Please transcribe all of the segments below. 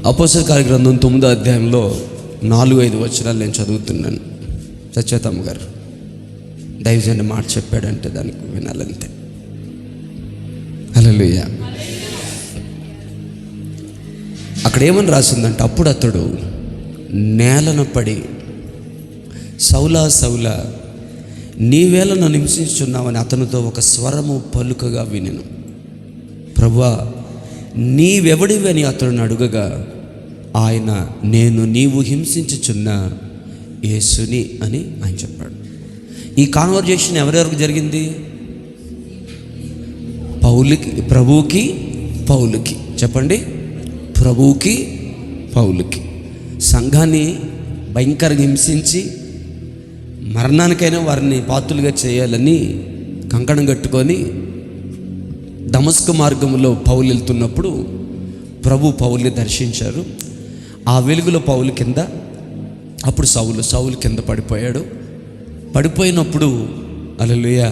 అపోస్తల కార్యగ్రంథం 9వ అధ్యాయంలో 4-5 వచనాలు నేను చదువుతున్నాను. సత్యతమ్మ గారు దైవజనుడు మాట చెప్పాడంటే దానికి వినాలంతే. హల్లెలూయా. అక్కడ ఏమని రాసిందంటే, అప్పుడు అతడు నేలన పడి, సౌలా సౌలా నీవేళ నన్ను హింసించుచున్నావని అతనితో ఒక స్వరము పలుకగా వినెను. ప్రభువా నీవెవడివి అని అతడిని అడుగగా ఆయన, నేను నీవు హింసించుచున్న యేసుని అని ఆయన చెప్పాడు. ఈ కాన్వర్జేషన్ ఎవరెవరికి జరిగింది? ప్రభువుకి పౌలుకి. చెప్పండి, ప్రభువుకి పౌలుకి. సంఘాన్ని భయంకరంగా హింసించి మరణానికైనా వారిని పాత్రులుగా చేయాలని కంకణం కట్టుకొని దమస్కు మార్గంలో పౌలు వెళ్తున్నప్పుడు పౌలుని దర్శించారు. ఆ వెలుగులో పౌలు కింద, అప్పుడు సౌలు కింద పడిపోయాడు. పడిపోయినప్పుడు హల్లెలూయా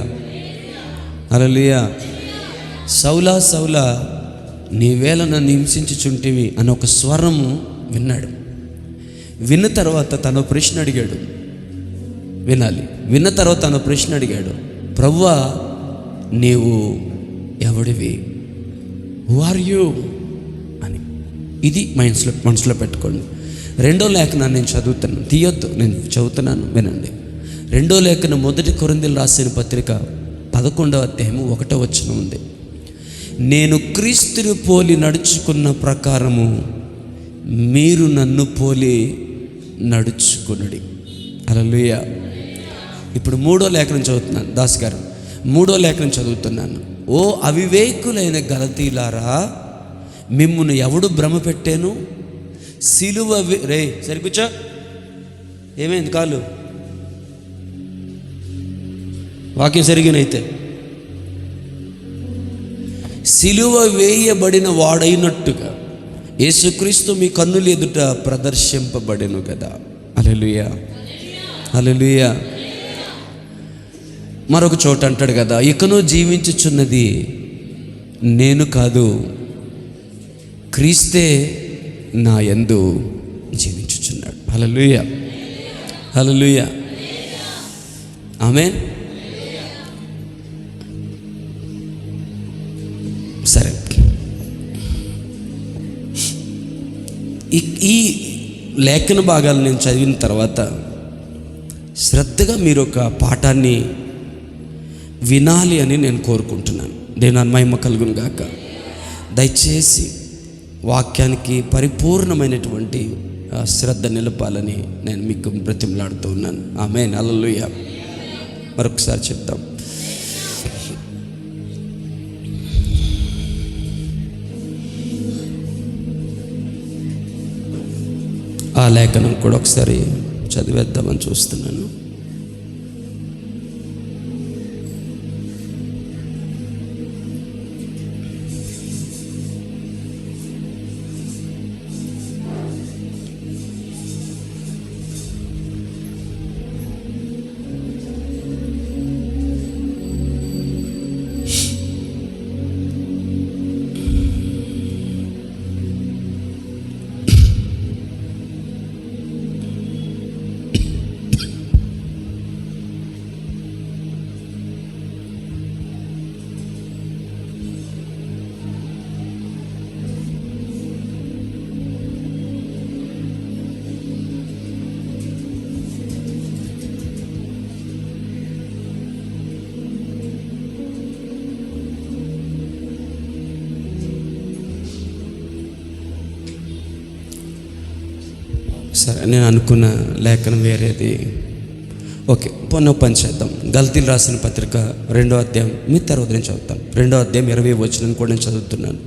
హల్లెలూయా, సౌలా సౌలా నీవేళ నన్ను హింసించుచుంటివి అని ఒక స్వరము విన్నాడు. విన్న తర్వాత తను ప్రశ్న అడిగాడు. వినాలి. విన్న తర్వాత తను ప్రశ్న అడిగాడు, ప్రభువా నీవు ఎవడివి? హూ ఆర్ యూ అని. ఇది మనసులో పెట్టుకోండి. 2వ లేఖనాన్ని నేను చదువుతాను, తీయొద్దు, నేను చదువుతున్నాను, వినండి. 2వ లేఖనం 1 కొరింథీయులకు రాసిన పత్రిక 11వ అధ్యాయం 1వ వచనం ఉంది. నేను క్రీస్తుని పోలి నడుచుకున్న ప్రకారము మీరు నన్ను పోలి నడుచుకునుడి. హల్లెలూయా. ఇప్పుడు 3వ లేఖనం చదువుతున్నాను. దాస్ గారు 3వ లేఖనం చదువుతున్నాను. ఓ అవివేకులైన గలతీలారా, మిమ్మును ఎవడు భ్రమ పెట్టాను? సిలువ రే సరికూర్చో. ఏమైంది కాలు? వాక్యం సరిగినైతే సిలువ వేయబడిన వాడైనట్టుగా యేసుక్రీస్తు మీ కన్నుల ఎదుట ప్రదర్శింపబడెను కదా. హల్లెలూయా హల్లెలూయా. మరొక చోట అంటాడు కదా, ఇకను జీవించుచున్నది నేను కాదు, క్రీస్తే నా యందు జీవించుచున్నాడు. హల్లెలూయా హల్లెలూయా ఆమేన్. సరే, ఈ లేఖన భాగాలు నేను చదివిన తర్వాత శ్రద్ధగా మీరు ఒక పాఠాన్ని వినాలి అని నేను కోరుకుంటున్నాను. దేవుని మహిమ కలుగును గాక. దయచేసి వాక్యానికి పరిపూర్ణమైనటువంటి శ్రద్ధ నిలపాలని నేను మీకు బ్రతిమలాడుతూ ఉన్నాను. ఆమేన్ హల్లెలూయా. మరొకసారి చెప్తాం. ఆ లేఖనం కూడా ఒకసారి చదివేద్దామని చూస్తున్నాను. సరే, నేను అనుకున్న లేఖనం వేరేది. ఓకే, పని చేద్దాం. గల్తీలు రాసిన పత్రిక 2వ అధ్యాయం, మీ తర్వాత నేను చదువుతాను. 2వ అధ్యాయం 20వ వచనం కూడా నేను చదువుతున్నాను.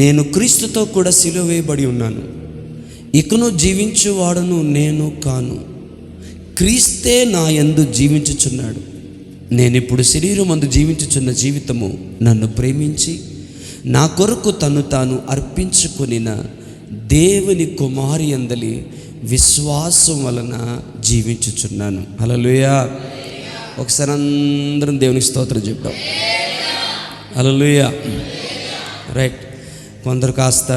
నేను క్రీస్తుతో కూడా సిలువ వేయబడి ఉన్నాను, ఇకను జీవించువాడను నేను కాను, క్రీస్తే నా యందు జీవించుచున్నాడు. నేను ఇప్పుడు శరీరమందు జీవించుచున్న జీవితము నన్ను ప్రేమించి నా కొరకు తను తాను అర్పించుకొనిన దేవుని కుమారి యందలి విశ్వాసం వలన జీవించుచున్నాను. హల్లెలూయా. ఒకసారి అందరం దేవునికి స్తోత్రం చెప్తాం. హల్లెలూయా. రైట్. కొందరు కాస్త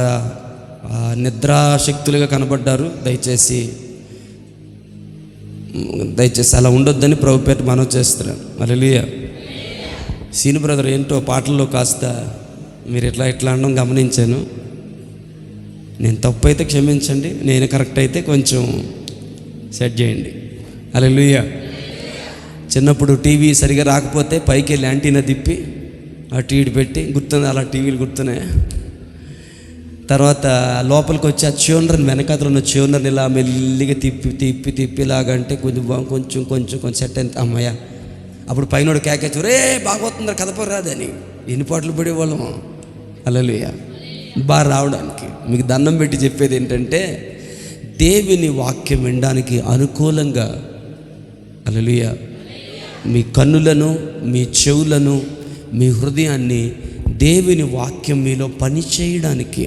నిద్రాశక్తులుగా కనబడ్డారు. దయచేసి అలా ఉండొద్దని ప్రభు పేరు మనం చేస్తున్నాను. హల్లెలూయా. సీను బ్రదర్ ఏంటో పాటల్లో కాస్త మీరు ఎట్లా అనడం గమనించాను. నేను తప్పు అయితే క్షమించండి, నేను కరెక్ట్ అయితే కొంచెం సెట్ చేయండి. హల్లెలూయా. చిన్నప్పుడు టీవీ సరిగా రాకపోతే పైకి వెళ్ళి యాంటీనా తిప్పి అటు ఇటు పెట్టి గుర్తుంది, అలా టీవీలు గుర్తున్నాయి. తర్వాత లోపలికి వచ్చి ఆ ట్యూనర్ని వెనకాతలో ఉన్న ట్యూనర్ని ఇలా మెల్లిగా తిప్పి ఇలాగంటే కొంచెం సెట్ అయింది. అమ్మయ్య. అప్పుడు పైనోడు కేకేచ్చు, రే బాగోతుందా కదపరాదని. ఎన్ని పాటలు పడేవాళ్ళం. హల్లెలూయా. బాగా రావడానికి మీకు దండం పెట్టి చెప్పేది ఏంటంటే, దేవుని వాక్యం వినడానికి అనుకూలంగా, హల్లెలూయా, మీ కన్నులను, మీ చెవులను, మీ హృదయాన్ని దేవుని వాక్యం మీలో పని చేయడానికి,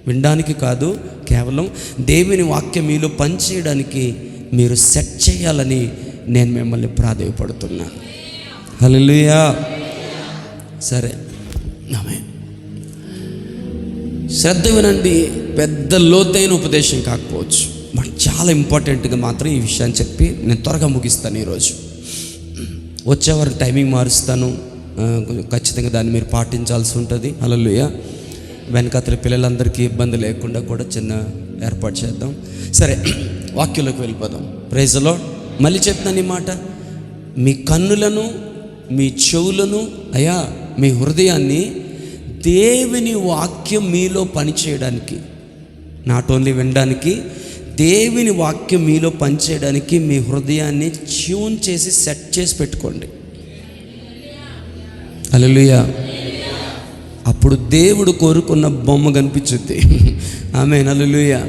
వినడానికి కాదు, కేవలం దేవుని వాక్యం మీలో పని చేయడానికి మీరు సెట్ చేయాలని నేను మిమ్మల్ని ప్రాధేయపడుతున్నాను. హల్లెలూయా. సరే, ఆమేన్. శ్రద్ధ వినండి. పెద్ద లోతైన ఉపదేశం కాకపోవచ్చు, బట్ చాలా ఇంపార్టెంట్గా మాత్రం ఈ విషయాన్ని చెప్పి నేను త్వరగా ముగిస్తాను. ఈరోజు వచ్చేవారు టైమింగ్ మారుస్తాను, ఖచ్చితంగా దాన్ని మీరు పాటించాల్సి ఉంటుంది. హల్లెలూయా. వెనకాతల పిల్లలందరికీ ఇబ్బంది లేకుండా కూడా చిన్న ఏర్పాటు చేద్దాం. సరే, వాక్యంలోకి వెళ్ళిపోదాం. Praise the lord. మళ్ళీ చెప్తున్నాను ఈ మాట, మీ కన్నులను, మీ చెవులను, అయ్యా మీ హృదయాన్ని దేవుని వాక్యం మీలో పనిచేయడానికి, నాట్ ఓన్లీ వినడానికి, దేవుని వాక్యం మీలో పనిచేయడానికి మీ హృదయాన్ని ట్యూన్ చేసి సెట్ చేసి పెట్టుకోండి. హల్లెలూయా. అప్పుడు దేవుడు కోరుకున్న బొమ్మ కనిపించుద్ది. ఆమేన్. హల్లెలూయా.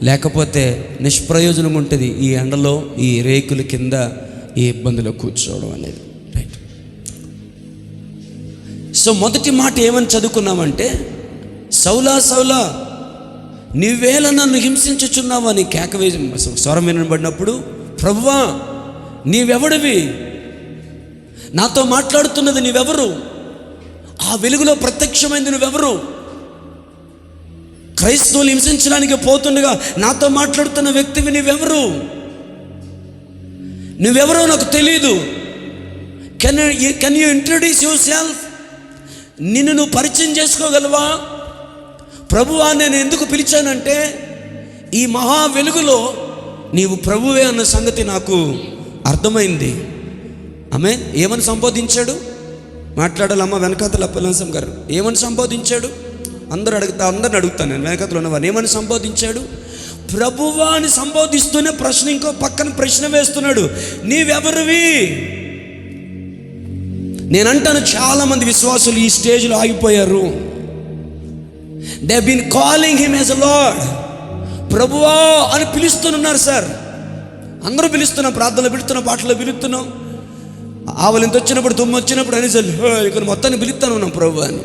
లేకపోతే నిష్ప్రయోజనం ఉంటుంది ఈ ఎండలో, ఈ రేకుల కింద, ఈ ఇబ్బందిలో కూర్చోవడం అనేది. రైట్. సో మొదటి మాట ఏమని చదువుకున్నామంటే, సౌలా సౌలా నీవేళ నన్ను హింసించుచున్నావా అని కేకవేసి స్వరం వినబడినప్పుడు, ప్రభువా నీవెవడివి, నాతో మాట్లాడుతున్నది నీవెవరు, ఆ వెలుగులో ప్రత్యక్షమైంది నువ్వెవరు, క్రైస్తవులు హింసించడానికి పోతుండగా నాతో మాట్లాడుతున్న వ్యక్తివి నీవెవరు, నువ్వెవరో నాకు తెలీదు, can you introduce your self, నిన్ను నువ్వు పరిచయం చేసుకోగలవా. ప్రభువా నేను ఎందుకు పిలిచానంటే, ఈ మహా వెలుగులో నీవు ప్రభువే అన్న సంగతి నాకు అర్థమైంది. ఆమె ఏమని సంబోధించాడు, మాట్లాడాలమ్మ వెనకాతల అప్పలంసం గారు ఏమని సంబోధించాడు, అందరిని అడుగుతాను నేను, వెనకాతలు ఉన్నవారు ఏమని సంబోధించాడు. ప్రభువా అని సంబోధిస్తూనే ప్రశ్న, ఇంకో పక్కన ప్రశ్న వేస్తున్నాడు, నీవెవరివి. నేనంటాను చాలామంది విశ్వాసులు ఈ స్టేజ్లో ఆగిపోయారు. They have been calling him as a lord. ప్రభువా అని పిలుస్తున్నారు సార్. అందరూ పిలుస్తున్నాం, ప్రార్థనలో పిలుస్తున్నాం, పాటలో పిలుస్తున్నాం, ఆవులు ఎంత వచ్చినప్పుడు, తుమ్ము వచ్చినప్పుడు అనేసి ఇక్కడ మొత్తాన్ని పిలుస్తాను ఉన్నాం ప్రభు అని.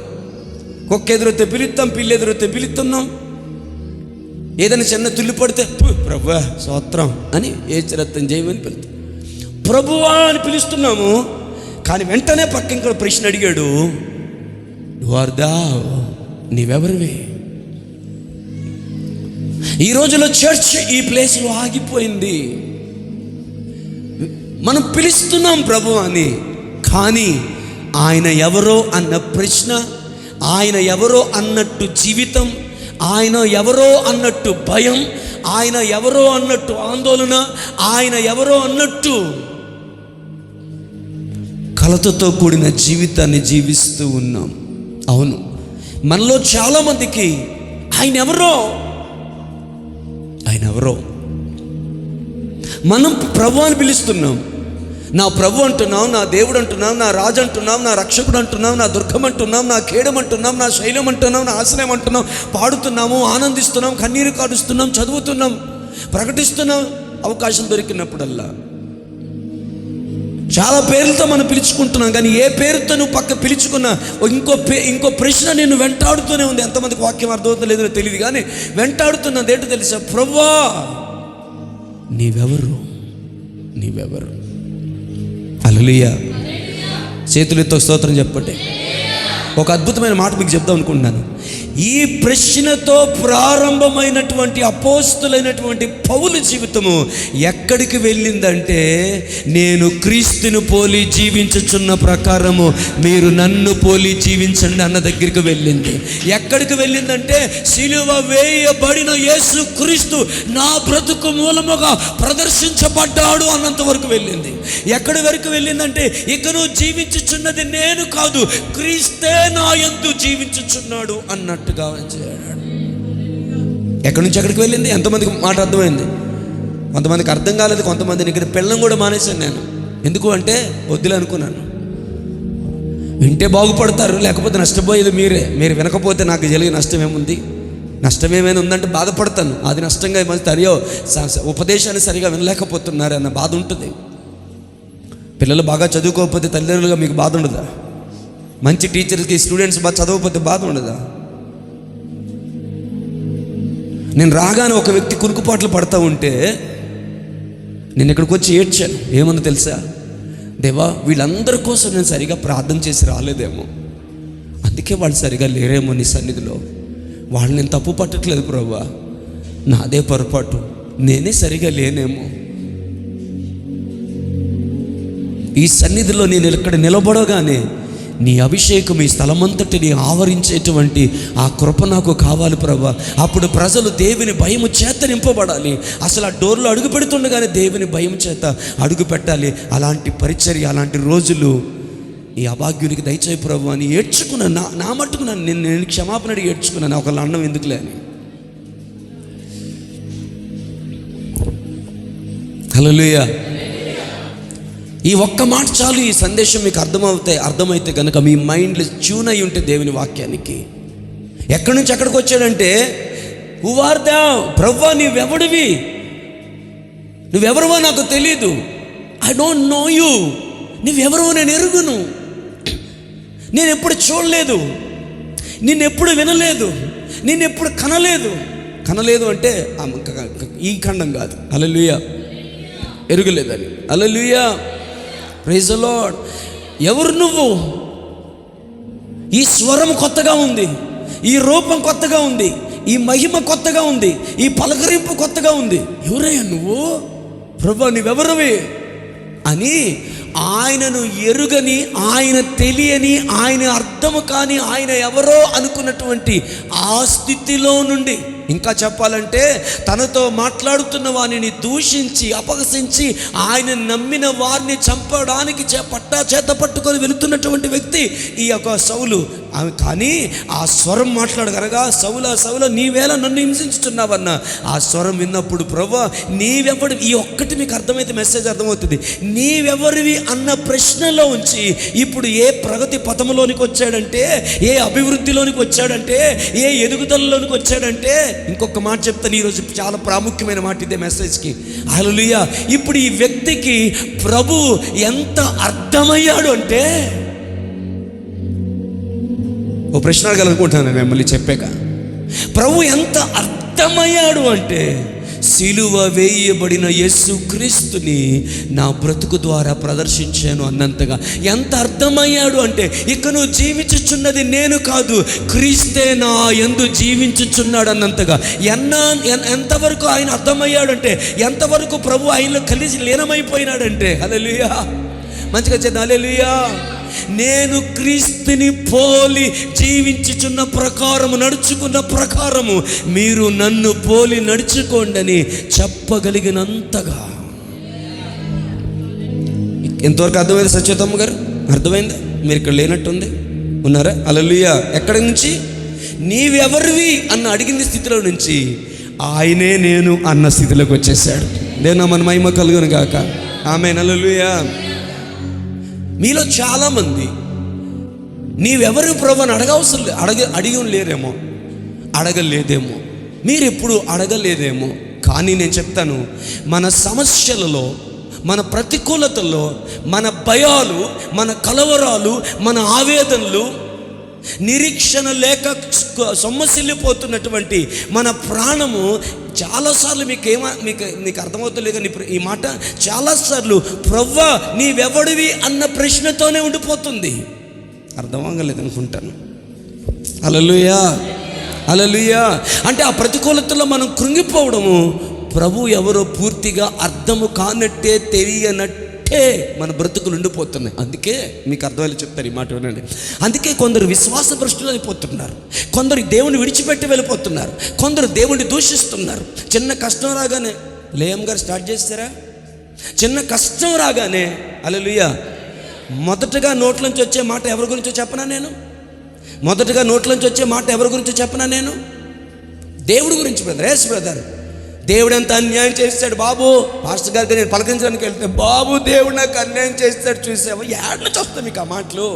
కుక్క ఎదురైతే పిలుస్తాం, పిల్లి ఎదురైతే పిలుస్తున్నాం, ఏదైనా చిన్న తుల్లి పడితే ప్రభువా స్తోత్రం అని ఏచరత్తం చేయమని పిలుస్తాం, ప్రభువా అని పిలుస్తున్నాము. కానీ వెంటనే పక్క ఇంకో ప్రశ్న అడిగాడు, నీవెవరివి. ఈ రోజులో చర్చ్ ఈ ప్లేస్లో ఆగిపోయింది. మనం పిలుస్తున్నాం ప్రభు అని, కానీ ఆయన ఎవరో అన్న ప్రశ్న, ఆయన ఎవరో అన్నట్టు జీవితం, ఆయన ఎవరో అన్నట్టు భయం, ఆయన ఎవరో అన్నట్టు ఆందోళన, ఆయన ఎవరో అన్నట్టు కలతతో కూడిన జీవితాన్ని జీవిస్తూ ఉన్నాం. అవును, మనలో చాలామందికి ఆయన ఎవరో మనం ప్రభు అని పిలుస్తున్నాం. నా ప్రభు అంటున్నాం, నా దేవుడు అంటున్నాం, నా రాజు అంటున్నాం, నా రక్షకుడు అంటున్నాం, నా దుర్గం అంటున్నాం, నా కేడం అంటున్నాం, నా శైలం అంటున్నాం, నా ఆశ్రయం అంటున్నాం, పాడుతున్నాము, ఆనందిస్తున్నాం, కన్నీరు కాడుస్తున్నాం, చదువుతున్నాం, ప్రకటిస్తున్నాం అవకాశం దొరికినప్పుడల్లా. చాలా పేర్లతో మనం పిలుచుకుంటున్నాం, కానీ ఏ పేరుతో నువ్వు పక్క పిలుచుకున్నా ఇంకో ప్రశ్న నేను వెంటాడుతూనే ఉంది. ఎంతమందికి వాక్యం అర్థమవుతుందో లేదో తెలియదు, కానీ వెంటాడుతున్నది ఏంటో తెలుసా, ప్రభువా నీవెవరు. హల్లెలూయా. చేతులెత్తి స్తోత్రం చెప్పండి. ఒక అద్భుతమైన మాట మీకు చెప్దాం అనుకుంటున్నాను. ఈ ప్రశ్నతో ప్రారంభమైనటువంటి అపోస్తులైనటువంటి పౌలు జీవితము ఎక్కడికి వెళ్ళిందంటే, నేను క్రీస్తును పోలి జీవించుచున్న ప్రకారము మీరు నన్ను పోలి జీవించండి అన్న దగ్గరికి వెళ్ళింది. ఎక్కడికి వెళ్ళిందంటే, సిలువ వేయబడిన యేసు క్రీస్తు నా బ్రతుకు మూలముగా ప్రదర్శించబడ్డాడు అన్నంత వరకు వెళ్ళింది. ఎక్కడి వరకు వెళ్ళిందంటే, ఇక నువ్వు జీవించుచున్నది నేను కాదు, క్రీస్తే నా యందు జీవించుచున్నాడు అన్నట్టుగా చేయాడు. ఎక్కడి నుంచి ఎక్కడికి వెళ్ళింది? ఎంతమందికి మాట అర్థమైంది? కొంతమందికి అర్థం కాలేదు. కొంతమందిని ఇక్కడ పెళ్ళం కూడా మానేశాను నేను. ఎందుకు అంటే వద్దులే అనుకున్నాను. వింటే బాగుపడతారు, లేకపోతే నష్టపోయేది మీరే. మీరు వినకపోతే నాకు జరిగే నష్టం ఏముంది? నష్టం ఏమైనా ఉందంటే బాధపడతాను. అది నష్టంగా మంచి తరియో ఉపదేశాన్ని సరిగా వినలేకపోతున్నారు అన్న బాధ ఉంటుంది. పిల్లలు బాగా చదువుకోకపోతే తల్లిదండ్రులుగా మీకు బాధ ఉండదా? మంచి టీచర్స్కి స్టూడెంట్స్ బాగా చదవకపోతే బాధ ఉండదా? నేను రాగానే ఒక వ్యక్తి కురుకుపాట్లు పడతా ఉంటే నేను ఇక్కడికి వచ్చి ఏడ్చాను. ఏమన్నా తెలుసా? దేవా, వీళ్ళందరి కోసం నేను సరిగా ప్రార్థన చేసి రాలేదేమో, అందుకే వాళ్ళు సరిగా లేరేమో నీ సన్నిధిలో. వాళ్ళు నేను తప్పు పట్టట్లేదు ప్రభువా, నాదే పొరపాటు, నేనే సరిగా లేనేమో. ఈ సన్నిధిలో నేను ఇక్కడ నిలబడగానే నీ అభిషేకం ఈ స్థలమంతటిని ఆవరించేటువంటి ఆ కృప నాకు కావాలి ప్రభువా. అప్పుడు ప్రజలు దేవుని భయము చేత నింపబడాలి. అసలు ఆ డోర్లో అడుగు పెడుతుండగానే దేవుని భయం చేత అడుగు పెట్టాలి. అలాంటి పరిచర్య, అలాంటి రోజులు ఈ అభాగ్యునికి దయచేయి ప్రభువా అని ఏడ్చుకున్నాను. నా మట్టుకు నేను క్షమాపణ అడిగి ఏడ్చుకున్నాను. ఒకళ్ళ అన్నం ఎందుకులే అని. హల్లెలూయా. ఈ ఒక్క మాట చాలు ఈ సందేశం మీకు అర్థమైతే కనుక మీ మైండ్లో ట్యూన్ అయి ఉంటే దేవుని వాక్యానికి. ఎక్కడి నుంచి ఎక్కడికి వచ్చాడంటే, హూ ఆర్ థౌ, ప్రభువా నీవెవడివి, నువ్వెవరివో నాకు తెలీదు, ఐ డోంట్ నో యూ, నువ్వెవరివో నేను ఎరుగును, నేను ఎప్పుడు చూడలేదు, నిన్నెప్పుడు వినలేదు, నిన్నెప్పుడు కనలేదు అంటే ఈ ఖండం కాదు, హల్లెలూయా, ఎరుగలేదని. హల్లెలూయా, ప్రైజ్ ది లార్డ్. ఎవరు నువ్వు? ఈ స్వరం కొత్తగా ఉంది, ఈ రూపం కొత్తగా ఉంది, ఈ మహిమ కొత్తగా ఉంది, ఈ పలకరింపు కొత్తగా ఉంది. ఎవరయ్యా నువ్వు? ప్రభువా నీవెవరివి అని ఆయనను ఎరుగని, ఆయన తెలియని, ఆయన అర్థము కాని, ఆయన ఎవరో అనుకున్నటువంటి ఆ స్థితిలో నుండి, ఇంకా చెప్పాలంటే తనతో మాట్లాడుతున్న వారిని దూషించి అపహసించి ఆయన నమ్మిన వారిని చంపడానికి చేత పట్టుకొని వెళుతున్నటువంటి వ్యక్తి ఈ యొక్క సౌలు. కానీ ఆ స్వరం మాట్లాడగలగా, సౌల నీవేళ నన్ను హింసించుతున్నావన్న ఆ స్వరం విన్నప్పుడు, ప్రభువా నీవెవడు, ఈ ఒక్కటి మీకు అర్థమైతే మెసేజ్ అర్థమవుతుంది. నీవెవరివి అన్న ప్రశ్నలో ఉంచి ఇప్పుడు ఏ ప్రగతి పథంలోనికి వచ్చాడంటే, ఏ అభివృద్ధిలోనికి వచ్చాడంటే, ఏ ఎదుగుదలలోనికి వచ్చాడంటే, ఇంకొక మాట చెప్తాను ఈరోజు, చాలా ప్రాముఖ్యమైన మాట ఇదే మెసేజ్కి. హల్లెలూయా. ఇప్పుడు ఈ వ్యక్తికి ప్రభు ఎంత అర్థమయ్యాడు అంటే, ఓ ప్రశ్న అడగాలనుకుంటున్నాను మిమ్మల్ని చెప్పాక. ప్రభు ఎంత అర్థమయ్యాడు అంటే, సిలువ వేయబడిన యేసు క్రీస్తుని నా బ్రతుకు ద్వారా ప్రదర్శించాను అన్నంతగా. ఎంత అర్థమయ్యాడు అంటే, ఇక నువ్వు జీవించుచున్నది నేను కాదు, క్రీస్తే నా యందు జీవించుచున్నాడు అన్నంతగా. ఎంతవరకు ఆయన అర్థమయ్యాడు అంటే, ఎంతవరకు ప్రభు ఆయనలో కలిసి లీనమైపోయినాడంటే, హల్లెలూయా, మంచిగా చేద్దాం, హల్లెలూయా. నేను క్రీస్తుని పోలి జీవించుచున్న ప్రకారము, నడుచుకున్న ప్రకారము మీరు నన్ను పోలి నడుచుకోండి అని చెప్పగలిగినంతగా. ఎంతవరకు అర్థమైంది సత్యతమ్మ గారు? అర్థమైందా? మీరు ఇక్కడ లేనట్టుంది, ఉన్నారా? హల్లెలూయా. ఎక్కడి నుంచి? నీవెవరివి అన్న అడిగిన స్థితిలో నుంచి ఆయనే నేను అన్న స్థితిలోకి వచ్చేసాడు. నేను మన మహిమ కలుగును గాక. ఆమేన్, హల్లెలూయా. మీలో చాలామంది నీవెవరు ప్రభు అని అడిగి లేరేమో, అడగలేదేమో, మీరు ఎప్పుడు అడగలేదేమో. కానీ నేను చెప్తాను, మన సమస్యలలో, మన ప్రతికూలతల్లో, మన భయాలు, మన కలవరాలు, మన ఆవేదనలు, నిరీక్షణ లేక సొమ్మసిల్లిపోతున్నటువంటి మన ప్రాణము చాలాసార్లు మీకు అర్థమవుతలేదు కానీ ఈ మాట చాలాసార్లు ప్రభువా నీవెవడివి అన్న ప్రశ్నతోనే ఉండిపోతుంది. అర్థం అవ్వలేదు అనుకుంటాను. హల్లెలూయా. హల్లెలూయా. అంటే ఆ ప్రతికూలతలో మనం కృంగిపోవడము ప్రభు ఎవరో పూర్తిగా అర్థము కానట్టే, తెలియనట్టే మన బ్రతుకులు ఉండిపోతున్నాయి. అందుకే మీకు అర్థమయ్యేలా చెప్తారు ఈ మాట వినండి. అందుకే కొందరు విశ్వాస భ్రష్టులు అయిపోతున్నారు, కొందరు దేవుని విడిచిపెట్టి వెళ్ళిపోతున్నారు, కొందరు దేవుడిని దూషిస్తున్నారు. చిన్న కష్టం రాగానే లేయం గారు స్టార్ట్ చేస్తారా? చిన్న కష్టం రాగానే హల్లెలూయా మొదటగా నోట్లోంచి వచ్చే మాట ఎవరి గురించో చెప్పనా నేను? మొదటగా నోట్లోంచి వచ్చే మాట ఎవరి గురించో చెప్పనా నేను? దేవుడి గురించి బ్రదర్. ఎస్ బ్రదర్, దేవుడు ఎంత అన్యాయం చేస్తాడు బాబు. పాస్టర్ గారికి నేను పలకరించడానికి వెళ్తే, బాబు దేవుడు నాకు అన్యాయం చేస్తాడు చూసావా? ఏడన చూస్తాం మీకు ఆ మాటలు.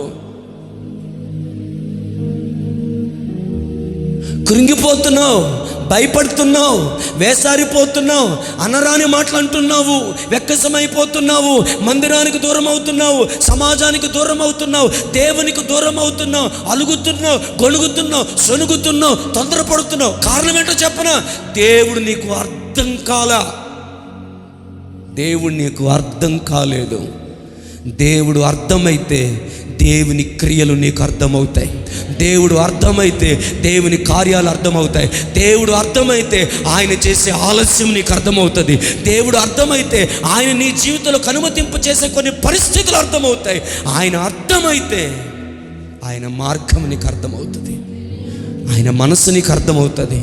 కృంగిపోతున్నావు, భయపడుతున్నావు, వేసారిపోతున్నావు, అనరాని మాటలు అంటున్నావు, వెక్కసమైపోతున్నావు, మందిరానికి దూరం అవుతున్నావు, సమాజానికి దూరం అవుతున్నావు, దేవునికి దూరం అవుతున్నావు, అలుగుతున్నావు, గొణుగుతున్నావు, సొనుగుతున్నావు, తొందరపడుతున్నావు. కారణం ఏంటో చెప్పనా? దేవుడు నీకు అర్థం కాలా. దేవుడు నీకు అర్థం కాలేదు. దేవుడు అర్థమైతే దేవుని క్రియలు నీకు అర్థమవుతాయి. దేవుడు అర్థమైతే దేవుని కార్యాలు అర్థమవుతాయి. దేవుడు అర్థమైతే ఆయన చేసే ఆలస్యం నీకు అర్థమవుతుంది. దేవుడు అర్థమైతే ఆయన నీ జీవితంలో కనుమతింపు చేసే కొన్ని పరిస్థితులు అర్థమవుతాయి. ఆయన అర్థమైతే ఆయన మార్గం నీకు అర్థమవుతుంది, ఆయన మనసు నీకు అర్థమవుతుంది,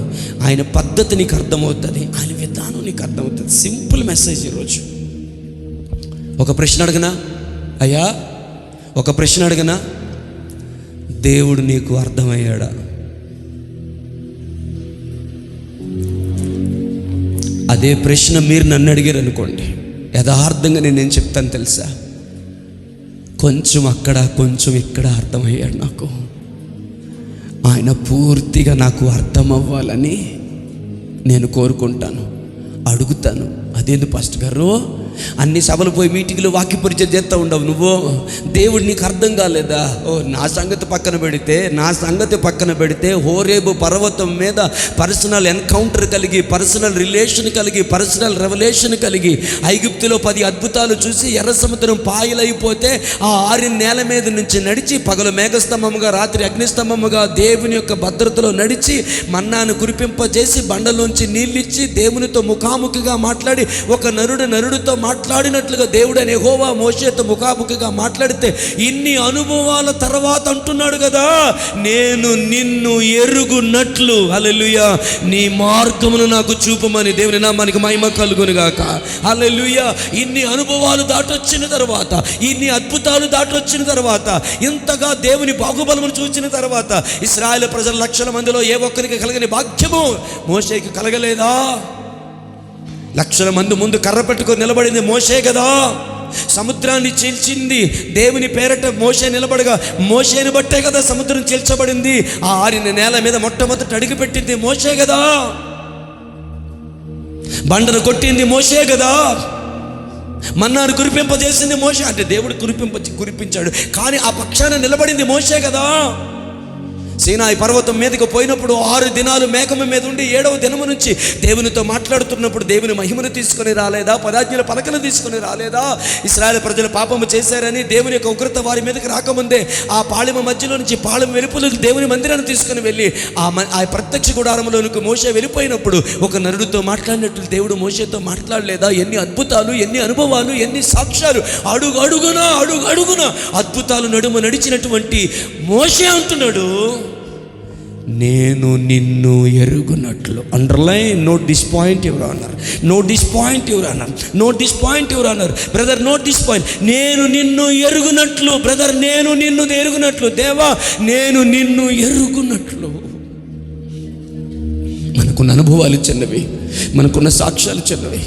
ఆయన పద్ధతి నీకు అర్థమవుతుంది, ఆయన విధానం నీకు అర్థమవుతుంది. సింపుల్ మెసేజ్ ఈరోజు. ఒక ప్రశ్న అడగనా అయ్యా? ఒక ప్రశ్న అడగనా? దేవుడు నీకు అర్థమయ్యాడా? అదే ప్రశ్న మీరు నన్ను అడిగారు అనుకోండి, యథార్థంగా నేనేం చెప్తాను తెలుసా? కొంచెం అక్కడ కొంచెం ఇక్కడ అర్థమయ్యాడు నాకు. ఆయన పూర్తిగా నాకు అర్థం అవ్వాలని నేను కోరుకుంటాను, అడుగుతాను. అదేంది పాస్టర్ గారు అన్ని సభలు పోయి మీటింగ్లు వాక్య పరిచయం చేస్తూ ఉండవు నువ్వు? దేవుడు నీకు అర్థం కాలేదా? నా సంగతి పక్కన పెడితే హోరేబు పర్వతం మీద పర్సనల్ ఎన్కౌంటర్ కలిగి, పర్సనల్ రిలేషన్ కలిగి, పర్సనల్ రెవల్యూషన్ కలిగి, ఐగుప్తులో 10 అద్భుతాలు చూసి ఎర్ర సముద్రం పాయలైపోతే ఆ 6 నేల మీద నుంచి నడిచి, పగలు మేఘస్తంభముగా రాత్రి అగ్నిస్తంభముగా దేవుని యొక్క భద్రతలో నడిచి, మన్నాను కురిపింపజేసి, బండలోంచి నీళ్ళిచ్చి, దేవునితో ముఖాముఖిగా మాట్లాడి, ఒక నరుడితో మాట్లాడినట్లుగా దేవుడు అనే యెహోవా మోషేతో ముఖాముఖిగా మాట్లాడితే, ఇన్ని అనుభవాల తర్వాత అంటున్నాడు కదా, నేను నిన్ను ఎరుగునట్లు హల్లెలూయా నీ మార్గమును నాకు చూపమని. దేవుని నామానికి మహిమ కలుగును గాక. హల్లెలూయా. ఇన్ని అనుభవాలు దాటొచ్చిన తర్వాత, ఇన్ని అద్భుతాలు దాటొచ్చిన తర్వాత, ఇంతగా దేవుని బాహుబలమును చూసిన తర్వాత, ఇశ్రాయేలు ప్రజల లక్షల మందిలో ఏ ఒక్కరికి కలగని భాగ్యము మోషేకి కలగలేదా? లక్షల మంది ముందు కర్ర పెట్టుకొని నిలబడింది మోషే కదా. సముద్రాన్ని చీల్చింది దేవుని పేరట మోషే నిలబడగా, మోషేని బట్టే కదా సముద్రం చీల్చబడింది. ఆ 6 నేల మీద మొట్టమొదటి అడుగు పెట్టింది మోషే కదా. బండను కొట్టింది మోషే కదా. మన్నాను కురిపింపజేసింది మోషే. అంటే దేవుడు కురిపించాడు, కానీ ఆ పక్షాన నిలబడింది మోషే కదా. సీనాయి పర్వతం మీదకి పోయినప్పుడు 6 దినాలు మేఘము మీద ఉండి 7వ దినము నుంచి దేవునితో మాట్లాడుతున్నప్పుడు దేవుని మహిమను తీసుకొని రాలేదా? 10 ఆజ్ఞల పలకలు తీసుకొని రాలేదా? ఇశ్రాయేలు ప్రజలు పాపము చేశారని దేవుని యొక్క ఉగ్రత వారి మీదకి రాకముందే ఆ పాళెమ మధ్యలో నుంచి పాళెం వెలుపలకు దేవుని మందిరాన్ని తీసుకుని వెళ్ళి ఆ ప్రత్యక్ష గుడారంలోనికి మోషే వెళ్ళిపోయినప్పుడు ఒక నరుడితో మాట్లాడినట్లు దేవుడు మోషేతో మాట్లాడలేదా? ఎన్ని అద్భుతాలు, ఎన్ని అనుభవాలు, ఎన్ని సాక్ష్యాలు, అడుగడుగున అద్భుతాలు నడుమ నడిచినటువంటి మోషే అంటున్నాడు, నేను నిన్ను ఎరుగునట్లు. అండర్లైన్, నోట్ దిస్ పాయింట్ ఎవరు అన్నారు? నోట్ దిస్ పాయింట్ ఎవరు అన్నారు? నోట్ దిస్ పాయింట్ ఎవరు అన్నారు? Brother note this point. నేను నిన్ను ఎరుగునట్లు. బ్రదర్ నేను నిన్ను ఎరుగునట్లు. దేవా నేను నిన్ను ఎరుగునట్లు. మనకున్న అనుభవాలు చిన్నవి, మనకున్న సాక్ష్యాలు చిన్నవి,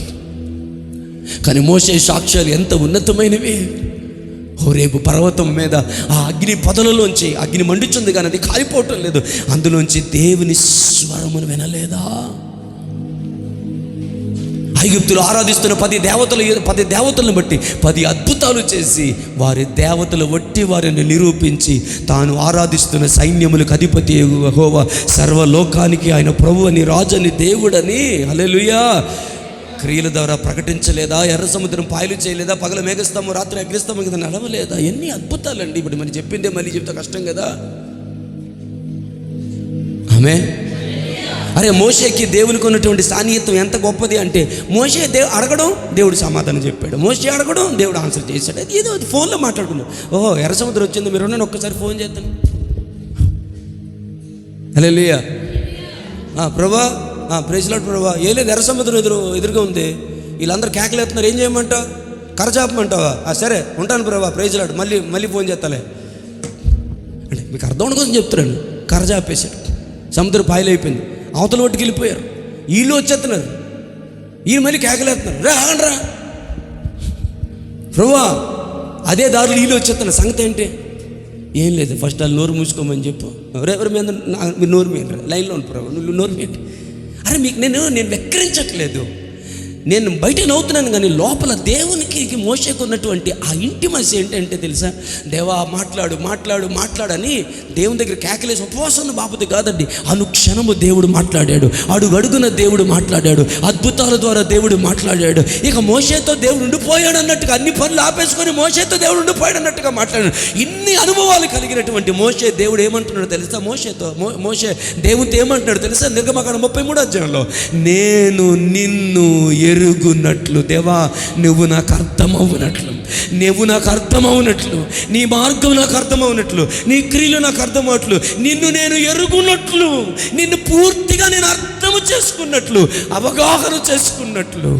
కానీ మోషే సాక్ష్యాలు ఎంత ఉన్నతమైనవి. హోరేబు పర్వతం మీద ఆ అగ్ని పొదలలోంచి, అగ్ని మండుచుంది కానీ అది కాలిపోవటం లేదు, అందులోంచి దేవుని స్వరమును వినలేదా? ఐగుప్తులు ఆరాధిస్తున్న 10 దేవతలను బట్టి 10 అద్భుతాలు చేసి వారి దేవతలు వట్టి వారిని నిరూపించి, తాను ఆరాధిస్తున్న సైన్యములకు అధిపతి యెహోవా, సర్వలోకానికి ఆయన ప్రభు అని, రాజని, దేవుడని హల్లెలూయా క్రియల ద్వారా ప్రకటించలేదా? ఎర్ర సముద్రం పాయలు చేయలేదా? పగల మేఘస్తంభం రాత్రి అగ్నిస్తంభం కింద నడవలేదా? ఎన్ని అద్భుతాలండి. ఇప్పుడు మనం చెప్పిందే మళ్ళీ చెప్తే కష్టం కదా. ఆమె అరే మోషేకి దేవునికి ఉన్నటువంటి సాన్నిహిత్యం ఎంత గొప్పది అంటే, మోషే అడగడం, దేవుడు సమాధానం చెప్పాడు. మోషే అడగడం, దేవుడు ఆన్సర్ చేశాడు. అది ఏదో ఫోన్లో మాట్లాడుకున్నాం. ఓహో ఎర్ర సముద్రం వచ్చింది, మీరు నేను ఒక్కసారి ఫోన్ చేస్తాను. హల్లెలూయా. ప్రభా ప్రైజ్ లార్డ్ ప్రభా. ఏ లేదు, ఎర్ర సముద్రం ఎదురుగా ఉంది, వీళ్ళందరూ కేకలేస్తున్నారు, ఏం చేయమంటావు? కరచాపమంటావా? సరే ఉంటాను ప్రభా, ప్రైజ్ లార్డ్, మళ్ళీ ఫోన్ చేస్తాలే అంటే మీకు అర్థం కోసం చెప్తున్నాను. కరచాపేశాడు, సముద్రం పాయలైపోయింది, అవతల ఒట్టుకి వెళ్ళిపోయారు. వీళ్ళు వచ్చేస్తున్నారు, వీళ్ళు మళ్ళీ కేకలేస్తున్నారు, రా ఆగండ్రా ప్రభువా. అదే దారిలో వీళ్ళు వచ్చేస్తున్నారు. సంగతి ఏంటి? ఏం లేదు, ఫస్ట్ వాళ్ళు నోరు మూసుకోమని చెప్పు. ఎవరి మీద మీరు నోరు మీద లైన్లో ఉండు ప్రభు, నువ్వు నోరు మీద. అరే మీకు నేను వెక్కిరించట్లేదు, నేను బయట నవ్వుతున్నాను, కానీ లోపల దేవునికి మోషేకు ఉన్నటువంటి ఆ ఇంటిమసీ ఏంటంటే తెలుసా, దేవా మాట్లాడని దేవుని దగ్గర కేకలేసి ఉపవాసం బాపతి కాదండి. అనుక్షణము దేవుడు మాట్లాడాడు, అడుగడుగున దేవుడు మాట్లాడాడు, అద్భుతాల ద్వారా దేవుడు మాట్లాడాడు. ఇక మోషేతో దేవుడు ఉండిపోయాడు అన్నట్టుగా, అన్ని పనులు ఆపేసుకొని మోషేతో దేవుడు ఉండిపోయాడు అన్నట్టుగా మాట్లాడాడు. ఇన్ని అనుభవాలు కలిగినటువంటి మోషే దేవుడు ఏమంటున్నాడు తెలుసా? మోషే దేవునితో ఏమంటున్నాడు తెలుసా? నిర్గమకాండం 33వ అధ్యాయంలో, నేను నిన్ను ఎరుగున్నట్లు, దేవా నువ్వు నాకు అర్థమవునట్లు, నీ మార్గం నాకు అర్థమవునట్లు, నీ క్రియలు నాకు అర్థమవునట్లు, నిన్ను నేను ఎరుగున్నట్లు, నిన్ను పూర్తిగా నేను అర్థము చేసుకున్నట్లు, అవగాహన చేసుకున్నట్లు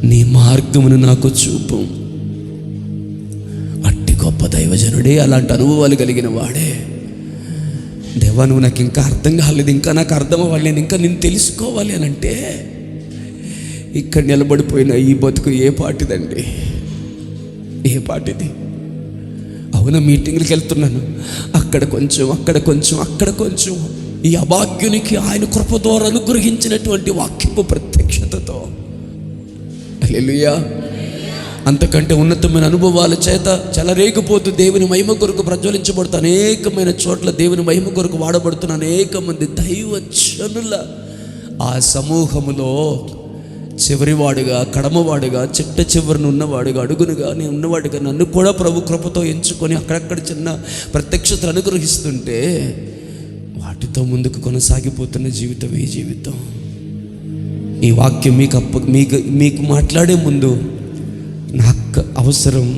నీ మార్గమును నాకు చూపు. అట్టి గొప్ప దైవజనుడే, అలాంటి అనుభవాలు కలిగిన వాడే. దేవా నువ్వు నాకు ఇంకా అర్థం కాలేదు, ఇంకా నాకు అర్థం అవ్వాలి, నేను ఇంకా నేను తెలుసుకోవాలి అని అంటే, ఇక్కడ నిలబడిపోయిన ఈ బతుకు ఏ పాటిదండి? ఏ పాటిది? అవునా, మీటింగ్కి వెళ్తున్నాను, అక్కడ కొంచెం ఈ అభాగ్యునికి ఆయన కృప ద్వారా అనుగ్రహించినటువంటి వాక్యపు ప్రత్యక్షతతో, హల్లెలూయా, అంతకంటే ఉన్నతమైన అనుభవాల చేత చెలరేగిపోతూ దేవుని మహిమ కొరకు ప్రజ్వలించబడుతూ అనేకమైన చోట్ల దేవుని మహిమ కొరకు వాడబడుతున్న అనేక మంది దైవజనుల ఆ సమూహములో చివరివాడుగా, కడమవాడుగా, చిట్ట చివరిని ఉన్నవాడుగా, అడుగునుగా నేను ఉన్నవాడుగా నన్ను కూడా ప్రభు కృపతో ఎంచుకొని అక్కడక్కడ చిన్న ప్రత్యక్షతలు అనుగ్రహిస్తుంటే, వాటితో ముందుకు కొనసాగిపోతున్న జీవితం ఈ జీవితం. ఈ వాక్యం మీకు మాట్లాడే ముందు నాకు అవసరం.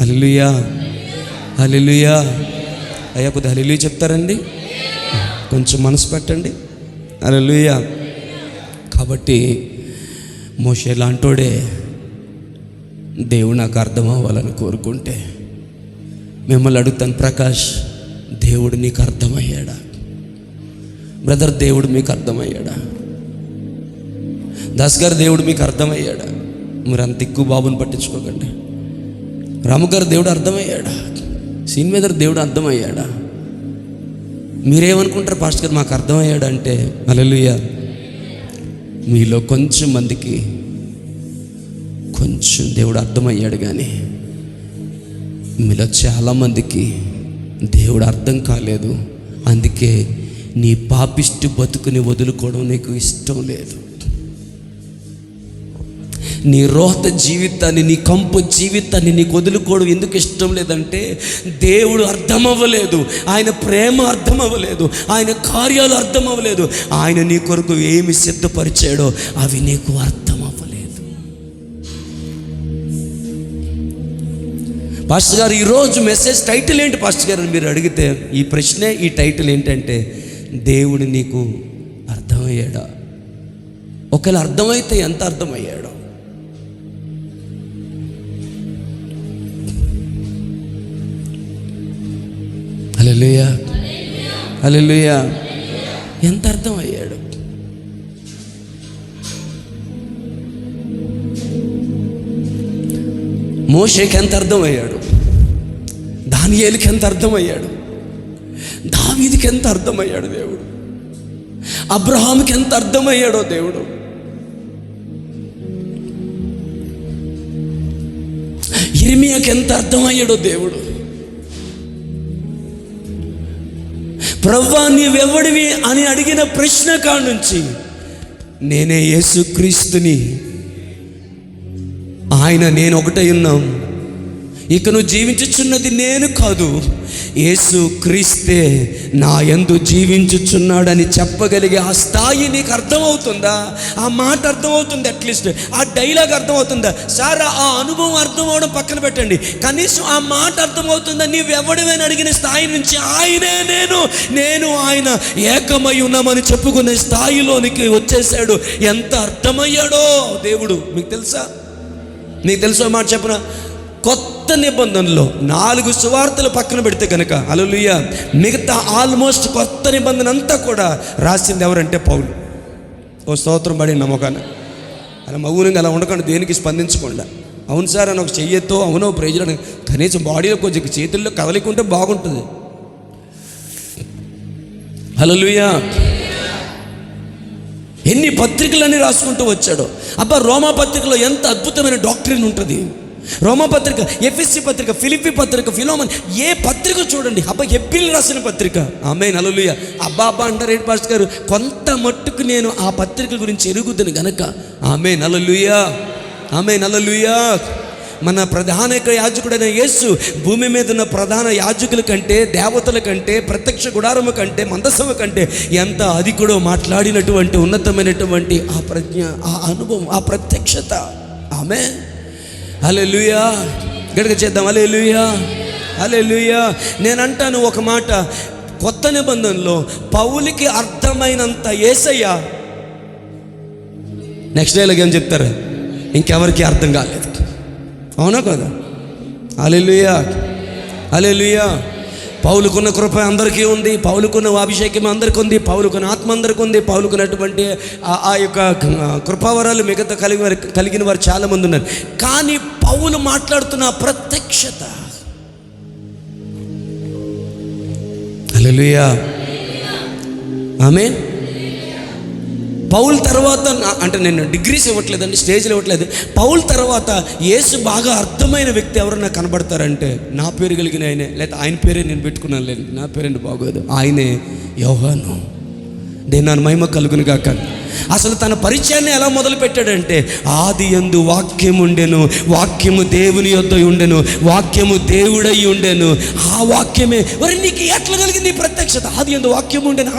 హల్లెలూయా, హల్లెలూయా. అయ్యా కొద్దిగా హల్లెలూయా చెప్తారండి, కొంచెం మనసు పెట్టండి. హల్లెలూయా. కాబట్టి మోషే లాంటోడే దేవుడు నాకు అర్థం అవ్వాలని కోరుకుంటే, మిమ్మల్ని అడుగుతాను, ప్రకాష్ దేవుడు నీకు అర్థమయ్యాడా? బ్రదర్ దేవుడు మీకు అర్థమయ్యాడా? దాస్ గారు దేవుడు మీకు అర్థమయ్యాడా? మీరు అంత ఎక్కువ బాబుని పట్టించుకోకండి. రాముగారు దేవుడు అర్థమయ్యాడా? సీనియర్ దేవుడు అర్థమయ్యాడా? మీరేమనుకుంటారు పాస్టర్ గారు మాకు అర్థమయ్యాడు అంటే? హల్లెలూయా. మీలో కొంచెం మందికి కొంచెం దేవుడు అర్థమయ్యాడు, కానీ మీలో చాలామందికి దేవుడు అర్థం కాలేదు. అందుకే నీ పాపిష్టి బతుకుని వదులుకోవడం నీకు ఇష్టం లేదు. నీ రోహత జీవితాన్ని, నీ కంపు జీవితాన్ని నీకు వదులుకోవడం ఎందుకు ఇష్టం లేదంటే, దేవుడు అర్థం అవ్వలేదు, ఆయన ప్రేమ అర్థం అవ్వలేదు, ఆయన కార్యాలు అర్థం అవ్వలేదు, ఆయన నీ కొరకు ఏమి సిద్ధపరిచాడో అవి నీకు అర్థం అవ్వలేదు. పాస్టర్ గారు ఈరోజు మెసేజ్ టైటిల్ ఏంటి పాస్టర్ గారు అని మీరు అడిగితే, ఈ ప్రశ్నే, ఈ టైటిల్ ఏంటంటే, దేవుడు నీకు అర్థమయ్యాడా? ఒకవేళ అర్థమైతే ఎంత అర్థమయ్యాడో. హల్లెలూయా, హల్లెలూయా. ఎంత అర్థమయ్యాడు? మోషేకి ఎంత అర్థమయ్యాడు? దానియేలుకి ఎంత అర్థమయ్యాడు? దావీదుకి ఎంత అర్థమయ్యాడు దేవుడు? అబ్రహాముకి ఎంత అర్థమయ్యాడో దేవుడు? ఇర్మియాకి ఎంత అర్థమయ్యాడో దేవుడు? ప్రభువా నీవెవడివి అని అడిగిన ప్రశ్న కాడ నుంచి, నేనే యేసుక్రీస్తుని, ఆయన నేను ఒకటై ఉన్నాం, ఇక నువ్వు జీవించుచున్నది నేను కాదు, యేసు క్రీస్తే నా యందు జీవించుచున్నాడని చెప్పగలిగే ఆ స్థాయి నీకు అర్థమవుతుందా? ఆ మాట అర్థమవుతుంది, అట్లీస్ట్ ఆ డైలాగ్ అర్థమవుతుందా? సార్ ఆ అనుభవం అర్థం అవడం పక్కన పెట్టండి, కనీసం ఆ మాట అర్థమవుతుందా? నీవెవడమని అడిగిన స్థాయి నుంచి ఆయనే నేను ఆయన ఏకమై ఉన్నామని చెప్పుకునే స్థాయిలోనికి వచ్చేసాడు. ఎంత అర్థమయ్యాడో దేవుడు. మీకు తెలుసా మాట చెప్పనా? కొత్త నిబంధనలో 4 సువార్తలు పక్కన పెడితే కనుక హల్లెలూయా, మిగతా ఆల్మోస్ట్ కొత్త నిబంధన అంతా కూడా రాసింది ఎవరంటే పౌలు. ఓ స్తోత్రం పడి నమ్మకాన అలా మౌనంగా అలా ఉండకుండా, దేనికి స్పందించకుండా, అవును సార్ అని ఒక చెయ్యతో అవునో ప్రైజ్లో కనీసం బాడీలో కొంచెం చేతుల్లో కదలికుంటే బాగుంటుంది. హల్లెలూయా. ఎన్ని పత్రికలన్నీ రాసుకుంటూ వచ్చాడో. అబ్బా, రోమా పత్రికలో ఎంత అద్భుతమైన డాక్ట్రిన్ ఉంటుంది. రోమా పత్రిక, ఎఫెసీ పత్రిక, ఫిలిప్పీ పత్రిక, ఫిలోమన్, ఏ పత్రిక చూడండి. అబ్బా, హెబ్రీలు రాసిన పత్రిక. ఆమేన్, హల్లెలూయా. అబ్బా అంటారు ఏంటి పాస్టర్ గారు, కొంత మట్టుకు నేను ఆ పత్రికల గురించి ఎరుగుదని గనక. ఆమేన్, హల్లెలూయా. ఆమేన్, హల్లెలూయా. మన ప్రధాన యాజకుడైన యేసు భూమి మీద ఉన్న ప్రధాన యాజకుల కంటే, దేవతల కంటే, ప్రత్యక్ష గుడారము కంటే, మందసము కంటే ఎంత అధికుడో మాట్లాడినటువంటి ఉన్నతమైనటువంటి ఆ ప్రజ్ఞ, ఆ అనుభవం, ఆ ప్రత్యక్షత. ఆమేన్, హల్లెలూయా. గట్టిగా చేద్దాం, హల్లెలూయా, హల్లెలూయా. నేను అంటాను ఒక మాట, కొత్త నిబంధనలో పౌలుకి అర్థమైనంత యేసయ్య నెక్స్ట్ డేలోకి ఏం చెప్తారు, ఇంకెవరికి అర్థం కాలేదు. అవునా కదా? హల్లెలూయా, హల్లెలూయా. పౌలుకున్న కృప అందరికీ ఉంది, పౌలుకున్న అభిషేకం అందరికీ ఉంది, పౌలుకున్న ఆత్మ అందరికీ ఉంది, పౌలుకున్నటువంటి ఆ యొక్క కృపావరాలు మిగతా కలిగిన వారు చాలామంది ఉన్నారు. కానీ పౌలు మాట్లాడుతున్న ప్రత్యక్షత, హల్లెలూయా, ఆమేన్. పౌల్ తర్వాత, అంటే నేను డిగ్రీస్ ఇవ్వట్లేదండి, స్టేజ్లు ఇవ్వట్లేదు. పౌల్ తర్వాత యేసు బాగా అర్థమైన వ్యక్తి ఎవరన్నా కనబడతారంటే నా పేరు కలిగిన ఆయనే, లేకపోతే ఆయన పేరే నేను పెట్టుకున్నాను, లేదు నా పేరేంటి బాగోదు, ఆయనే యోహాను. దేని మహిమ కలుగును గాక. అసలు తన పరిచయాన్ని ఎలా మొదలు పెట్టాడంటే, ఆది యందు వాక్యం ఉండెను, వాక్యము దేవుని యొద్ద ఉండెను, వాక్యము దేవుడై ఉండెను, ఆ వాక్యమే. మరి నీకు ఎట్లా కలిగింది ఈ ప్రత్యక్షత? ఆది యందు వాక్యం ఉండెను,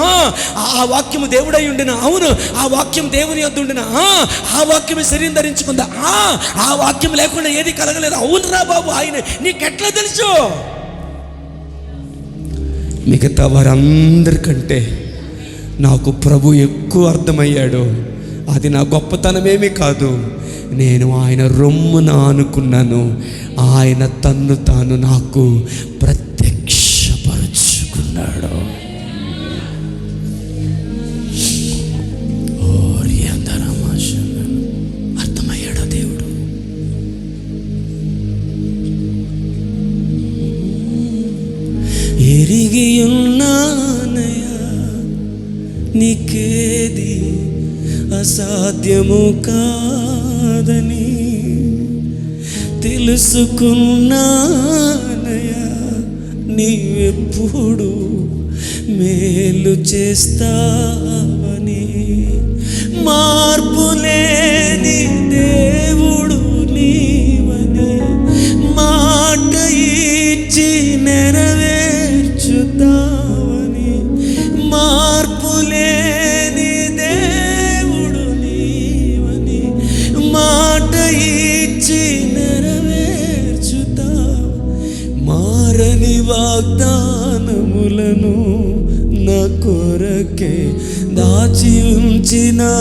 ఆ వాక్యము దేవుడై ఉండెను, అవును ఆ వాక్యం దేవుని యొద్ద ఉండెను, ఆ వాక్యమే శరీరం ధరించుకుందా, ఆ వాక్యం లేకుండా ఏది కలగలేదు, అవునురా బాబు ఆయన. నీకెట్లా తెలుసు? మిగతా వారందరికంటే నాకు ప్రభు ఎక్కువ అర్థమయ్యాడు. అది నా గొప్పతనమేమీ కాదు, నేను ఆయన రొమ్మున ఆనుకున్నాను, ఆయన తన్ను తాను నాకు ప్రత్యక్షపరుచుకున్నాడు. అర్థమయ్యాడు దేవుడు. ఎరిగి ఉన్నానయ్యా నీకేది అసాధ్యము కాదని, తెలుసుకున్నానయ్యా నీవెప్పుడు మేలు చేస్తావని. మార్పులేని దేవుడు నీవని మాట ఇచ్చి నెరవేర్చుతావని. మార్పులేని దేవుడు నీవని మాట ఇచ్చి నెరవేర్చుతావు. మారని వాగ్దానములను నా కొరకే దాచి ఉంచినావని.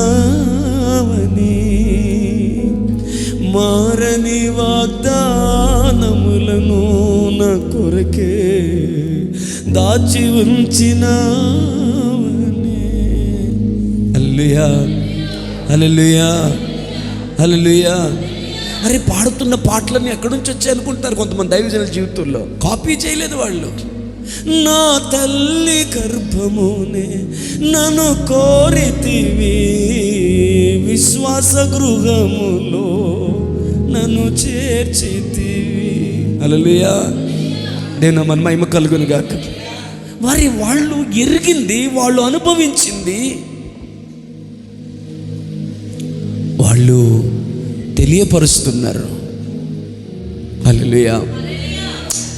మారని వాగ్దానములను నా కొరకే దాచి ఉంచినావని. హల్లెలూయా, హల్లెలూయా, హల్లెలూయా. అరే, పాడుతున్న పాటలన్నీ ఎక్కడి నుంచి వచ్చాయి అనుకుంటారు కొంతమంది దైవజనుల జీవితంలో. కాపీ చేయలేదు వాళ్ళు. నా తల్లి గర్భమునే నన్ను కోరితివి, విశ్వాస గృహములో నన్ను చేర్చితివి. హల్లెలూయా, దేవుని మన మహిమ కలుగును గాక. మరి వాళ్ళు ఎరిగింది, వాళ్ళు అనుభవించింది, వాళ్ళు తెలియపరుస్తున్నారు. హల్లెలూయా,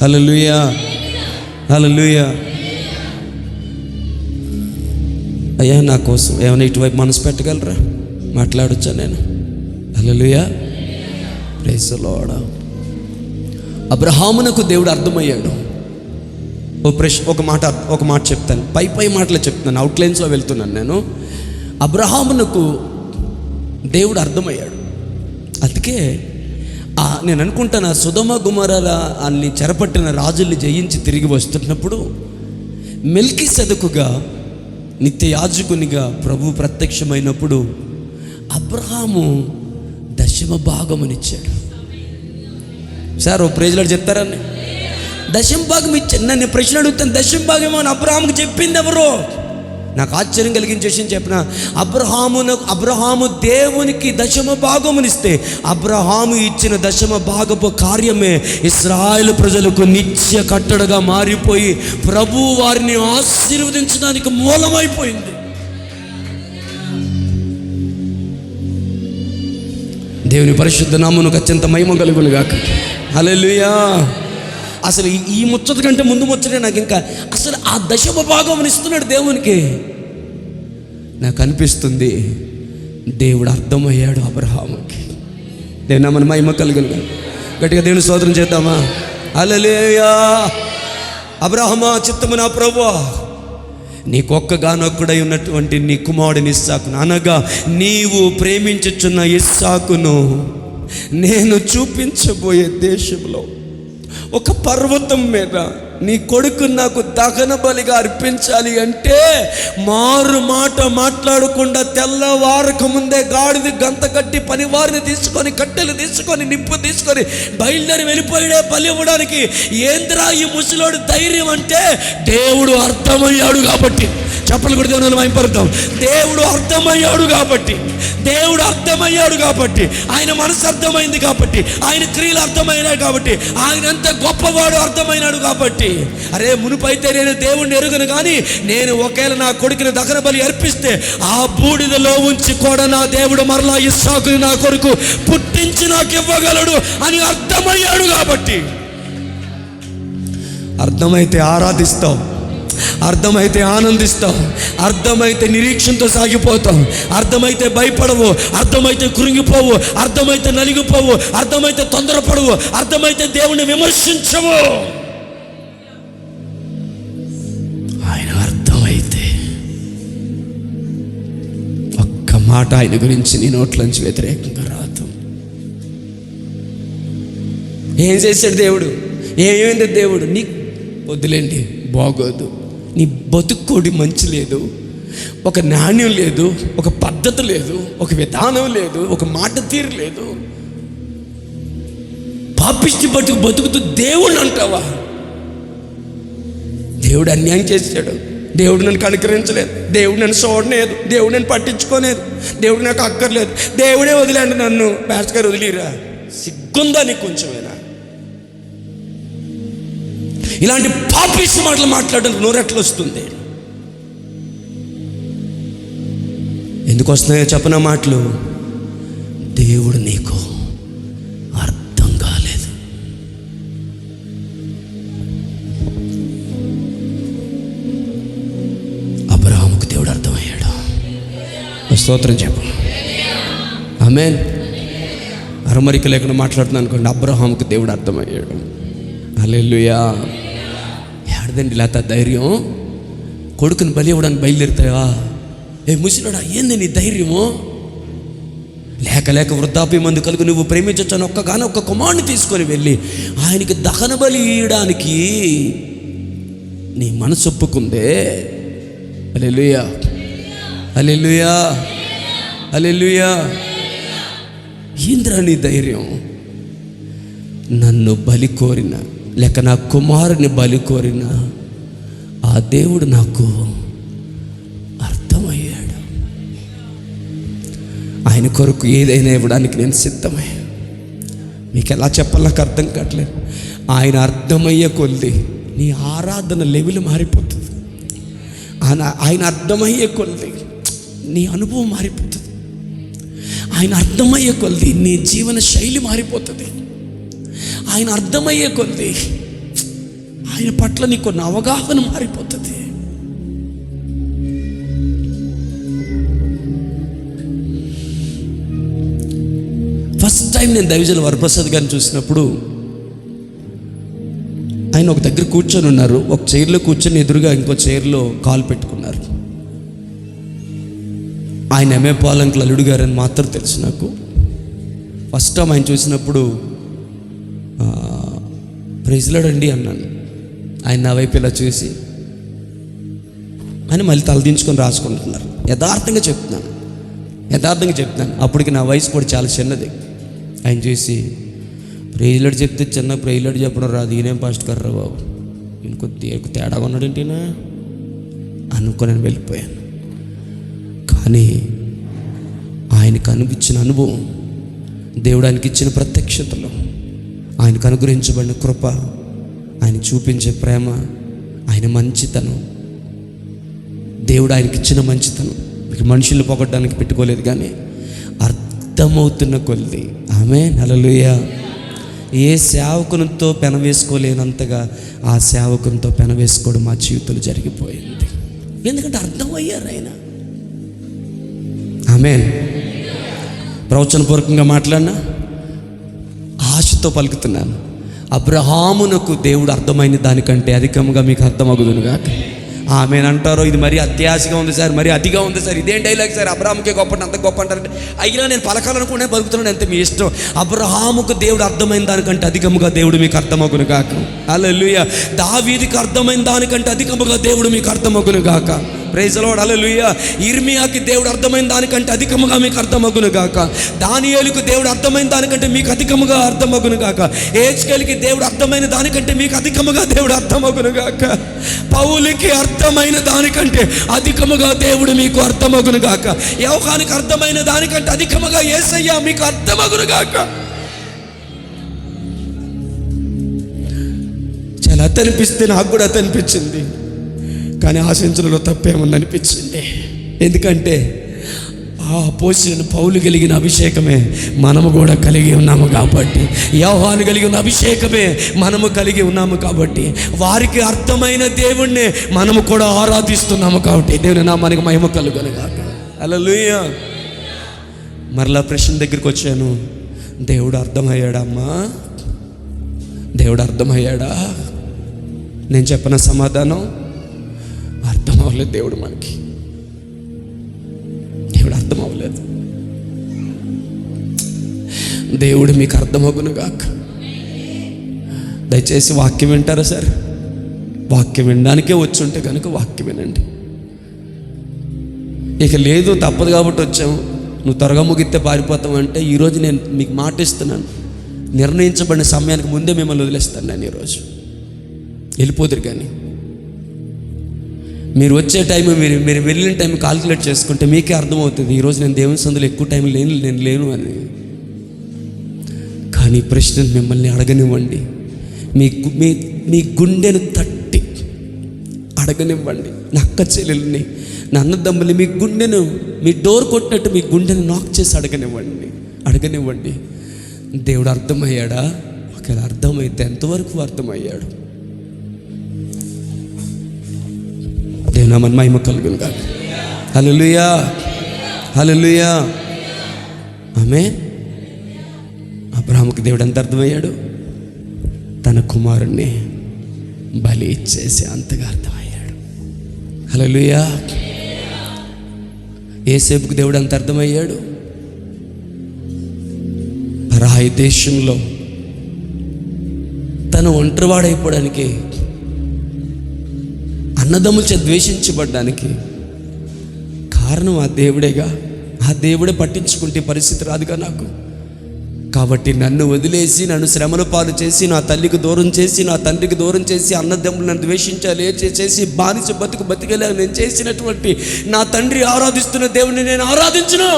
హల్లెలూయా, హల్లెలూయా. అయ్యా నా కోసం ఏమైనా ఇటువైపు మనసు పెట్టగలరా? మాట్లాడొచ్చా నేను? హల్లెలూయా. Praise the Lord. అబ్రహామునకు దేవుడు అర్థమయ్యాడు. ఒక మాట చెప్తాను, పై మాటలు చెప్తున్నాను, అవుట్లైన్స్లో వెళ్తున్నాను నేను. అబ్రహామునకు దేవుడు అర్థమయ్యాడు. అందుకే నేను అనుకుంటాను, సొదొమ గొమొర్రా అన్ని చెరపట్టిన రాజుల్ని జయించి తిరిగి వస్తున్నప్పుడు మెల్కీసెదెకుగా నిత్య యాజకునిగా ప్రభు ప్రత్యక్షమైనప్పుడు అబ్రహాము దశమ భాగమునిచ్చాడు. సార్ ఓ ప్రైజ్లాడు చెప్తారని దశమ భాగం ఇచ్చాడు. నన్ను ప్రశ్న అడుగుతాను, దశమ భాగం ఏమో అని అబ్రహాముకు చెప్పింది ఎవరు? నాకు ఆశ్చర్యం కలిగించే విషయం చెప్పిన, అబ్రహాము దేవునికి దశమ భాగమునిస్తే అబ్రహాము ఇచ్చిన దశమ భాగపు కార్యమే ఇశ్రాయేలు ప్రజలకు నిత్య కట్టడగా మారిపోయి ప్రభు వారిని ఆశీర్వదించడానికి మూలమైపోయింది. దేవుని పరిశుద్ధ నామమునకు అత్యంత మహిమ కలుగును గాక. హల్లెలూయా. అసలు ఈ ముచ్చట కంటే ముందు ముచ్చటే నాకు ఇంకా అసలు ఆ దశమ భాగం ఇస్తున్నాడు దేవునికి. నాకు అనిపిస్తుంది దేవుడు అర్థమయ్యాడు అబ్రహాముకి. దేవుని నామమున మహిమ కలుగును. గట్టిగా దేవుని స్తోత్రం చేద్దామా? హల్లెలూయా. అబ్రహామా, చిత్తము నా ప్రభువా, నీకొక్కగానొక్కడై ఉన్నటువంటి నీ కుమారుడిని ఇస్సాకును, అనగా నీవు ప్రేమించుచున్న ఇస్సాకును నేను చూపించబోయే దేశంలో ఒక పర్వతం మీద నీ కొడుకు నాకు దహన బలిగా అర్పించాలి అంటే మారు మాట మాట్లాడకుండా తెల్లవారక ముందే గాడిద గంత కట్టి పనివారిని తీసుకొని కట్టెలు తీసుకొని నిప్పు తీసుకొని బయలుదేరి వెళ్ళిపోయాడే బలి ఇవ్వడానికి. ఏంద్రా ఈ ముసలోడు ధైర్యం అంటే దేవుడు అర్థమయ్యాడు కాబట్టి. చెప్పలు కూడా దేవుని మహిమపడతాం. దేవుడు అర్థమయ్యాడు కాబట్టి, దేవుడు అర్థమయ్యాడు కాబట్టి, ఆయన మనసు అర్థమైంది కాబట్టి, ఆయన క్రియలు అర్థమైనాడు కాబట్టి, ఆయన అంత గొప్పవాడు అర్థమైనాడు కాబట్టి. అరే మునుపైతే నేను దేవుణ్ణి ఎరుగను, కానీ నేను ఒకవేళ నా కొడుకుని దహన బలి అర్పిస్తే ఆ బూడిదలో ఉంచి కూడా నా దేవుడు మరలా ఇస్సాకుని నా కొడుకు పుట్టించి నాకు ఇవ్వగలడు అని అర్థమయ్యాడు కాబట్టి. అర్థమైతే ఆరాధిస్తాం, అర్థమైతే ఆనందిస్తాం, అర్థమైతే నిరీక్షణతో సాగిపోతాం, అర్థమైతే భయపడవు, అర్థమైతే కృంగిపోవు, అర్థమైతే నలిగిపోవు, అర్థమైతే తొందరపడవు, అర్థమైతే దేవుణ్ణి విమర్శించవు. ఆయన అర్థమైతే ఒక్క మాట ఆయన గురించి నీ నోట్లోంచి వ్యతిరేకంగా రాదు. ఏం చేశాడు దేవుడు? ఏమైంది దేవుడు? నీ వద్దులేండి, బాగోదు, నీ బతుక్కోడి మంచి లేదు, ఒక నాణ్యం లేదు, ఒక పద్ధతి లేదు, ఒక విధానం లేదు, ఒక మాట తీరు లేదు, పాపిష్టి బతుకుతూ దేవుడు అంటావా? దేవుడు అన్యాయం చేశాడు, దేవుడు నన్ను కనుకరించలేదు, దేవుడు నన్ను చూడలేదు, దేవుడు నన్ను పట్టించుకోలేదు, దేవుడు నాకు అక్కర్లేదు, దేవుడే వదిలేండి నన్ను. పాస్టర్ గారు వదిలేరా? సిగ్గుందా నీకు కొంచెమైనా? ఇలాంటి పాపిష్టి మాటలు మాట్లాడడానికి నోరెట్లు వస్తుంది? ఎందుకు వస్తున్నాయో చెప్పన మాటలు? దేవుడు నీకు అర్థం కాలేదు. అబ్రహాముకు దేవుడు అర్థమయ్యాడు. స్తోత్రం చెప్పు. ఆమేన్. అరమరిక లేకుండా మాట్లాడుతున్నాను అనుకోండి. అబ్రహాముకు దేవుడు అర్థమయ్యాడు. హల్లెలూయా. ఏడదండి లేత ధైర్యం? కొడుకుని బలి ఇవ్వడానికి బయలుదేరుతావా? ఏ ముసిలోడా, ఏంది నీ ధైర్యము? లేక వృద్ధాప్య మందు కలుగు నువ్వు ప్రేమించొచ్చాను ఒక్క కుమారుని తీసుకొని వెళ్ళి ఆయనకి దహన బలి ఇవ్వడానికి నీ మనసు ఒప్పుకుందే. హల్లెలూయా, హల్లెలూయా, హల్లెలూయా. ఏంద్రా నీ ధైర్యం? నన్ను బలి కోరిన లేక నా కుమారుని బలి కోరిన ఆ దేవుడు నాకు అర్థమయ్యాడు. ఆయన కొరకు ఏదైనా ఇవ్వడానికి నేను సిద్ధమే. మీకు ఎలా చెప్పాలి నాకు అర్థం కావట్లేదు. ఆయన అర్థమయ్యే కొద్ది నీ ఆరాధన లెవెల్ మారిపోతుంది. ఆయన అర్థమయ్యే కొద్ది నీ అనుభవం మారిపోతుంది. ఆయన అర్థమయ్యే కొద్ది నీ జీవన శైలి మారిపోతుంది. ఆయన అర్థమయ్యే కొద్ది ఆయన పట్ల నీకు కొన్ని అవగాహన మారిపోతుంది. ఫస్ట్ టైం నేను దైవజన వరప్రసాద్ గారిని చూసినప్పుడు ఆయన ఒక దగ్గర కూర్చొని ఉన్నారు. ఒక చైర్లో కూర్చొని ఎదురుగా ఇంకో చైర్లో కాలు పెట్టుకున్నారు. ఆయన ఎంఏ పాలంకుల అల్లుడు గారని మాత్రం తెలుసు నాకు. ఫస్ట్ టైం ఆయన చూసినప్పుడు ప్రైజ్లాడండి అన్నాను. ఆయన నా వైపు ఇలా చూసి ఆయన మళ్ళీ తలదించుకొని రాసుకుంటున్నారు. యథార్థంగా చెప్తున్నాను. అప్పటికి నా వయసు కూడా చాలా చిన్నది. ఆయన చూసి ప్రైజ్లాడు చెప్తే చిన్న ప్రైజ్లాడు చెప్పడం రాదు, ఈయనేం పాస్ట్ కర్రా బాబు, ఈయన కొద్దిగా తేడాగా ఉన్నాడేంటినా అనుకొని నేను వెళ్ళిపోయాను. కానీ ఆయనకు అనిపించిన అనుభవం, దేవుడు ఆయనకి ఇచ్చిన ప్రత్యక్షతలో, ఆయనకు అనుగ్రహించబడిన కృప, ఆయన చూపించే ప్రేమ, ఆయన మంచితనం, దేవుడు ఆయనకి ఇచ్చిన మంచితనం మనుషులు పొగడ్డానికి పెట్టుకోలేదు, కానీ అర్థమవుతున్న కొద్ది ఆమేన్ హల్లెలూయా. ఏ సేవకునితో పెనవేసుకోలేనంతగా ఆ సేవకునితో పెనవేసుకోవడం మా జీవితంలో జరిగిపోయింది. ఎందుకంటే అర్థమయ్యారు ఆయన. ఆమేన్. ప్రవచనపూర్వకంగా మాట్లాడినా ఆశతో పలుకుతున్నాను. అబ్రహామునకు దేవుడు అర్థమైన దానికంటే అధికంగా మీకు అర్థమగుదునుగాక. ఆమెను అంటారో ఇది మరీ అత్యాశగా ఉంది సార్, మరీ అతిగా ఉంది సార్, ఇదేం డైలాగ్ సార్, అబ్రహాముకే గొప్ప అంత గొప్ప అంటారంటే అయినా నేను పలకాలనుకునే పలుకుతున్నాను, ఎంత మీ ఇష్టం. అబ్రహాముకు దేవుడు అర్థమైన దానికంటే అధికముగా దేవుడు మీకు అర్థమగును గాక. హల్లెలూయా. దావీదుకి అర్థమైన దానికంటే అధికముగా దేవుడు మీకు అర్థమగును గాక. Praise the Lord. హల్లెలూయా. ఇర్మియాకి దేవుడు అర్థమైన దానికంటే అధికముగా మీకు అర్థమగును గాక. దానియేలుకు దేవుడు అర్థమైన దానికంటే మీకు అధికముగా అర్థమగును గాక. హెజ్కేలుకి దేవుడు అర్థమైన దానికంటే మీకు అధికముగా దేవుడు అర్థమగును గాక. పౌలుకి అర్థమైన దానికంటే అధికముగా దేవుడు మీకు అర్థమగును గాక. యోహానికి అర్థమైన దానికంటే అధికముగా యేసయ్య మీకు అర్థమగును గాక. చాలా అనిపిస్తే నాకు కూడా అనిపించింది, కానీ ఆశించడంలో తప్పేమని అనిపించింది. ఎందుకంటే ఆ పోసిన పౌలు కలిగిన అభిషేకమే మనము కూడా కలిగి ఉన్నాము కాబట్టి, యోహాను కలిగి ఉన్న అభిషేకమే మనము కలిగి ఉన్నాము కాబట్టి, వారికి అర్థమైన దేవుణ్ణి మనము కూడా ఆరాధిస్తున్నాము కాబట్టి దేవుని నామానికి మహిమ కలుగును గాక. హల్లెలూయా. మరలా ప్రశ్న దగ్గరికి వచ్చాను. దేవుడు అర్థమయ్యాడా అమ్మా? దేవుడు అర్థమయ్యాడా? నేను చెప్పిన సమాధానం అర్థం అవ్వలేదు. దేవుడు అర్థం అవ్వలేదు. దేవుడు మీకు అర్థమవును గాక. దయచేసి వాక్యం వింటారా సార్? వాక్యం వినడానికే వచ్చి ఉంటే కనుక వాక్యం వినండి. ఇక లేదు తప్పదు కాబట్టి వచ్చాము, నువ్వు త్వరగా ముగిస్తే పారిపోతావు అంటే ఈరోజు నేను మీకు మాట ఇస్తున్నాను, నిర్ణయించబడిన సమయానికి ముందే మిమ్మల్ని వదిలేస్తాను. నేను ఈరోజు వెళ్ళిపోదురు, కానీ మీరు వచ్చే టైం మీరు వెళ్ళిన టైం కాల్కులేట్ చేసుకుంటే మీకే అర్థమవుతుంది ఈరోజు నేను దేవుని సందులో ఎక్కువ టైం నేను లేను అని. కానీ ప్రశ్న మిమ్మల్ని అడగనివ్వండి, మీ గుండెను తట్టి అడగనివ్వండి. నా అక్క చెల్లెల్ని, నా అన్నదమ్ముల్ని మీ గుండెను, మీ డోర్ కొట్టినట్టు మీ గుండెను నాక్ చేసి అడగనివ్వండి. దేవుడు అర్థమయ్యాడా? ఒకవేళ అర్థమైతే ఎంతవరకు అర్థమయ్యాడు? దేవుని మన మహిమ కలుగును గాక. హల్లెలూయా. హల్లెలూయా. ఆమేన్. అబ్రహాముకి దేవుడు ఎంత అర్థమయ్యాడు? తన కుమారుణ్ణి బలి ఇచ్చేసి అంతగా అర్థమయ్యాడు. హల్లెలూయా. యేసేపుకు దేవుడు ఎంత అర్థమయ్యాడు? పరాయి దేశంలో తను ఒంటరివాడైపోవడానికి, అన్నదమ్ముల చేత ద్వేషించబడ్డానికి కారణం ఆ దేవుడేగా. ఆ దేవుడే పట్టించుకుంటే పరిస్థితి రాదుగా నాకు. కాబట్టి నన్ను వదిలేసి, నన్ను శ్రమల పాలు చేసి, నా తల్లికి దూరం చేసి, నా తండ్రికి దూరం చేసి, అన్నదమ్ములు నన్ను ద్వేషించాలి చేసి బానిస బతికేలా నేను చేసినటువంటి నా తండ్రి ఆరాధిస్తున్న దేవుడిని నేను ఆరాధించను.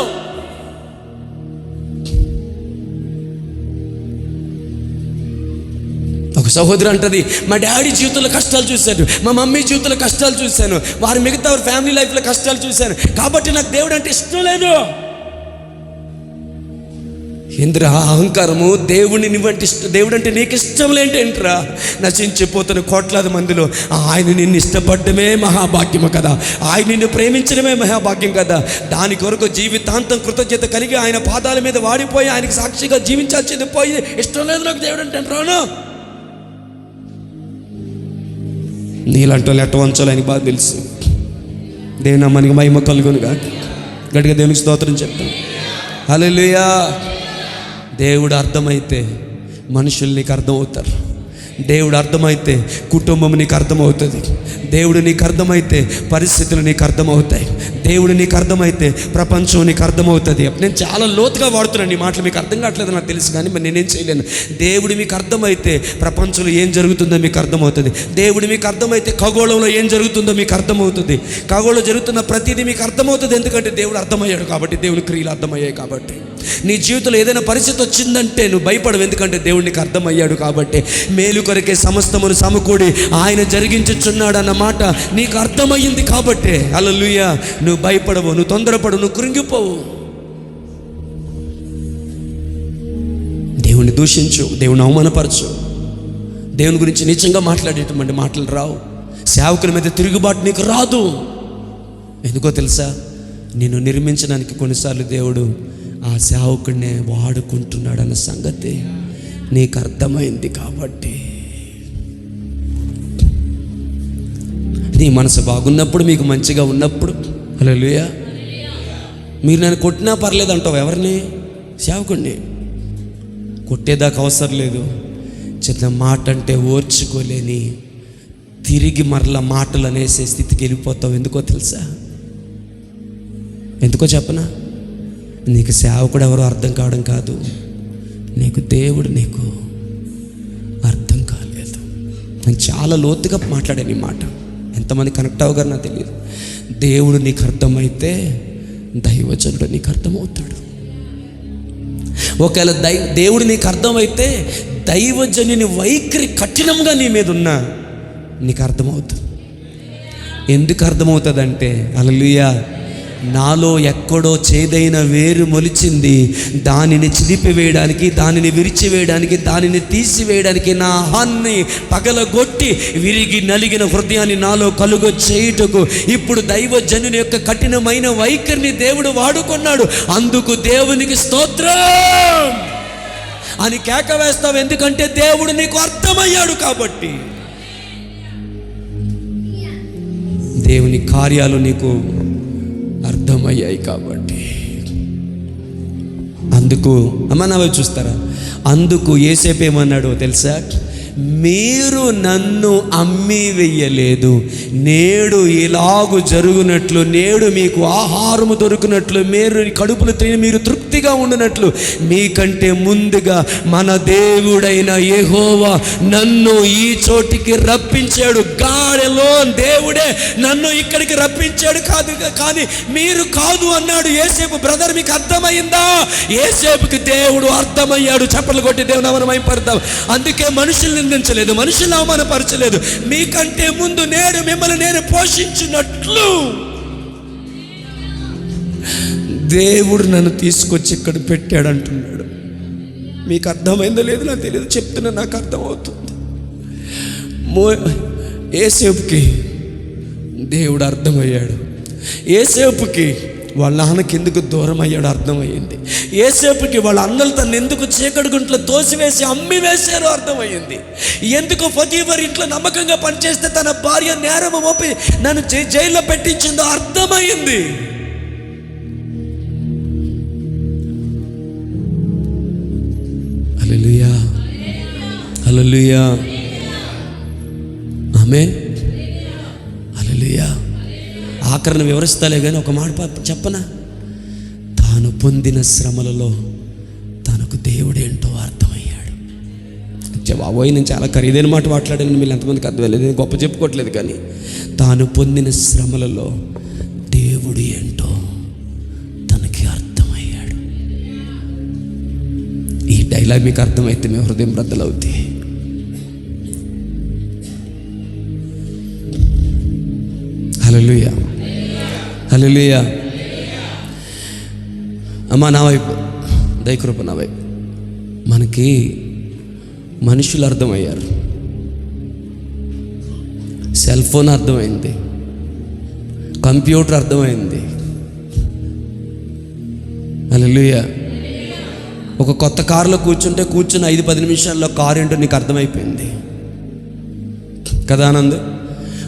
ఒక సహోదరు అంటది, మా డాడీ జీవితంలో కష్టాలు చూశాను, మా మమ్మీ జీవితంలో కష్టాలు చూశాను, వారి మిగతా ఫ్యామిలీ లైఫ్లో కష్టాలు చూశాను, కాబట్టి నాకు దేవుడు అంటే ఇష్టం లేదు. ఇంద్ర అహంకారము దేవుడిని వంటి దేవుడు అంటే నీకు ఇష్టం లేంటేంట్రా? నశించిపోతున్న కోట్లాది మందిలో ఆయన నిన్ను ఇష్టపడమే మహాభాగ్యము కదా, ఆయన నిన్ను ప్రేమించడమే మహాభాగ్యం కదా. దాని కొరకు జీవితాంతం కృతజ్ఞత కలిగి ఆయన పాదాల మీద వాడిపోయి ఆయనకి సాక్షిగా జీవించాల్సింది పోయి ఇష్టం లేదు నాకు దేవుడు అంటే రాను. నీలాంటి వాళ్ళు ఎట్ట వంచాలో ఆయనకి బాగా తెలుసు. దేవుని నామానికి మహిమ కలుగునుగా. గట్టిగా దేవునికి స్తోత్రం చెప్తాం. హల్లెలూయా. దేవుడు అర్థమైతే మనుషులు నీకు అర్థమవుతారు. దేవుడు అర్థమైతే కుటుంబం నీకు అర్థమవుతుంది. దేవుడు నీకు అర్థమైతే పరిస్థితులు నీకు అర్థమవుతాయి. దేవుడు నీకు అర్థమైతే ప్రపంచం నీకు అర్థమవుతుంది. నేను చాలా లోతుగా వాడుతున్నాను ఈ మాటలు, మీకు అర్థం కావట్లేదు నాకు తెలుసు, కానీ మరి నేనేం చేయలేను. దేవుడు మీకు అర్థమైతే ప్రపంచంలో ఏం జరుగుతుందో మీకు అర్థమవుతుంది. దేవుడు మీకు అర్థమైతే ఖగోళంలో ఏం జరుగుతుందో మీకు అర్థమవుతుంది. ఖగోళంలో జరుగుతున్న ప్రతిదీ మీకు అర్థమవుతుంది. ఎందుకంటే దేవుడు అర్థమయ్యాడు కాబట్టి, దేవుని క్రియలు అర్థమయ్యాయి కాబట్టి. నీ జీవితంలో ఏదైనా పరిస్థితి వచ్చిందంటే నువ్వు భయపడవు, ఎందుకంటే దేవుడు నీకు అర్థమయ్యాడు కాబట్టి. మేలు కొరకే సమస్తమును సమకూడి ఆయన జరిగించుచున్నాడు అన్న మాట నీకు అర్థమయ్యింది కాబట్టి హల్లెలూయా. నువ్వు భయపడవు, నువ్వు తొందరపడవు, నువ్వు కృంగిపోవు. దేవుని దూషించు, దేవుని అవమానపరచు, దేవుని గురించి నిజంగా మాట్లాడేటువంటి మాటలు రావు. సేవకుల మీద తిరుగుబాటు నీకు రాదు. ఎందుకో తెలుసా? నిన్ను నిర్మించడానికి కొన్నిసార్లు దేవుడు ఆ సేవకుడినే వాడుకుంటున్నాడు అన్న సంగతి నీకు అర్థమైంది కాబట్టి. నీ మనసు బాగున్నప్పుడు, మీకు మంచిగా ఉన్నప్పుడు హల్లెలూయా. మీరు నన్ను కొట్టినా పర్లేదు అంటావు. ఎవరిని? సేవకుడిని. కొట్టేదాకా అవసరం లేదు. చిన్న మాట అంటే ఓర్చుకోలేని తిరిగి మరలా మాటలు అనేసే స్థితికి వెళ్ళిపోతావు. ఎందుకో తెలుసా? ఎందుకో చెప్పనా? నీకు సేవకుడు ఎవరో అర్థం కావడం కాదు, నీకు దేవుడు నీకు అర్థం కాలేదు. నేను చాలా లోతుగా మాట్లాడాను ఈ మాట. ఎంతమంది కనెక్ట్ అవ్వగారు నాకు తెలియదు. దేవుడు నీకు అర్థమైతే దైవజనుడు నీకు అర్థమవుతాడు. ఒకవేళ దేవుడు నీకు అర్థమైతే దైవజనుని వైఖరి కఠినంగా నీ మీద ఉన్నా నీకు అర్థమవుతుంది. ఎందుకు అర్థమవుతుందంటే హల్లెలూయా, నాలో ఎక్కడో చేదైన వేరు మొలిచింది, దానిని చిదిపివేయడానికి, దానిని విరిచివేయడానికి, దానిని తీసివేయడానికి, నా అహాన్ని పగలగొట్టి విరిగి నలిగిన హృదయాన్ని నాలో కలుగ చేయుటకు ఇప్పుడు దైవజనుని యొక్క కఠినమైన వైఖరిని దేవుడు వాడుకున్నాడు. అందుకు దేవునికి స్తోత్రం అని కేక వేస్తావు. ఎందుకంటే దేవుడు నీకు అర్థమయ్యాడు కాబట్టి. దేవుని కార్యాలు నీకు అర్థమయ్యాయి కాబట్టి. అందుకు అమ్మ నా వైపు చూస్తారా? అందుకు యేసేపు ఏమన్నాడో తెలుసా? మీరు నన్ను అమ్మి వెయ్యలేదు, నేడు ఇలాగు జరుగునట్లు, నేడు మీకు ఆహారము దొరికినట్లు, మీరు కడుపులు తిని మీరు తృప్తిగా ఉండినట్లు మీకంటే ముందుగా మన దేవుడైన యెహోవా నన్ను ఈ చోటికి రప్పించాడు. గాడ్ అలోన్, దేవుడే నన్ను ఇక్కడికి రప్పించాడు కాదు, కానీ మీరు కాదు అన్నాడు యేసేపు. బ్రదర్, మీకు అర్థమైందా? యేసేపుకి దేవుడు అర్థమయ్యాడు. చప్పట్లు కొట్టి దేవుని నామమున మహిమపడతాం. అందుకే మనుషుల్ని నిందించలేదు, మనుషులను అవమానపరచలేదు. మీకంటే ముందు నేను మిమ్మల్ని నేను పోషించినట్లు దేవుడు నన్ను తీసుకొచ్చి ఇక్కడ పెట్టాడు అంటున్నాడు. మీకు అర్థమైందో లేదో నాకు తెలియదు, చెప్తున్నా, నాకు అర్థమవుతుంది. యేసేపుకి దేవుడు అర్థమయ్యాడు. యేసేపుకి వాళ్ళ నాన్నకి ఎందుకు దూరం అయ్యాడో అర్థమయ్యింది. యేసేపుకి వాళ్ళ అన్నలు తను ఎందుకు చీకటి గుంట్లో తోసివేసి అమ్మి వేశారో అర్థమయ్యింది. ఎందుకు పొతీఫర్ ఇంట్లో నమ్మకంగా పనిచేస్తే తన భార్య నేరము మోపి నన్ను జైల్లో పెట్టించిందో అర్థమయ్యింది. హల్లెలూయా, హల్లెలూయా, ఆమేన్, హల్లెలూయా. ఆఖరణ వివరిస్తాలే కానీ ఒక మాట చెప్పనా? తాను పొందిన శ్రమలలో తనకు దేవుడేంటో అర్థమయ్యాడు. బాబోయ్, నేను చాలా ఖరీదైన మాట మాట్లాడాను, మీరు ఎంతమందికి అర్థమయ్యలేదు, నేను గొప్ప చెప్పుకోవట్లేదు, కానీ తాను పొందిన శ్రమలలో దేవుడు ఏంటో తనకి అర్థమయ్యాడు. ఈ డైలాగ్ మీకు అర్థమైతే మీ హృదయం బ్రద్దలవుతాయి. హల్లెలూయా, హల్లెలూయా. అమ్మా నా వైపు దయకృప, నా వైపు మనకి మనుషులు అర్థమయ్యారు, సెల్ ఫోన్ అర్థమైంది, కంప్యూటర్ అర్థమైంది. హల్లెలూయా. ఒక కొత్త కారులో కూర్చుని 5-10 నిమిషాల్లో కారు ఏంటో నీకు అర్థమైపోయింది కదా ఆనంద్?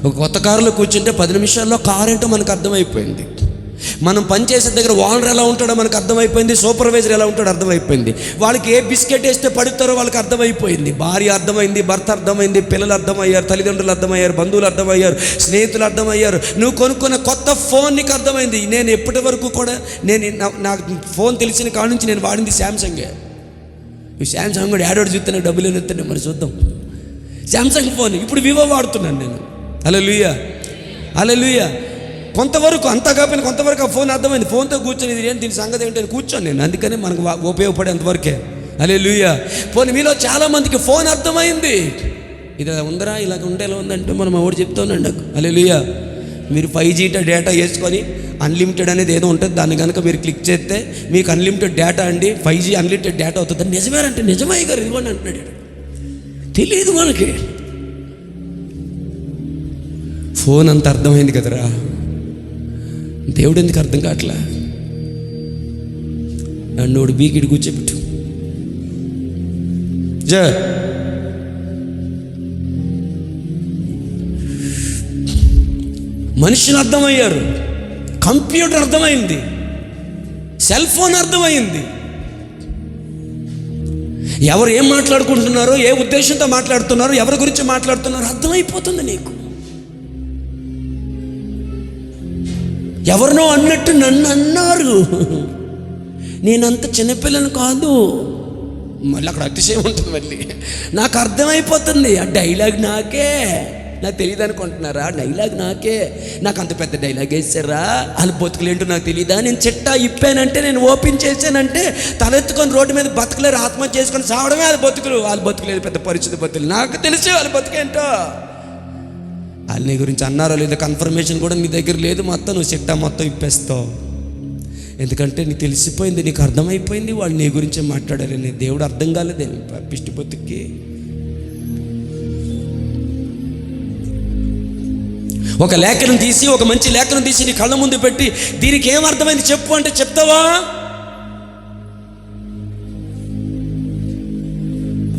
ఒక కొత్త కారులో కూర్చుంటే 10 నిమిషాల్లో కారు ఏంటో మనకు అర్థమైపోయింది. మనం పనిచేసే దగ్గర ఓనర్ ఎలా ఉంటాడో మనకు అర్థమైపోయింది, సూపర్వైజర్ ఎలా ఉంటాడో అర్థమైపోయింది, వాళ్ళకి ఏ బిస్కెట్ వేస్తే పడుతారో వాళ్ళకి అర్థమైపోయింది. భార్య అర్థమైంది, భర్త అర్థమైంది, పిల్లలు అర్థమయ్యారు, తల్లిదండ్రులు అర్థమయ్యారు, బంధువులు అర్థమయ్యారు, స్నేహితులు అర్థమయ్యారు. నువ్వు కొనుక్కున్న కొత్త ఫోన్ నీకు అర్థమైంది. నేను ఎప్పటి వరకు కూడా నాకు ఫోన్ తెలిసిన కాడ నుంచి నేను వాడింది శాంసంగే. ఈ శాంసంగ్ కూడా ఏడోడు చూస్తే డబ్బులు ఎత్తాను, మరి చూద్దాం. శాంసంగ్ ఫోన్, ఇప్పుడు వివో వాడుతున్నాను నేను. హల్లెలూయా, హల్లెలూయా. కొంతవరకు, అంతా కాకపోయినా కొంతవరకు ఆ ఫోన్ అర్థమైంది. ఫోన్తో కూర్చొని ఇది ఏంటి, దీని సంగతి ఏంటని కూర్చొని నేను, అందుకనే మనకు ఉపయోగపడేంతవరకే. హల్లెలూయా. పోనీ మీలో చాలామందికి ఫోన్ అర్థమైంది. ఇది ఉందరా, ఇలాగ ఉండేలా ఉందంటే మనం ఎవరు చెప్తానండి నాకు. హల్లెలూయా. మీరు 5G డేటా వేసుకొని అన్లిమిటెడ్ అనేది ఏదో ఉంటుంది, దాన్ని కనుక మీరు క్లిక్ చేస్తే మీకు అన్లిమిటెడ్ డేటా అండి, 5G అన్లిమిటెడ్ డేటా అవుతుంది. నిజమేనంటే నిజమే గారు, ఇదిగోండి అంటున్నాడు. తెలియదు మనకి. ఫోన్ అంత అర్థమైంది కదరా, దేవుడు ఎందుకు అర్థం కావట్లా? నన్ను బీకిడి కూర్చోబెట్టు. మనుషులు అర్థమయ్యారు, కంప్యూటర్ అర్థమైంది, సెల్ ఫోన్ అర్థమైంది. ఎవరు ఏం మాట్లాడుకుంటున్నారో, ఏ ఉద్దేశంతో మాట్లాడుతున్నారో, ఎవరి గురించి మాట్లాడుతున్నారో అర్థమైపోతుంది నీకు. ఎవరినో అన్నట్టు నన్ను అన్నారు, నేనంత చిన్నపిల్లను కాదు. మళ్ళీ అక్కడ అతిశయం ఉంటుంది. మళ్ళీ నాకు అర్థమైపోతుంది, ఆ డైలాగ్ నాకే. నాకు తెలియదు అనుకుంటున్నారా? డైలాగ్ నాకే. నాకు అంత పెద్ద డైలాగ్ వేసారా? వాళ్ళ బతుకులేంటో నాకు తెలియదా? నేను చిట్టా ఇప్పానంటే, నేను ఓపెన్ చేశానంటే తలెత్తుకొని రోడ్డు మీద బతుకులేరు, ఆత్మహత్య చేసుకొని సావడమే వాళ్ళ బతుకులు. వాళ్ళ బతుకులేదు పెద్ద పరిస్థితి బతుకులు. నాకు తెలిసి వాళ్ళ బతుకేంటో. వాళ్ళు నీ గురించి అన్నారో లేదో కన్ఫర్మేషన్ కూడా నీ దగ్గర లేదు. మొత్తం నువ్వు చిట్టా మొత్తం ఇప్పేస్తావు. ఎందుకంటే నీకు తెలిసిపోయింది, నీకు అర్థమైపోయింది వాళ్ళు నీ గురించే మాట్లాడారని. దేవుడు అర్థం కాలేదేమి పిష్టి బతుక్కి. ఒక లేఖనం తీసి, ఒక మంచి లేఖనం తీసి నీ కళ్ళ ముందు పెట్టి, దీనికి ఏం అర్థమైంది చెప్పు అంటే చెప్తావా?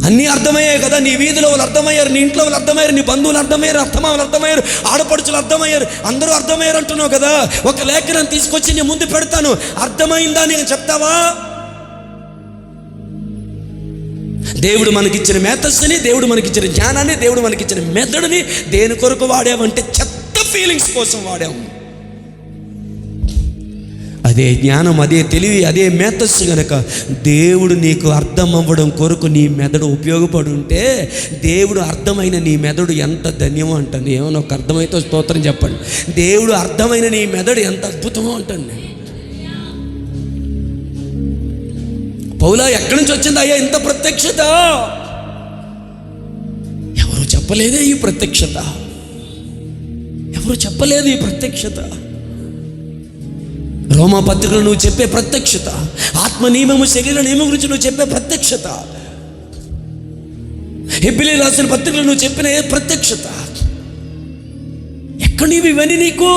అన్నీ అర్థమయ్యాయి కదా. నీ వీధిలో వాళ్ళు అర్థమయ్యారు, నీ ఇంట్లో వాళ్ళు అర్థమయ్యారు, నీ బంధువులు అర్థమయ్యారు, అత్తమామలు అర్థమయ్యారు, ఆడపడుచులు అర్థమయ్యారు, అందరూ అర్థమయ్యారు అంటున్నావు కదా. ఒక లేఖనం తీసుకొచ్చి నీ ముందు పెడతాను, అర్థమైందా నేను చెప్తావా? దేవుడు మనకిచ్చిన మేతస్సుని, దేవుడు మనకిచ్చిన జ్ఞానాన్ని, దేవుడు మనకిచ్చిన మెదడుని దేని కొరకు వాడామంటే చెత్త ఫీలింగ్స్ కోసం వాడాము. అదే జ్ఞానం, అదే తెలివి, అదే మేతస్సు గనక దేవుడు నీకు అర్థం అవ్వడం కొరకు నీ మెదడు ఉపయోగపడి ఉంటే, దేవుడు అర్థమైన నీ మెదడు ఎంత ధన్యమో అంటాను. ఏమన్నా ఒక అర్థమైతే స్తోత్రం చెప్పండి. దేవుడు అర్థమైన నీ మెదడు ఎంత అద్భుతమో అంటాను నేను. పౌలా, ఎక్కడి నుంచి వచ్చింది అయ్యా ఇంత ప్రత్యక్షత? ఎవరు చెప్పలేదే ఈ ప్రత్యక్షత, ఎవరు చెప్పలేదు ఈ ప్రత్యక్షత. రోమా పత్రికలు నువ్వు చెప్పే ప్రత్యక్షత, ఆత్మ నియమము శరీర నియమం గురించి నువ్వు చెప్పే ప్రత్యక్షత, హెబ్రీ రాసిన పత్రికలు నువ్వు చెప్పిన ఏ ప్రత్యక్షత, ఎక్కడి ఇవన్నీ నీకు?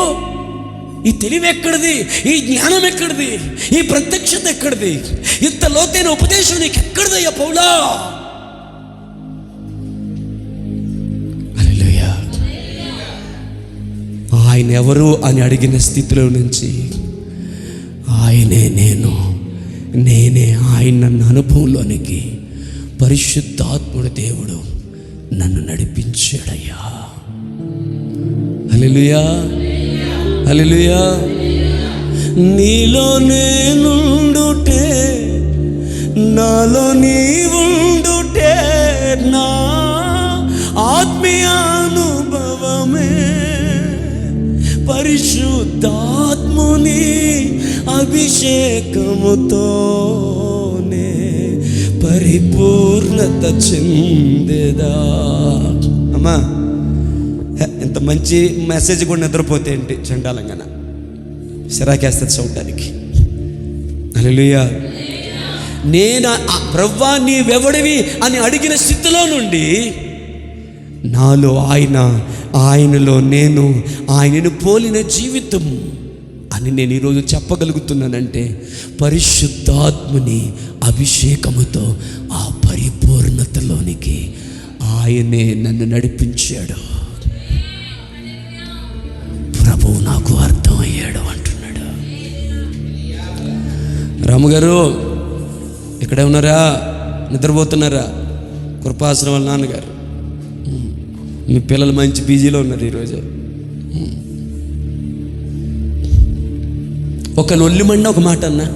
ఈ తెలివి ఎక్కడిది? ఈ జ్ఞానం ఎక్కడిది? ఈ ప్రత్యక్షత ఎక్కడిది? ఇంత లోతైన ఉపదేశం నీకు ఎక్కడిదయ్యా పౌలా? హల్లెలూయా. ఆయన ఎవరు అని అడిగిన స్థితిలో నుంచి ఆయనే నేను, నేనే ఆయన నన్ను అనుభవంలోనికి పరిశుద్ధాత్ముడు దేవుడు నన్ను నడిపించాడయ్యా. హల్లెలూయా, హల్లెలూయా. నీలో నేనుండుటే, నాలో నీవుండుటే నా ఆత్మీయానుభవమే, పరిశుద్ధాత్ముని అభిషేకముతోనే పరిపూర్ణత చెందేదా. అమ్మా, ఎంత మంచి మెసేజ్ కూడా నిద్రపోతే ఏంటి చండాలంగా సిరాకేస్తుంది చూడడానికి. హల్లెలూయా. నేను ప్రభువా నీవెవడివి అని అడిగిన స్థితిలో నుండి నాలో ఆయన, ఆయనలో నేను, ఆయనను పోలిన జీవితం అని నేను ఈరోజు చెప్పగలుగుతున్నానంటే పరిశుద్ధాత్మని అభిషేకముతో ఆ పరిపూర్ణతలోనికి ఆయనే నన్ను నడిపించాడు. ప్రభువు నాకు అర్థమయ్యాడు అంటున్నాడు. రాముగారు ఇక్కడే ఉన్నారా? నిద్రపోతున్నారా? కృపాశ్రమ వాళ్ళ నాన్నగారు, మీ పిల్లలు మంచి బిజీలో ఉన్నారు ఈరోజు. ఒక నొల్లిమండి ఒక మాట అన్నా,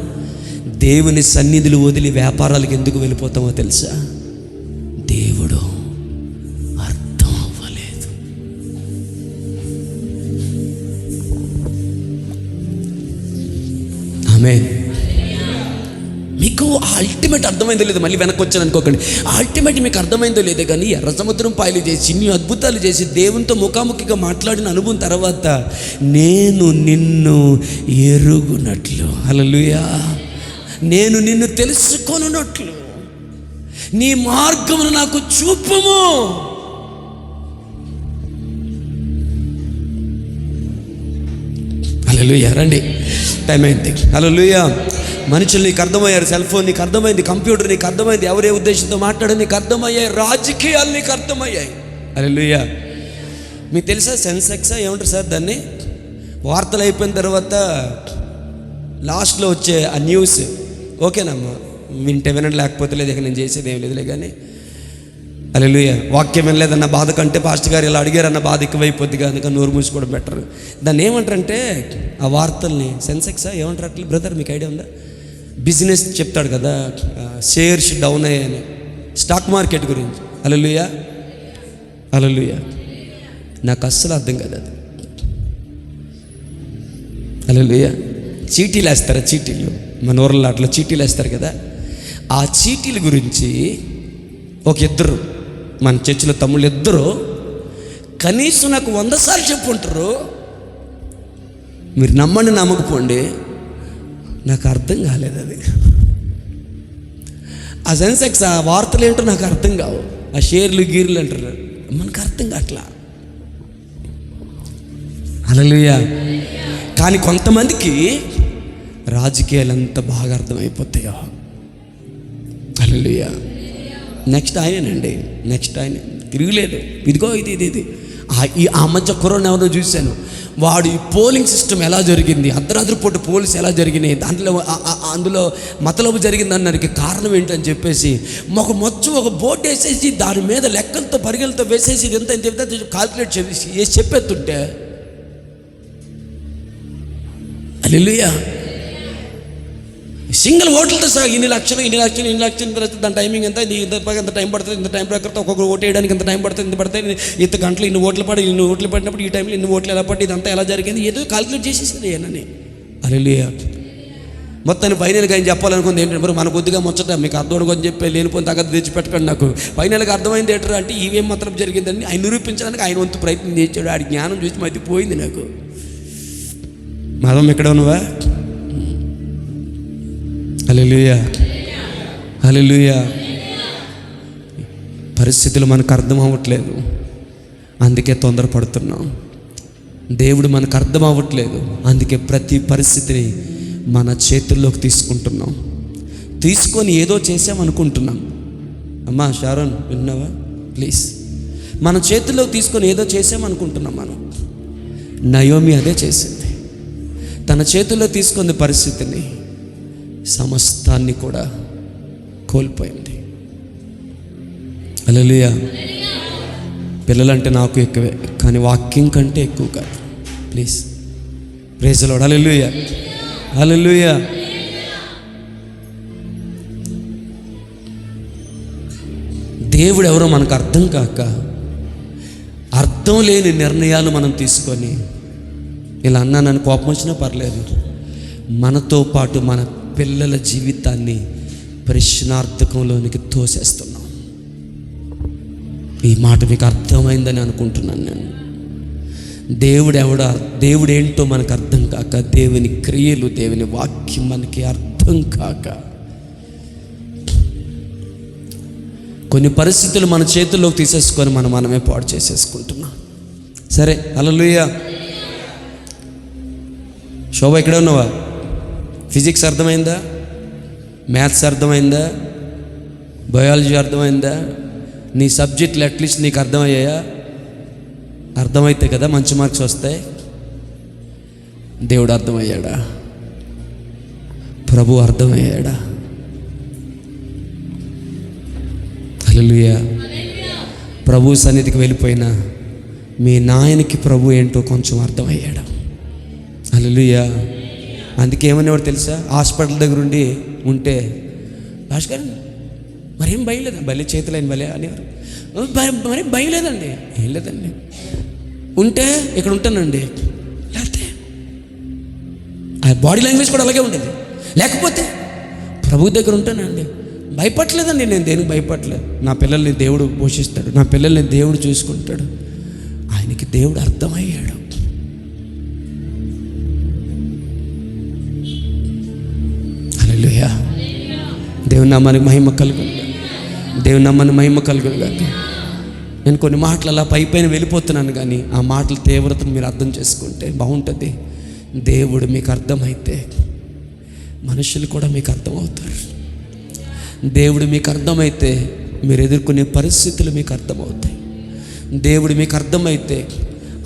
దేవుని సన్నిధులు వదిలి వ్యాపారాలకు ఎందుకు వెళ్ళిపోతామో తెలుసా? దేవుడు అర్థం అవ్వలేదు. ఆమేన్. మీకు అల్టిమేట్ అర్థమైందో లేదో, మళ్ళీ వెనక్కి వచ్చాను అనుకోకండి. అల్టిమేట్ మీకు అర్థమైందో లేదో కానీ ఎర్ర సముద్రం పాయలు చేసి ఇన్ని అద్భుతాలు చేసి దేవునితో ముఖాముఖిగా మాట్లాడిన అనుభవం తర్వాత నేను నిన్ను ఎరుగునట్లు, హల్లెలూయా, నేను నిన్ను తెలుసుకొనున్నట్లు నీ మార్గమును నాకు చూపుము. హల్లెలూయా. రండి, టైం అయింది. హల్లెలూయా. మనుషులు నీకు అర్థమయ్యారు, సెల్ ఫోన్ నీకు అర్థమైంది, కంప్యూటర్ నీకు అర్థమైంది, ఎవరే ఉద్దేశంతో మాట్లాడని నీకు అర్థమయ్యాయి, రాజకీయాలు నీకు అర్థమయ్యాయి. హల్లెలూయా. మీకు తెలుసా సెన్సెక్సా ఏమంటారు సార్ దాన్ని? వార్తలు అయిపోయిన తర్వాత లాస్ట్లో వచ్చే ఆ న్యూస్, ఓకేనమ్మా వింటే వినండి, లేకపోతే లేదు, ఇక నేను చేసేది ఏం లేదులే కానీ. హల్లెలూయా. వాక్యం వినలేదన్న బాధ కంటే పాస్టర్ గారు ఇలా అడిగారన్న బాధ ఎక్కువైపోద్ది కనుక నోరు మూసుకోవడం బెటర్. దాన్ని ఏమంటారంటే ఆ వార్తల్ని సెన్సెక్సా ఏమంటారు అట్లా బ్రదర్, మీకు ఐడియా ఉందా? బిజినెస్ చెప్తాడు కదా, షేర్స్ డౌన్ అయ్యాయని, స్టాక్ మార్కెట్ గురించి. హల్లెలూయా, హల్లెలూయా. నాకు అస్సలు అర్థం కాదు అది. హల్లెలూయా. చీటీలు వేస్తారా? చీటీలు మన ఊర్లో అట్లా చీటీలు వేస్తారు కదా, ఆ చీటీల గురించి ఒక ఇద్దరు మన చర్చిలో తమ్ముళ్ళు ఇద్దరు కనీసం నాకు 100 సార్లు చెప్పుంటారు. మీరు నమ్మండి నమ్మకపోండి, నాకు అర్థం కాలేదు అది. ఆ సెన్సెక్స్ ఆ వార్తలు ఏంటో నాకు అర్థం కావు, ఆ షేర్లు గీర్లు అంటారు, మనకు అర్థం కావట్లా. హల్లెలూయా. కానీ కొంతమందికి రాజకీయాలు ఎంత బాగా అర్థమైపోతాయో. హల్లెలూయా. నెక్స్ట్ ఆయనేనండి, నెక్స్ట్ ఆయన తిరుగులేదు. ఇదిగో ఇది ఆ మధ్య కరోనా ఎవరో చూశాను, వాడు ఈ పోలింగ్ సిస్టమ్ ఎలా జరిగింది, అర్ధరాత్రి పూట పోలీస్ ఎలా జరిగినాయి, అందులో మతలబు జరిగిందన్నానికి కారణం ఏంటని చెప్పేసి ఒక బోర్డు వేసేసి దాని మీద లెక్కలతో పరిగెలతో వేసేసి ఎంత కాల్కులేట్ చేసి చెప్పేస్తుంటే, హల్లెలూయా, సింగిల్ ఓట్లతో సహా ఇన్ని లక్షలు దాని టైమింగ్ ఎంత, ఇంత టైం పడుతుంది, ఇంత టైం ప్రకారం ఒక్కొక్కరు ఓటు వేయడానికి ఎంత టైం పడుతుంది, ఇంత పడుతుంది, ఇంత గంటలు ఇన్ని ఓట్లు పడినప్పుడు ఈ టైంలో ఇన్ని ఓట్లు ఎలా పడి ఇదంతా ఎలా జరిగింది, ఏదో కాల్కులేట్ చేసేసింది అని. హల్లెలూయా. మొత్తాన్ని ఫైనల్గా ఆయన చెప్పాలనుకుంది ఏంటంటే, మన కొద్దిగా ముచ్చట మీకు అర్థం అని చెప్పి లేనిపోయిన తగ్గ తెచ్చిపెట్టకండి. నాకు ఫైనల్గా అర్థమైంది ఏంటంటే, అంటే ఇవేం మాత్రం జరిగిందని ఆయన నిరూపించడానికి ఆయన వంతు ప్రయత్నం చేశాడు. ఆడి జ్ఞానం చూసి మధ్య పోయింది నాకు. మదం ఎక్కడ ఉన్నవా? హల్లెలూయా, హల్లెలూయా. పరిస్థితులు మనకు అర్థం అవ్వట్లేదు, అందుకే తొందరపడుతున్నాం. దేవుడు మనకు అర్థం అవ్వట్లేదు, అందుకే ప్రతి పరిస్థితిని మన చేతుల్లోకి తీసుకుంటున్నాం. తీసుకొని ఏదో చేసామనుకుంటున్నాం. అమ్మా షారోన్ విన్నావా ప్లీజ్? మన చేతుల్లోకి తీసుకొని ఏదో చేసామనుకుంటున్నాం మనం. నయోమి అదే చేసింది. తన చేతుల్లో తీసుకుంది పరిస్థితిని, సమస్తాన్ని కూడా కోల్పోయింది. హల్లెలూయా. పిల్లలంటే నాకు ఎక్కువే, కానీ వాక్యం కంటే ఎక్కువ కాదు. Please praise the Lord. Hallelujah, hallelujah. దేవుడు ఎవరో మనకు అర్థం కాక అర్థం లేని నిర్ణయాలు మనం తీసుకొని, ఇలా అన్నా నన్ను కోపం వచ్చినా పర్లేదు, మనతో పాటు మన పిల్లల జీవితాన్ని ప్రశ్నార్థకంలోనికి తోసేస్తున్నాం. ఈ మాట మీకు అర్థమైందని అనుకుంటున్నాను నేను. దేవుడు ఏంటో మనకు అర్థం కాక, దేవుని క్రియలు, దేవుని వాక్యం మనకి అర్థం కాక కొన్ని పరిస్థితులు మన చేతుల్లోకి తీసేసుకొని మనమే పాడు చేసేసుకుంటున్నాం. సరే, హల్లెలూయా. శోభ ఇక్కడే ఉన్నావా? ఫిజిక్స్ అర్థమైందా? మ్యాథ్స్ అర్థమైందా? బయాలజీ అర్థమైందా? నీ సబ్జెక్టులు అట్లీస్ట్ నీకు అర్థమయ్యాయా? అర్థమైతే కదా మంచి మార్క్స్ వస్తాయి. దేవుడు అర్థమయ్యాడా? ప్రభు అర్థమయ్యాడా? హల్లెలూయా. ప్రభు సన్నిధికి వెళ్ళిపోయినా మీ నాయనకి ప్రభు ఏంటో కొంచెం అర్థమయ్యాడు. హల్లెలూయా. అందుకే ఏమనేవాడు తెలుసా? హాస్పిటల్ దగ్గర ఉంటే భాస్కర్ మరేం భయం లేదా? భలే చేతులైన భలే అనేవారు. మరేం భయం లేదండి. ఏం లేదండి, ఉంటే ఇక్కడ ఉంటానండి, లేకపోతే ఆ బాడీ లాంగ్వేజ్ కూడా అలాగే ఉండేది. లేకపోతే ప్రభు దగ్గర ఉంటానండి, భయపడలేదండి. నేను దేనికి భయపడలేదు. నా పిల్లల్ని దేవుడు పోషిస్తాడు, నా పిల్లల్ని దేవుడు చూసుకుంటాడు. ఆయనకి దేవుడు అర్థమయ్యాడు. హల్లెలూయా. దేవుని నామానికి మహిమ కలుగును. దేవుని నామానికి మహిమ కలుగును గాక. నేను కొన్ని మాటలు అలా పైపైన వెళ్ళిపోతున్నాను, కానీ ఆ మాటల తీవ్రతను మీరు అర్థం చేసుకుంటే బాగుంటుంది. దేవుడు మీకు అర్థమైతే మనుషులు కూడా మీకు అర్థమవుతారు. దేవుడు మీకు అర్థమైతే మీరు ఎదుర్కొనే పరిస్థితులు మీకు అర్థమవుతాయి. దేవుడు మీకు అర్థమైతే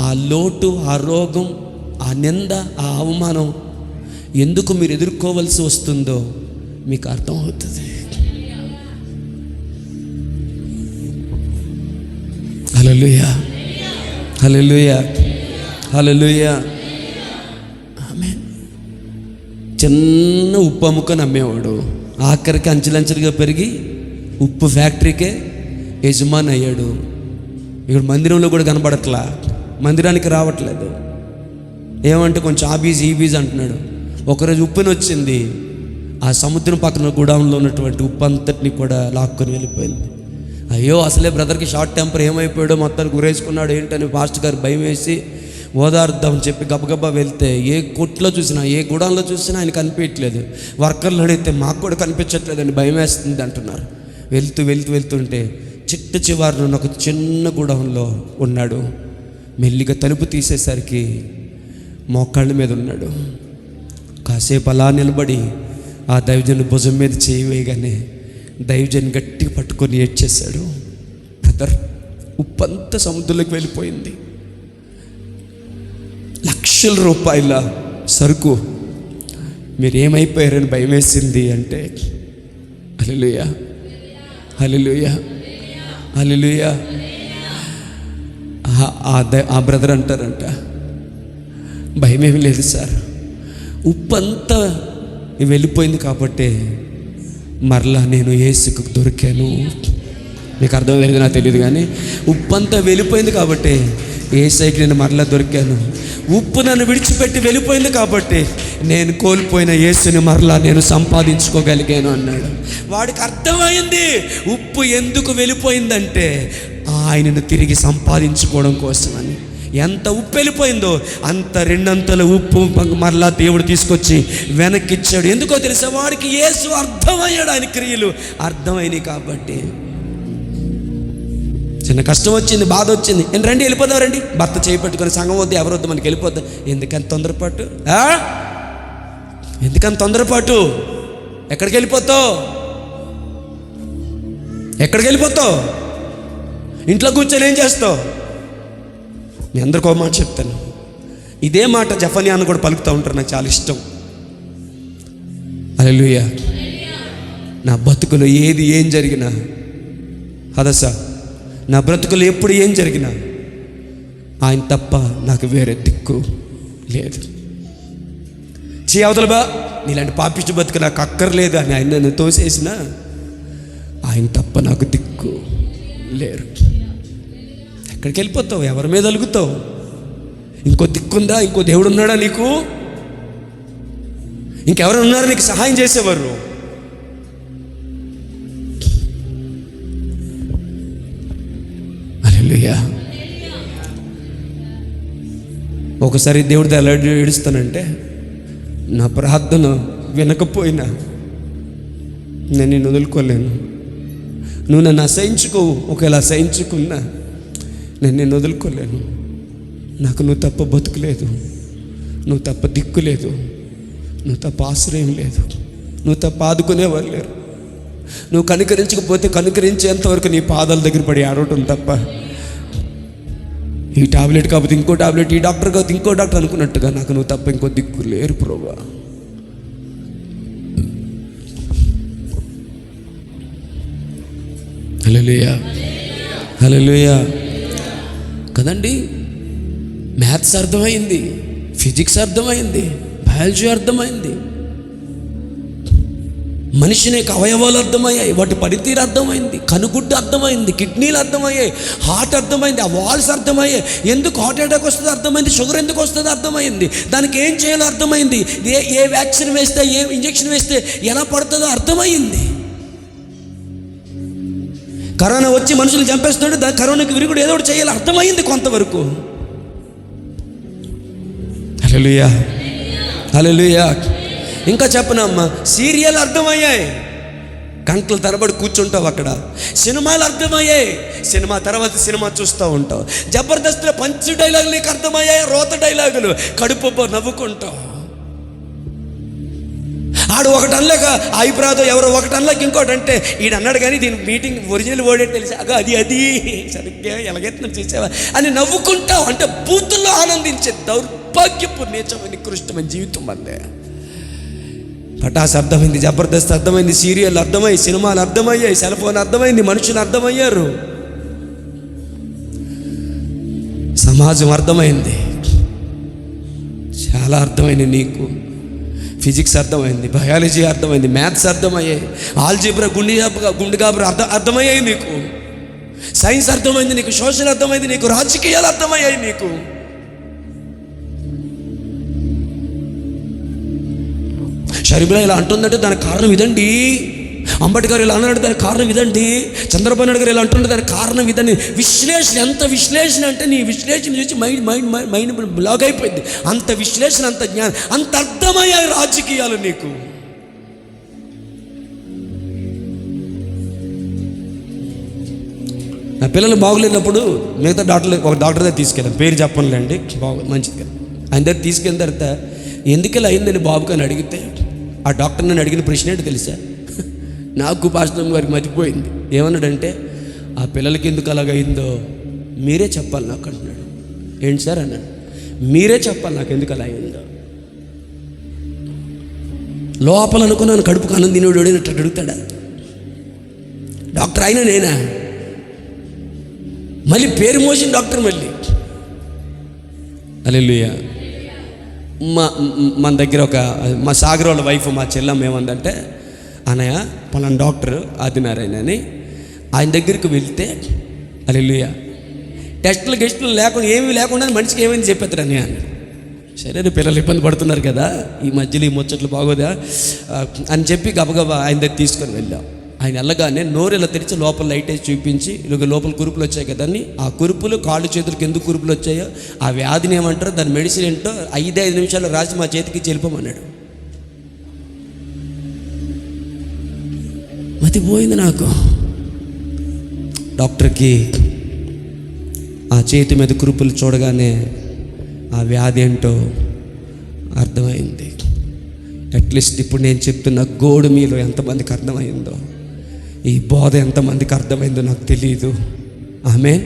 ఆ లోటు, ఆ రోగం, ఆ నింద, ఆ అవమానం ఎందుకు మీరు ఎదుర్కోవలసి వస్తుందో మీకు అర్థమవుతుంది. హల్లెలూయా, హల్లెలూయా, హల్లెలూయా. ఆమేన్. చిన్న ఉప్పు అమ్ముకొని అమ్మేవాడు ఆఖరికి అంచెలంచెలుగా పెరిగి ఉప్పు ఫ్యాక్టరీకే యజమాని అయ్యాడు. ఇక్కడ మందిరంలో కూడా కనబడట్లా, మందిరానికి రావట్లేదు. ఏమంటే కొంచెం ఆ బీజ్ ఈ బీజ్ అంటున్నాడు. ఒకరోజు ఉప్పుని వచ్చింది, ఆ సముద్రం పక్కన గూడెంలో ఉన్నటువంటి ఉప్పు అంతటిని కూడా లాక్కొని వెళ్ళిపోయింది. అయ్యో అసలే బ్రదర్కి షార్ట్ టెంపర్, ఏమైపోయాడో మొత్తానికి గురేసుకున్నాడు ఏంటని పాస్టర్ గారు భయం వేసి ఓదార్దామని చెప్పి గబగబా వెళ్తే ఏ కొట్లో చూసినా, ఏ గుడాంలో చూసినా ఆయన కనిపించట్లేదు. వర్కర్లు అడిగితే మాకు కూడా కనిపించట్లేదని భయం వేస్తుంది అంటున్నారు. వెళ్తుంటే చిట్ట చివరిన ఒక చిన్న గుడంలో ఉన్నాడు. మెల్లిగా తలుపు తీసేసరికి మోకాళ్ళ మీద ఉన్నాడు. కాసేపు అలా నిలబడి ఆ దైవజను భుజం మీద చేయి వేయగానే దైవజన్ గట్టిగా పట్టుకొని ఏడ్చేశాడు. బ్రదర్, ఉప్పంతా సముద్రంలోకి వెళ్ళిపోయింది. లక్షల రూపాయల సరుకు, మీరు ఏమైపోయారని భయం వేసింది అంటే. హల్లెలూయా, హల్లెలూయా, హల్లెలూయా. ఆ బ్రదర్ అంటారంట, భయమేమి లేదు సార్, ఉప్పంతా వెళ్ళిపోయింది కాబట్టి మరలా నేను యేసుకు దొరికాను. మీకు అర్థమైంది నాకు తెలియదు, కానీ ఉప్పంతా వెళ్ళిపోయింది కాబట్టి యేసయ్యకి నేను మరలా దొరికాను. ఉప్పు నన్ను విడిచిపెట్టి వెళ్ళిపోయింది కాబట్టి నేను కోల్పోయిన యేసుని మరలా నేను సంపాదించుకోగలిగాను అన్నాడు. వాడికి అర్థమైంది ఉప్పు ఎందుకు వెళ్ళిపోయిందంటే ఆయనను తిరిగి సంపాదించుకోవడం కోసమని. ఎంత ఉప్పు వెళ్ళిపోయిందో అంత రెండంతల ఉప్పు మరలా దేవుడు తీసుకొచ్చి వెనక్కిచ్చాడు. ఎందుకో తెలుసా? వాడికి యేసు అర్థమయ్యాడు, ఆయన క్రియలు అర్థమైనవి కాబట్టి. చిన్న కష్టం వచ్చింది, బాధ వచ్చింది, నేను రండి వెళ్ళిపోదాం రండి, భర్త చేపట్టుకొని సంఘం వద్దు, ఎవరొద్దు, మనకి వెళ్ళిపోద్దాం. ఎందుకంత తొందరపాటు? ఎందుకంత తొందరపాటు? ఎక్కడికి వెళ్ళిపోతావు? ఎక్కడికి వెళ్ళిపోతావు? ఇంట్లో కూర్చొని ఏం చేస్తావు? మీ అందరికీ ఒక మాట చెప్తాను. ఇదే మాట జఫన్యా అని కూడా పలుకుతూ ఉంటారు, నాకు చాలా ఇష్టం. హల్లెలూయా. నా బతుకులో ఏం జరిగినా హదసా, నా బ్రతుకులు ఎప్పుడు ఏం జరిగినా ఆయన తప్ప నాకు వేరే దిక్కు లేదు. అవతల బా నీలాంటి పాపిష్టి బతుకు నాకు అక్కర్లేదు అని ఆయన నన్ను తోసేసిన ఆయన తప్ప నాకు దిక్కు లేరు. ఎక్కడికి వెళ్ళిపోతావు? ఎవరి మీద అలుగుతావు? ఇంకో దిక్కుందా? ఇంకో దేవుడు ఉన్నాడా నీకు? ఇంకెవరు ఉన్నారా నీకు సహాయం చేసేవారు? హల్లెలూయా. ఒకసారి దేవుడితో ఎలా ఏడుస్తానంటే, నా ప్రార్థన వినకపోయినా నేను నిన్ను వదులుకోలేను, నువ్వు నన్ను అసహించుకోవు. ఒకవేళ అసహించుకున్నా నేను నిన్ను వదులుకోలేను. నాకు నువ్వు తప్ప బతుకులేదు, నువ్వు తప్ప దిక్కు లేదు, నువ్వు తప్ప ఆశ్రయం లేదు, నువ్వు తప్ప ఆదుకునేవారు లేరు. నువ్వు కనికరించకపోతే కనికరించేంతవరకు నీ పాదాల దగ్గర పడి ఆడటం తప్ప, ఈ టాబ్లెట్ కాకపోతే ఇంకో టాబ్లెట్, ఈ డాక్టర్ కాకపోతే ఇంకో డాక్టర్ అనుకున్నట్టుగా నాకు నువ్వు తప్ప ఇంకో దిక్కు లేరు ప్రభువా. హల్లెలూయా, హల్లెలూయా. కదండి, మ్యాథ్స్ అర్థమైంది, ఫిజిక్స్ అర్థమైంది, బయాలజీ అర్థమైంది, మనిషిని యొక్క అవయవాలు అర్థమయ్యాయి, వాటి పనితీరు అర్థమైంది, కనుగుడ్డు అర్థమైంది, కిడ్నీలు అర్థమయ్యాయి, హార్ట్ అర్థమైంది, ఆ వాల్స్ అర్థమయ్యాయి, ఎందుకు హార్ట్ అటాక్ వస్తుందో అర్థమైంది, షుగర్ ఎందుకు వస్తుందో అర్థమైంది, దానికి ఏం చేయాలో అర్థమైంది, ఏ వ్యాక్సిన్ వేస్తే, ఏ ఇంజెక్షన్ వేస్తే ఎలా పడుతుందో అర్థమైంది. కరోనా వచ్చి మనుషులు చంపేస్తున్నాడు, దాని కరోనాకి విరుగుడు ఏదో ఒకటి చేయాలి అర్థమైంది కొంతవరకు. హల్లెలూయా, హల్లెలూయా. ఇంకా చెప్పనమ్మా, సీరియల్ అర్థమయ్యాయి, గంటల తరబడి కూర్చుంటావు అక్కడ. సినిమాలు అర్థమయ్యాయి, సినిమా తర్వాత సినిమా చూస్తూ ఉంటావు. జబర్దస్త్లో పంచ్ డైలాగులు నీకు అర్థమయ్యాయి, రోత డైలాగులు, కడుపు నవ్వుకుంటావు. ఆడు ఒకటి అనలేక అభిప్రాయం ఎవరో ఒకటి అనలేక ఇంకోటి అంటే ఈడు అన్నాడు కానీ దీని మీటింగ్ ఒరిజినల్ వర్డే తెలిసి అది సరిగ్గా ఎలాగైతే చూసావా అని నవ్వుకుంటావు. అంటే బూతుల్లో ఆనందించే దౌర్భాగ్యపు నీచమైన నికృష్టమైన జీవితం అందే. పటాస్ అర్థమైంది, జబర్దస్త్ అర్థమైంది, సీరియల్ అర్థమై, సినిమాలు అర్థమయ్యాయి, సెల్ ఫోన్ అర్థమైంది, మనుషులు అర్థమయ్యారు, సమాజం అర్థమైంది, చాలా అర్థమైంది. నీకు ఫిజిక్స్ అర్థమైంది, బయాలజీ అర్థమైంది, మ్యాథ్స్ అర్థమయ్యాయి, ఆల్జీబ్రా గుండెగాబ్రా అర్థమయ్యాయి నీకు, సైన్స్ అర్థమైంది నీకు, సోషల్ అర్థమైంది నీకు, రాజకీయాలు అర్థమయ్యాయి నీకు. షర్మిల ఇలా అంటుందంటే దానికి కారణం ఇదండి, అంబేద్కర్ ఇలా అన్నాడు దానికి కారణం ఇదండి, చంద్రబాబు నాయుడు గారు ఇలా అంటుంటే దానికి కారణం ఇదండి. విశ్లేషణ, ఎంత విశ్లేషణ అంటే నీ విశ్లేషణ చూసి మైండ్ బ్లాక్ అయిపోయింది. అంత విశ్లేషణ, అంత జ్ఞానం, అంత అర్థమయ్యాయి రాజకీయాలు నీకు. నా పిల్లలు బాగులేనప్పుడు మిగతా ఒక డాక్టర్ దగ్గర తీసుకెళ్ళాను, పేరు చెప్పనులేండి, మంచిది కదా. ఆయన దగ్గర తీసుకెళ్ళిన తర్వాత ఎందుకు ఇలా అయిందని బాబుకి అని అడిగితే ఆ డాక్టర్ నన్ను అడిగిన ప్రశ్న ఏంటి తెలుసా? నాకు పాస్టర్ గారికి మర్చిపోయింది. ఏమన్నాడంటే, ఆ పిల్లలకి ఎందుకు అలాగైందో మీరే చెప్పాలి నాకు అంటున్నాడు. ఏంటి సార్ అన్నాడు, మీరే చెప్పాలి నాకు ఎందుకు అలా అయిందో. లోపల అనుకున్నాను కడుపుకు అన్నం తినేవాడు అడిగినట్టు అడుగుతాడా డాక్టర్? అయినా నేనా మళ్ళీ పేరు మోసిన డాక్టర్ మళ్ళీ. హల్లెలూయా. మన దగ్గర మా సాగర్ వాళ్ళ వైఫ్ మా చెల్లమ్మ ఏమందంటే, అన్నయ్య పలానా డాక్టర్ ఆదినారాయణ అని, ఆయన దగ్గరికి వెళ్తే హల్లెలూయా టెస్టులు గెస్టులు లేకుండా ఏమీ లేకుండా మనిషికి ఏమైంది చెప్పేస్తారు అని అన్నాడు. సరే పిల్లలు ఇబ్బంది పడుతున్నారు కదా, ఈ మధ్యలో ఈ ముచ్చట్లు బాగోదా అని చెప్పి గబగబా ఆయన దగ్గర తీసుకొని వెళ్ళాం. ఆయన వెళ్ళగానే నోరెలా తెరిచి లోపల లైట్ వేసి చూపించి, ఇలాగ లోపల కురుపులు వచ్చాయి కదా అని, ఆ కురుపులు కాళ్ళు చేతులకు ఎందుకు కురుపులు వచ్చాయో, ఆ వ్యాధిని ఏమంటారో, దాని మెడిసిన్ ఏంటో 5 నిమిషాలు రాసి మా చేతికి చెల్పమన్నాడు. మతిపోయింది నాకు. డాక్టర్కి ఆ చేతి మీద కురుపులు చూడగానే ఆ వ్యాధి ఏంటో అర్థమైంది. అట్లీస్ట్ ఇప్పుడు నేను చెప్తున్న గోడు మీలో ఎంతమందికి అర్థమైందో, ఈ బోధ ఎంతమందికి అర్థమైందో నాకు తెలియదు. ఆమేన్.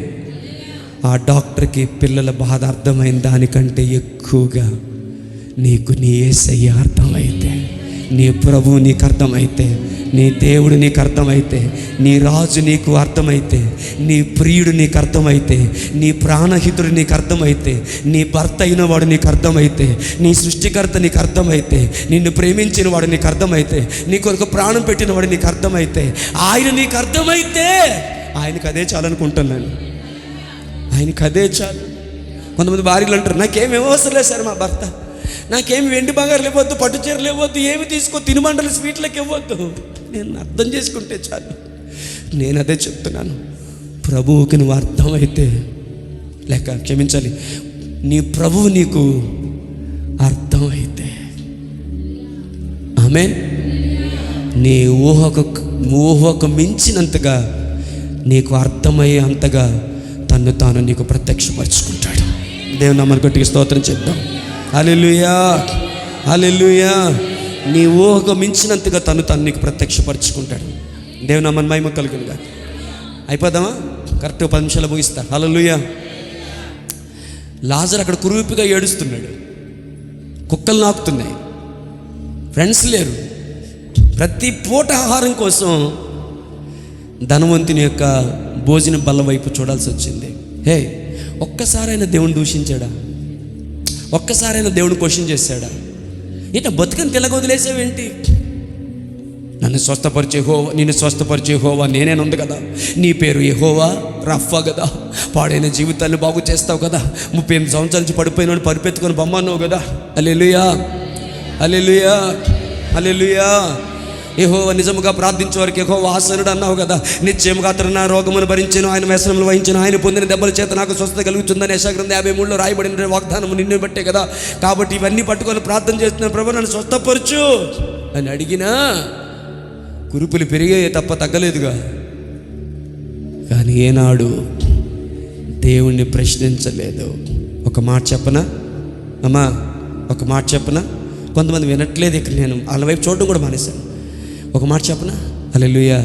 ఆ డాక్టర్కి పిల్లల బాధ అర్థమైన దానికంటే ఎక్కువగా నీకు నీ యేసయ్య అర్థమైతే, నీ ప్రభువు నీకు అర్థమైతే, నీ దేవుడు నీకు అర్థమైతే, నీ రాజు నీకు అర్థమైతే, నీ ప్రియుడు నీకు అర్థమైతే, నీ ప్రాణహితుడు నీకు అర్థమైతే, నీ భర్త అయిన వాడు నీకు అర్థమైతే, నీ సృష్టికర్త నీకు అర్థమైతే, నిన్ను ప్రేమించిన వాడు నీకు అర్థమైతే, నీ కొరకు ప్రాణం పెట్టిన వాడు నీకు అర్థమైతే, ఆయన నీకు అర్థమైతే ఆయనకు అదే చాలనుకుంటున్నాను. ఆయనకు అదే చాలు. కొంతమంది భార్యలు అంటారు, నాకేమీ అవసరం లేదు సార్, మా భర్త నాకేమి వెండి బంగారు లేవద్దు, పట్టు చీరలు ఇవ్వద్దు, ఏమి తీసుకో, తినుమండలు స్వీట్లకు ఇవ్వద్దు. నేను అర్థం చేసుకుంటే చాలు. నేను అదే చెప్తున్నాను, ప్రభువుకి నువ్వు అర్థమైతే, లేక క్షమించాలి, నీ ప్రభువు నీకు అర్థమైతే. ఆమేన్. నీ ఊహకు మించినంతగా నీకు అర్థమయ్యే అంతగా తను తాను నీకు ప్రత్యక్షపరుచుకుంటాడు. దేవుని నామాన్ని గట్టిగా స్తోత్రం చెప్దాం. హల్లెలూయా, హల్లెలూయా. నీ ఊహకు మించినంతగా తను నీకు ప్రత్యక్షపరుచుకుంటాడు. దేవుని నామాన్ని మహిమ కలుగునుగా. అయిపోదామా? కరెక్ట్గా 10 నిమిషాలు ముగిస్తా. హల్లెలూయా. లాజరు అక్కడ కురూపిగా ఏడుస్తున్నాడు. కుక్కలు నాకుతున్నాయి, ఫ్రెండ్స్ లేరు. ప్రతి పూట ఆహారం కోసం ధనవంతుని యొక్క భోజన బల్ల వైపు చూడాల్సి వచ్చింది. హే, ఒక్కసారైనా దేవుని దూషించాడా? ఒక్కసారైనా దేవుని క్వశ్చన్ చేశాడా? ఇట్లా బతుకని తెల్లగ వదిలేసావేంటి? నిన్ను స్వస్థపరిచే యెహోవా నేనేనుంది కదా. నీ పేరు యెహోవా రఫా కదా. పాడైన జీవితాన్ని బాగు చేస్తావు కదా. 38 సంవత్సరాల నుంచి పడిపోయిన పరిపెత్తుకొని బొమ్మన్నావు కదా. హల్లెలూయా, హల్లెలూయా, హల్లెలూయా. యెహోవా నిజముగా ప్రార్థించే వారికి యెహోవా ఆసనుడు అన్నావు కదా. నిశ్చయముగా అతను నా రోగమును భరించెను, ఆయన వ్యసనములు వహించెను, ఆయన పొందిన దెబ్బల చేత నాకు స్వస్థత కలుగుతుందని యెషయా గ్రంథం 53లో రాయబడిన వాగ్దానము నిన్ను బట్టే కదా. కాబట్టి ఇవన్నీ పట్టుకొని ప్రార్థన చేస్తున్నాను, ప్రభు నన్ను స్వస్థపరచు అని అడిగినా కురుపులు పెరిగాయే తప్ప తగ్గలేదుగా. కానీ ఏనాడు దేవుణ్ణి ప్రశ్నించలేదు. ఒక మాట చెప్పనా అమ్మా, ఒక మాట చెప్పనా? కొంతమంది వినట్లేదు ఇక్కడ, నేను వాళ్ళ వైపు చూడడం కూడా మానేశాను. ఒక మాట చెప్పనా? హల్లెలూయా.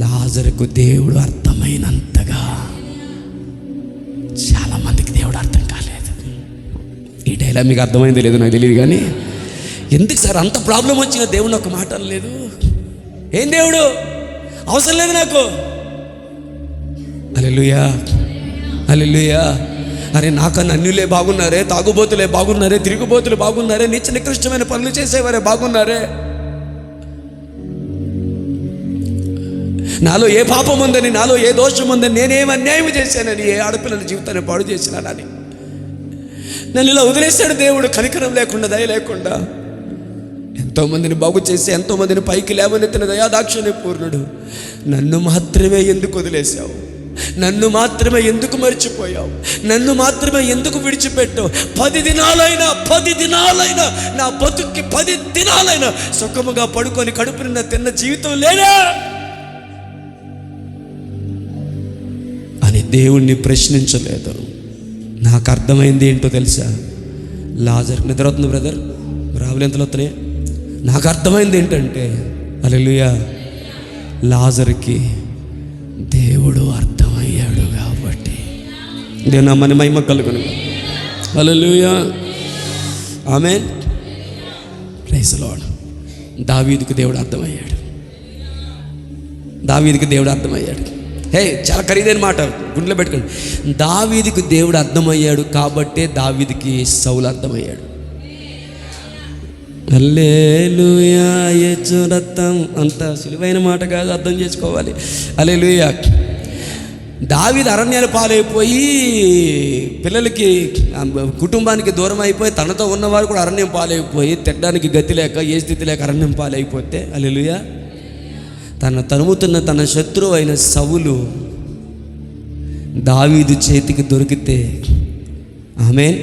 లాజరుకు దేవుడు అర్థమైనంతగా చాలామందికి దేవుడు అర్థం కాలేదు. ఈ డైలాగ్ మీకు అర్థమైంది లేదు నాకు తెలియదు, కానీ ఎందుకు సార్ అంత ప్రాబ్లం వచ్చిన దేవుడు ఒక మాట అనలేదు? ఏం దేవుడు అవసరం లేదు నాకు. హల్లెలూయా, హల్లెలూయా. అరే నాకన్నా అన్యులే బాగున్నారే, తాగుబోతులే బాగున్నారే, తిరుగుబోతులు బాగున్నారే, నీచ నికృష్టమైన పనులు చేసేవారే బాగున్నారే. నాలో ఏ పాపం ఉందని, నాలో ఏ దోషం ఉందని, నేనేం అన్యాయం చేశానని, ఏ ఆడపిల్లల జీవితాన్ని పాడు చేసినానని నన్ను ఇలా వదిలేశాడు దేవుడు. కనికరం లేకుండా, దయ లేకుండా. ఎంతోమందిని బాగు చేసి ఎంతోమందిని పైకి లేవనెత్తిన దయాదాక్షిణ్య పూర్ణుడు. నన్ను మాత్రమే ఎందుకు వదిలేశావు? నన్ను మాత్రమే ఎందుకు మర్చిపోయావు? నన్ను మాత్రమే ఎందుకు విడిచిపెట్టావు? 10 దినాలైనా నా బతుక్కి 10 దినాలైనా సుఖముగా పడుకొని కడుపు నిండా తిన్న జీవితం లేదా అని దేవుణ్ణి ప్రశ్నించలేదు. నాకు అర్థమైంది ఏంటో తెలుసా? లాజర్ నిద్ర అవుతుంది బ్రదర్, రావులు ఎంతలో వస్తున్నాయి. నాకు అర్థమైంది ఏంటంటే, హల్లెలూయా, లాజర్కి దేవుడు అర్థమయ్యాడు కాబట్టి దేవుని నామానికి మహిమ కలుగును. హల్లెలూయా, ఆమేన్, ప్రైజ్ ది లార్డ్. దావీదుకు దేవుడు అర్థమయ్యాడు. దావీదుకు దేవుడు అర్థమయ్యాడు. హే, చాలా ఖరీదైన మాట, గుండెలో పెట్టుకోండి. దావీదుకు దేవుడు అర్థమయ్యాడు కాబట్టే దావీదుకి సౌలు అర్థమయ్యాడు. హల్లెలూయా. యజురతం అంత సులువైన మాట కాదు, అర్థం చేసుకోవాలి. హల్లెలూయా. దావీదు అరణ్యాల పాలైపోయి, పిల్లలకి కుటుంబానికి దూరం అయిపోయి, తనతో ఉన్నవారు కూడా అరణ్యం పాలైపోయి, తినడానికి గతి లేక, ఏ స్థితి లేక అరణ్యం పాలైపోతే, హల్లెలూయా, తన తరుముతున్న తన శత్రువు అయిన సౌలు దావీదు చేతికి దొరికితే, ఆమేన్,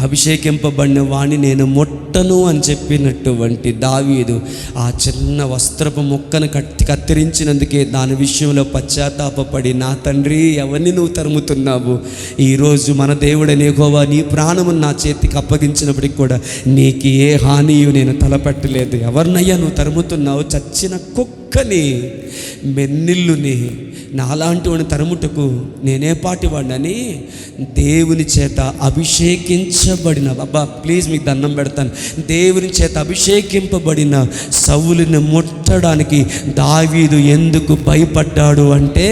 అభిషేకింపబడిన వాణ్ణి నేను ముట్టను అని చెప్పినటువంటి దావీదు ఆ చిన్న వస్త్రపు ముక్కను కత్తిరించినందుకే దాని విషయంలో పశ్చాత్తాపపడి, నా తండ్రి ఎవరిని నువ్వు తరుముతున్నావు? ఈరోజు మన దేవుడైన యెహోవా నీ ప్రాణమును నా చేతికి అప్పగించినప్పటికి కూడా నీకు ఏ హానియు నేను తలపెట్టలేదు. ఎవరినయ్యా నువ్వు తరుముతున్నావు? చచ్చిన కుక్కని, మెన్నిల్లుని, నాలాంటి వాడిని తరుముటకు నేనే పాటివాడినని దేవుని చేత అభిషేకించబడిన, అబ్బా ప్లీజ్ మీకు దండం పెడతాను, దేవుని చేత అభిషేకింపబడిన సౌలుని ముట్టడానికి దావీదు ఎందుకు భయపడ్డాడు అంటే,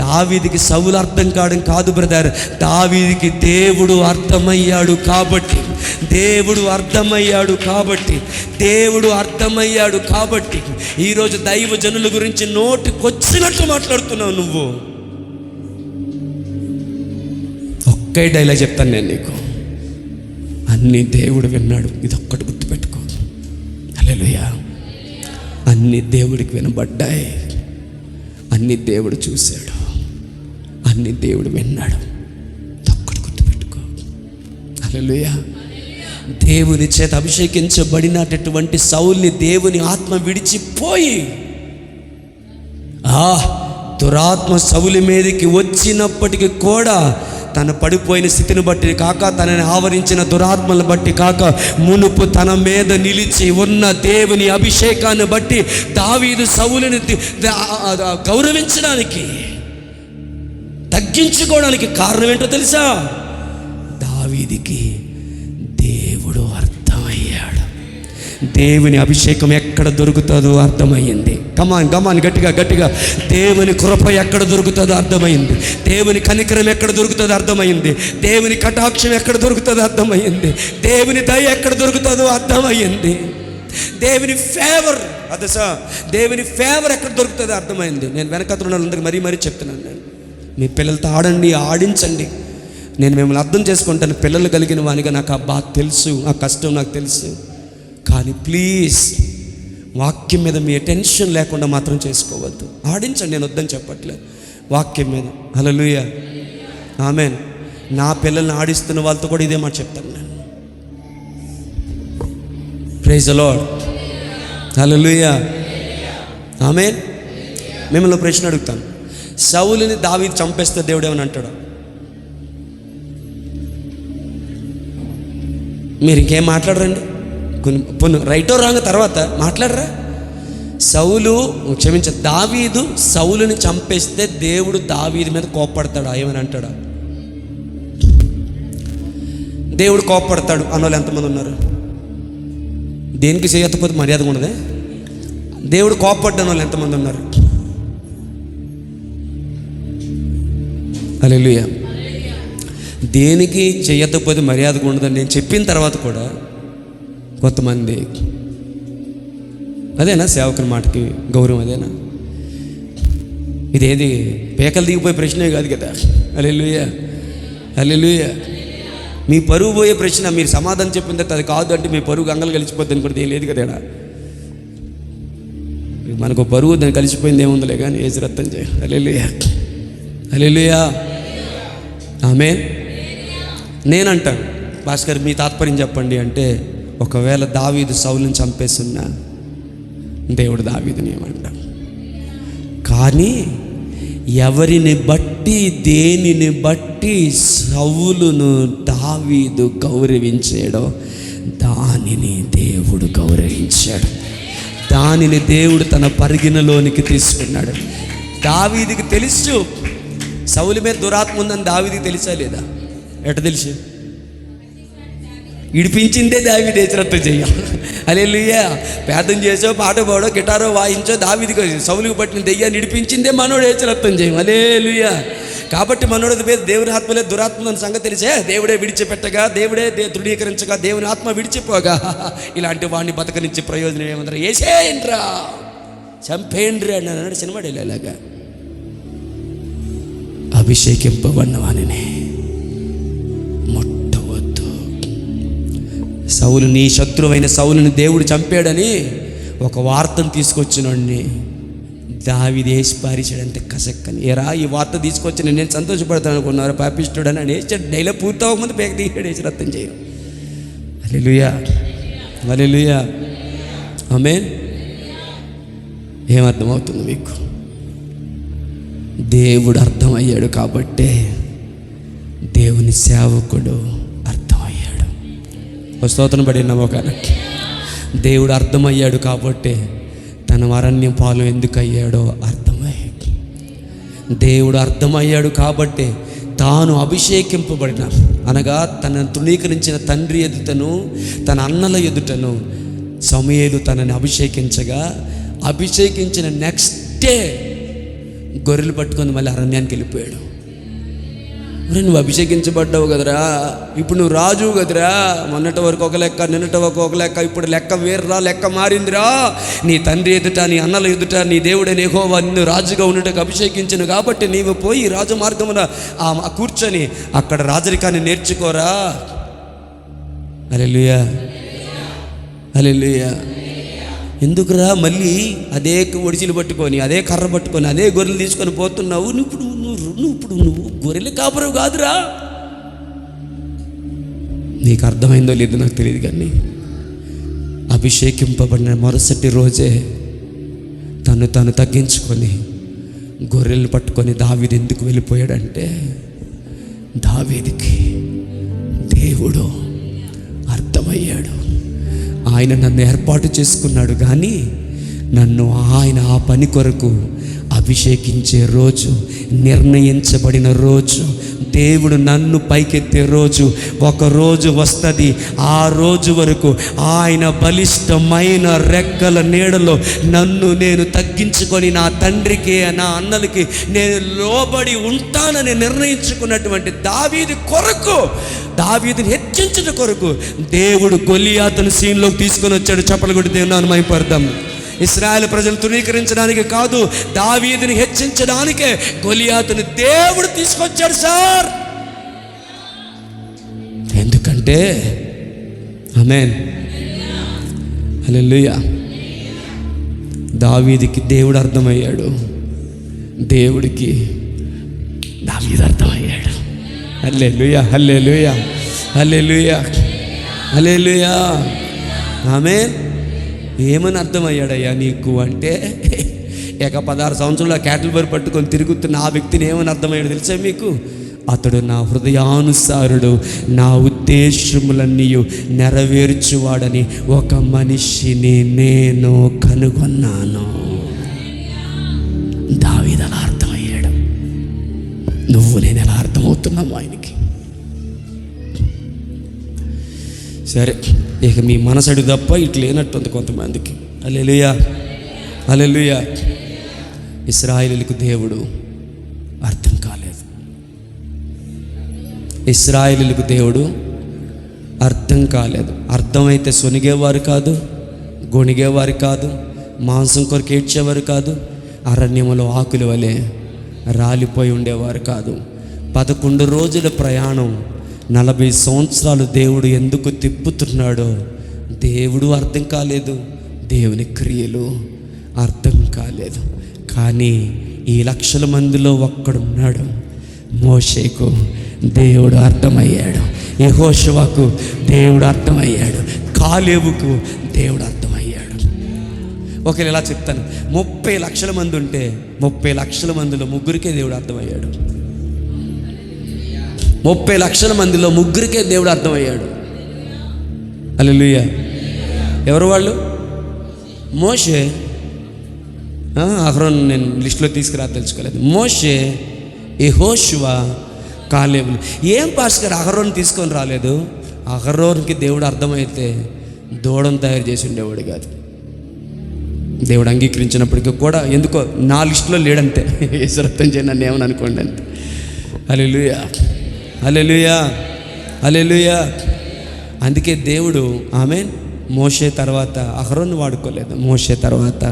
దావీదుకి సౌలు అర్థం కావడం కాదు బ్రదర్, దావీదుకి దేవుడు అర్థమయ్యాడు కాబట్టి, దేవుడు అర్థమయ్యాడు కాబట్టి, దేవుడు అర్థమయ్యాడు కాబట్టి ఈరోజు దైవ జనుల గురించి నోటికొచ్చినట్లు మాట్లాడుతున్నావు నువ్వు. ఒకే డైలాగ్ చెప్తాను నేను నీకు, అన్నీ దేవుడు విన్నాడు. ఇది ఒక్కటి గుర్తుపెట్టుకో. హల్లెలూయా. అన్నీ దేవుడికి వినబడ్డాయి, అన్నీ దేవుడు చూశాడు, అన్నీ దేవుడు విన్నాడు. ఒక్కటి గుర్తుపెట్టుకో. హల్లెలూయా. దేవుని చేత అభిషేకించబడినటువంటి సౌల్ని దేవుని ఆత్మ విడిచిపోయి దురాత్మ సౌలు మీదకి వచ్చినప్పటికీ కూడా తన పడిపోయిన స్థితిని బట్టి కాక, తనని ఆవరించిన దురాత్మలను బట్టి కాక, మునుపు తన మీద నిలిచి ఉన్న దేవుని అభిషేకాన్ని బట్టి దావీదు సౌలుని గౌరవించడానికి, తగ్గించుకోవడానికి కారణం ఏంటో తెలుసా? దావీదికి దేవుడు అర్థమయ్యాడు. దేవుని అభిషేకం ఎక్కడ దొరుకుతుందో అర్థమయ్యింది. గమాన్ గట్టిగా దేవుని కృప ఎక్కడ దొరుకుతుందో అర్థమైంది. దేవుని కనికరం ఎక్కడ దొరుకుతుందో అర్థమైంది. దేవుని కటాక్షం ఎక్కడ దొరుకుతుందో అర్థమైంది. దేవుని దయ ఎక్కడ దొరుకుతుందో అర్థమైంది. దేవుని ఫేవర్ దేవుని ఫేవర్ ఎక్కడ దొరుకుతుందో అర్థమైంది. నేను వెనకతున్న వాళ్ళందరికీ మరీ చెప్తున్నాను, నేను మీ పిల్లలతో ఆడించండి. నేను మిమ్మల్ని అర్థం చేసుకుంటాను. పిల్లలు కలిగిన వానిగా నాకు ఆ బాధ తెలుసు, ఆ కష్టం నాకు తెలుసు. కానీ ప్లీజ్ వాక్యం మీద మీ అటెన్షన్ లేకుండా మాత్రం చేసుకోవద్దు. ఆడించండి, నేను వద్దని చెప్పట్లేదు. వాక్యం మీద హల్లెలూయా, ఆమేన్. నా పిల్లల్ని ఆడిస్తున్న వాళ్ళతో కూడా ఇదే మాట చెప్తాను నేను. ప్రైజ్ ది లార్డ్, హల్లెలూయా, ఆమేన్. మిమ్మల్ని ప్రశ్న అడుగుతాను, సౌలుని దావీదు చంపేస్తే దేవుడు ఏమని అంటాడు? మీరు ఇంకేం మాట్లాడరండి? రైటో రాంగ్ తర్వాత మాట్లాడరా? దావీదు సౌలుని చంపేస్తే దేవుడు దావీదు మీద కోప్పడతాడా? ఏమని అంటాడా? దేవుడు కోప్పడతాడు అన్నోళ్ళు ఎంతమంది ఉన్నారు? దేనికి చేయకపోతే మర్యాద ఉండదే? దేవుడు కోప్పడ్డాను వాళ్ళు ఎంతమంది ఉన్నారు? హల్లెలూయా. దేనికి చేయకపోతే మర్యాదగా ఉండదని నేను చెప్పిన తర్వాత కూడా కొంతమంది అదేనా సేవకుని మాటకి గౌరవం? అదేనా? ఇదేది పేకలు దిగిపోయే ప్రశ్నే కాదు కదా. హల్లెలూయా, హల్లెలూయా. మీ పరువు పోయే ప్రశ్న, మీరు సమాధానం చెప్పిన తర్వాత అది కాదు అంటే మీ పరువు గంగలు కలిసిపోద్ది అనుకుంటే ఏం లేదు కదా. మనకు పరువు దాన్ని కలిసిపోయింది ఏముందిలే కానీ ఏజ్ రత్తం చేయ. హల్లెలూయా, హల్లెలూయా, ఆమేన్. నేనంటాను, భాస్కర్ మీ తాత్పర్యం చెప్పండి అంటే, ఒకవేళ దావీదు సౌలుని చంపేస్తున్నా దేవుడు దావీదుని ఏమంటాం? కానీ ఎవరిని బట్టి, దేనిని బట్టి సౌలును దావీదు గౌరవించాడో దానిని దేవుడు గౌరవించాడు. దానిని దేవుడు తన పరిగణలోనికి తీసుకున్నాడు. దావీదుకి తెలుసు సౌలు మీద దురాత్మ ఉందని. దావీదుకి తెలుసా లేదా? ఎట తెలుసు? ఇడిపించిందే దావీదు ఏచినట్టు చెయ్యం. హల్లెలూయా. ప్రార్థన చేసో, పాట పాడో, గిటారో వాయించో దావీదుకి సౌలుకి పట్టిన దెయ్యాన్ని ఇడిపించిందే మనోడు ఏచినత్తం చేయం. హల్లెలూయా. కాబట్టి మనోడి మీద దేవుని ఆత్మ లేదు, దురాత్మ అని సంగతి తెలిసే దేవుడే విడిచిపెట్టగా, దేవుడే దృఢీకరించగా, దేవుని ఆత్మ విడిచిపోగా ఇలాంటి వాడిని బతకరించి ప్రయోజనం ఏమంటారు? ఏసేయండ్రా, చంపేయండ్రా అని అన్నాడు సినిమా డైలాగా. అభిషేకింపబడిన వానిని ముట్టవద్దు. సౌలు, నీ శత్రువైన సౌలుని దేవుడు చంపాడని ఒక వార్తను తీసుకొచ్చినోడిని దావీదు వేసి పారేశాడంటే కసక్కని. ఏరా ఈ వార్త తీసుకొచ్చి నేను సంతోషపడతాను అనుకున్నారు పాపిష్టుడని అని వేసాడు. డైలాగ్ పూర్తి అవ్వకముందు పేక తీసాడు, వేసి రక్తం చేయం. హల్లెలూయా, హల్లెలూయా, ఆమేన్. ఏమర్థమవుతుంది మీకు? దేవుడు అర్థమయ్యాడు కాబట్టే దేవుని సేవకుడు అర్థమయ్యాడు. స్తోత్రం పడి నమ్మకానికి. దేవుడు అర్థమయ్యాడు కాబట్టే తన అరణ్యం పాలు ఎందుకు అయ్యాడో అర్థమయ్యాడు. దేవుడు అర్థమయ్యాడు కాబట్టే తాను అభిషేకింపబడిన, అనగా తనను తృణీకరించిన తండ్రి ఎదుటను తన అన్నల ఎదుటను సమూయేలు తనని అభిషేకించగా, అభిషేకించిన నెక్స్ట్ డే గొర్రెలు పట్టుకొని మళ్ళీ అరణ్యానికి వెళ్ళిపోయాడు. నువ్వు అభిషేకించబడ్డావు కదరా, ఇప్పుడు నువ్వు రాజు కదరా. మొన్నటి వరకు ఒక లెక్క, నిన్నటి వరకు ఒక లెక్క, ఇప్పుడు లెక్క వేర్రా, లెక్క మారిందిరా. నీ తండ్రి ఎదుట, నీ అన్నల ఎదుట నీ దేవుడైన యెహోవా నిన్ను రాజుగా ఉండటకు అభిషేకించను కాబట్టి నీవు పోయి రాజు మార్గమున కూర్చొని అక్కడ రాజరికాన్ని నేర్చుకోరా. హల్లెలూయా, హల్లెలూయా. ఎందుకురా మళ్ళీ అదే ఒడిచిలు పట్టుకొని, అదే కర్ర పట్టుకొని, అదే గొర్రెలు తీసుకొని పోతున్నావు? నువ్వు గొర్రెలు కాపురవు కాదురా. నీకు అర్థమైందో లేదో నాకు తెలియదు, కానీ అభిషేకింపబడిన మరుసటి రోజే తను తగ్గించుకొని గొర్రెలు పట్టుకొని దావీదు ఎందుకు వెళ్ళిపోయాడంటే, దావీదుకి దేవుడు అర్థమయ్యాడు. ఆయన నన్ను ఏర్పాటు చేసుకున్నాడు, కానీ నన్ను ఆయన ఆ పని కొరకు అభిషేకించే రోజు, నిర్ణయించబడిన రోజు, దేవుడు నన్ను పైకెత్తే రోజు ఒక రోజు వస్తుంది. ఆ రోజు వరకు ఆయన బలిష్టమైన రెక్కల నీడలో నన్ను నేను తగ్గించుకొని నా తండ్రికి, నా అన్నలకి నేను లోబడి ఉంటానని నిర్ణయించుకున్నటువంటి దావీదు కొరకు, దావీదుని హెచ్చించట కొరకు దేవుడు గొలియాతును సీన్లోకి తీసుకొని వచ్చాడు. చప్పలు కొట్టి దేవుని మహిమపడదాం. ఇశ్రాయేలు ప్రజలు తృణీకరించడానికి కాదు, దావీదుని హెచ్చించడానికే గొలియాతుని దేవుడు తీసుకొచ్చాడు సార్. ఎందుకంటే ఆమేన్, హల్లెలూయా, దావీదుకి దేవుడు అర్థమయ్యాడు, దేవుడికి దావీదు అర్థమయ్యాడు. హల్లెలూయా, హల్లెలూయా, హల్లెలూయా, హల్లెలూయా, ఆమేన్. ఏమని అర్థమయ్యాడయ్యా నీకు అంటే, 16 సంవత్సరాల క్యాటిల్ బరి పట్టుకొని తిరుగుతున్న ఆ వ్యక్తిని ఏమని అర్థమయ్యాడు తెలుసా మీకు? అతడు నా హృదయానుసారుడు, నా ఉద్దేశములన్నీ నెరవేర్చువాడని ఒక మనిషిని నేను కనుగొన్నాను. దావీదు అలా అర్థమయ్యాడు. నువ్వు నేను ఎలా అర్థమవుతున్నాము ఆయనకి? సరే, ఇక మీ మనసడు తప్ప ఇటు లేనట్టుంది కొంతమందికి. హల్లెలూయా, హల్లెలూయా. ఇశ్రాయేలులకు దేవుడు అర్థం కాలేదు. ఇశ్రాయేలులకు దేవుడు అర్థం కాలేదు. అర్థమైతే సొనిగేవారు కాదు, గొణిగేవారు కాదు, మాంసం కొరకు ఏడ్చేవారు కాదు, అరణ్యములో ఆకుల వలె రాలిపోయి ఉండేవారు కాదు. 11 రోజుల ప్రయాణం, 40 సంవత్సరాలు దేవుడు ఎందుకు తిప్పుతున్నాడో దేవుడు అర్థం కాలేదు, దేవుని క్రియలు అర్థం కాలేదు. కానీ ఈ లక్షల మందిలో ఒక్కడున్నాడు, మోషేకు దేవుడు అర్థమయ్యాడు, యెహోషువకు దేవుడు అర్థమయ్యాడు, కాలేబుకు దేవుడు అర్థమయ్యాడు. ఒకవేళ ఇలా చెప్తాను, 30 లక్షల మంది ఉంటే 30 లక్షల మందిలో ముగ్గురికే దేవుడు అర్థమయ్యాడు. 30 లక్షల మందిలో ముగ్గురికే దేవుడు అర్థమయ్యాడు. హల్లెలూయా. ఎవరు వాళ్ళు? మోషే, అహరోన్ నేను లిస్టులో తీసుకురా తెలుసుకోలేదు. మోషే, యెహోషువ, కాలేబులు. ఏం పాస్టర్ అహరోన్ తీసుకొని రాలేదు? అహరోన్కి దేవుడు అర్థమైతే దూడను తయారు చేసి ఉండేవాడు కాదు. దేవుడు అంగీకరించినప్పటికీ కూడా ఎందుకో నా లిస్టులో లేడంతే. అర్థం చేయండి, నన్ను ఏమని అనుకోండి అంతే. హల్లెలూయా, హల్లెలూయా, హల్లెలూయా. అందుకే దేవుడు ఆమేన్ మోషే తర్వాత అహరోను వాడుకోలేదు, మోషే తర్వాత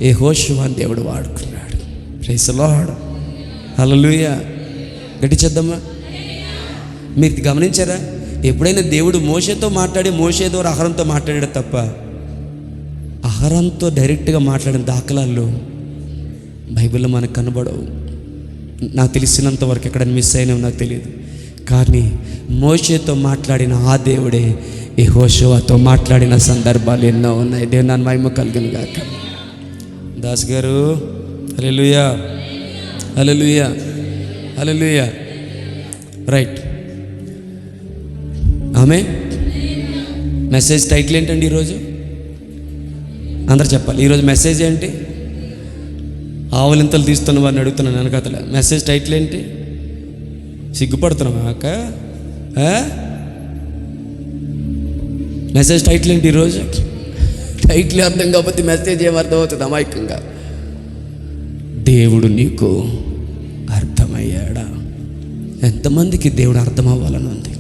యెహోషువని దేవుడు వాడుకున్నాడు. ప్రైజ్ ది లార్డ్, హల్లెలూయా. గట్టి చేద్దామా? మీరు గమనించారా? ఎప్పుడైనా దేవుడు మోషేతో మాట్లాడి మోషే ద్వారా అహరోనుతో మాట్లాడాడు తప్ప అహరోనుతో డైరెక్ట్గా మాట్లాడిన దాఖలాలు బైబిల్లో మనకు కనబడవు. నాకు తెలిసినంత వరకు ఎక్కడ మిస్ అయినావు నాకు తెలియదు. కానీ మోషేతో మాట్లాడిన ఆ దేవుడే యెహోషువతో మాట్లాడిన సందర్భాలు ఎన్నో ఉన్నాయి. దేవుని మహిమ కలుగును గాక. దాస్ గారు, హల్లెలూయా, హల్లెలూయా, హల్లెలూయా. రైట్, ఆమె మెసేజ్ టైటిల్ ఏంటండి ఈరోజు? అందరు చెప్పాలి. ఈరోజు మెసేజ్ ఏంటి? ఆవులింతలు తీస్తున్న వారిని అడుగుతున్నాను వెనకాతల. మెసేజ్ టైటిల్ ఏంటి? సిగ్గుపడుతున్నావా అక్క? మెసేజ్ టైటిల్ ఏంటి ఈరోజు? టైటిల్ అర్థం కాకపోతే మెసేజ్ ఏం అర్థం అవుతుంది? అమాయకంగా దేవుడు నీకు అర్థమయ్యాడా? ఎంతమందికి దేవుడు అర్థం అవ్వాలని ఉంది?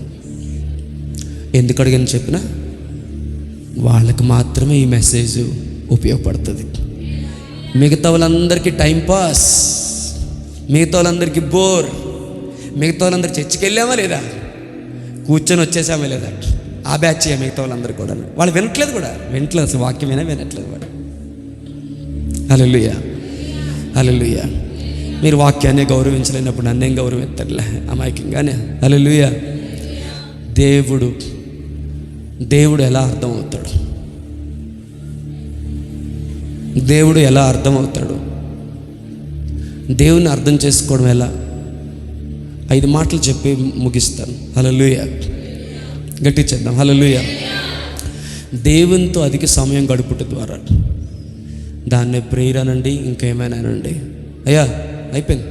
ఎందుకు అడిగని చెప్పినా వాళ్ళకి మాత్రమే ఈ మెసేజ్ ఉపయోగపడుతుంది. మిగతా వాళ్ళందరికీ టైంపాస్, మిగతా వాళ్ళందరికీ బోర్, మిగతా వాళ్ళందరూ చర్చికి వెళ్ళామా లేదా, కూర్చొని వచ్చేసామా లేదా, ఆ బ్యాచ్ మిగతా వాళ్ళందరూ కూడా వాళ్ళు వినట్లేదు కూడా, వినట్లేదు అసలు, వాక్యమైనా వినట్లేదు కూడా. హల్లెలూయా, హల్లెలూయా. మీరు వాక్యాన్ని గౌరవించలేనప్పుడు నన్నేం గౌరవిస్తారులే అమాయకంగానే. హల్లెలూయా. దేవుడు దేవుడు ఎలా అర్థమవుతాడు? దేవుడు ఎలా అర్థమవుతాడు? దేవుని అర్థం చేసుకోవడం ఎలా? 5 మాటలు చెప్పి ముగిస్తాను. హల్లెలూయా, గట్టి చేద్దాం. హల్లెలూయా. దేవునితో అధిక సమయం గడుపుట ద్వారా, దాన్నే ప్రేయర్ అనండి, ఇంకేమైనా అనండి, అయ్యా అయిపోయింది.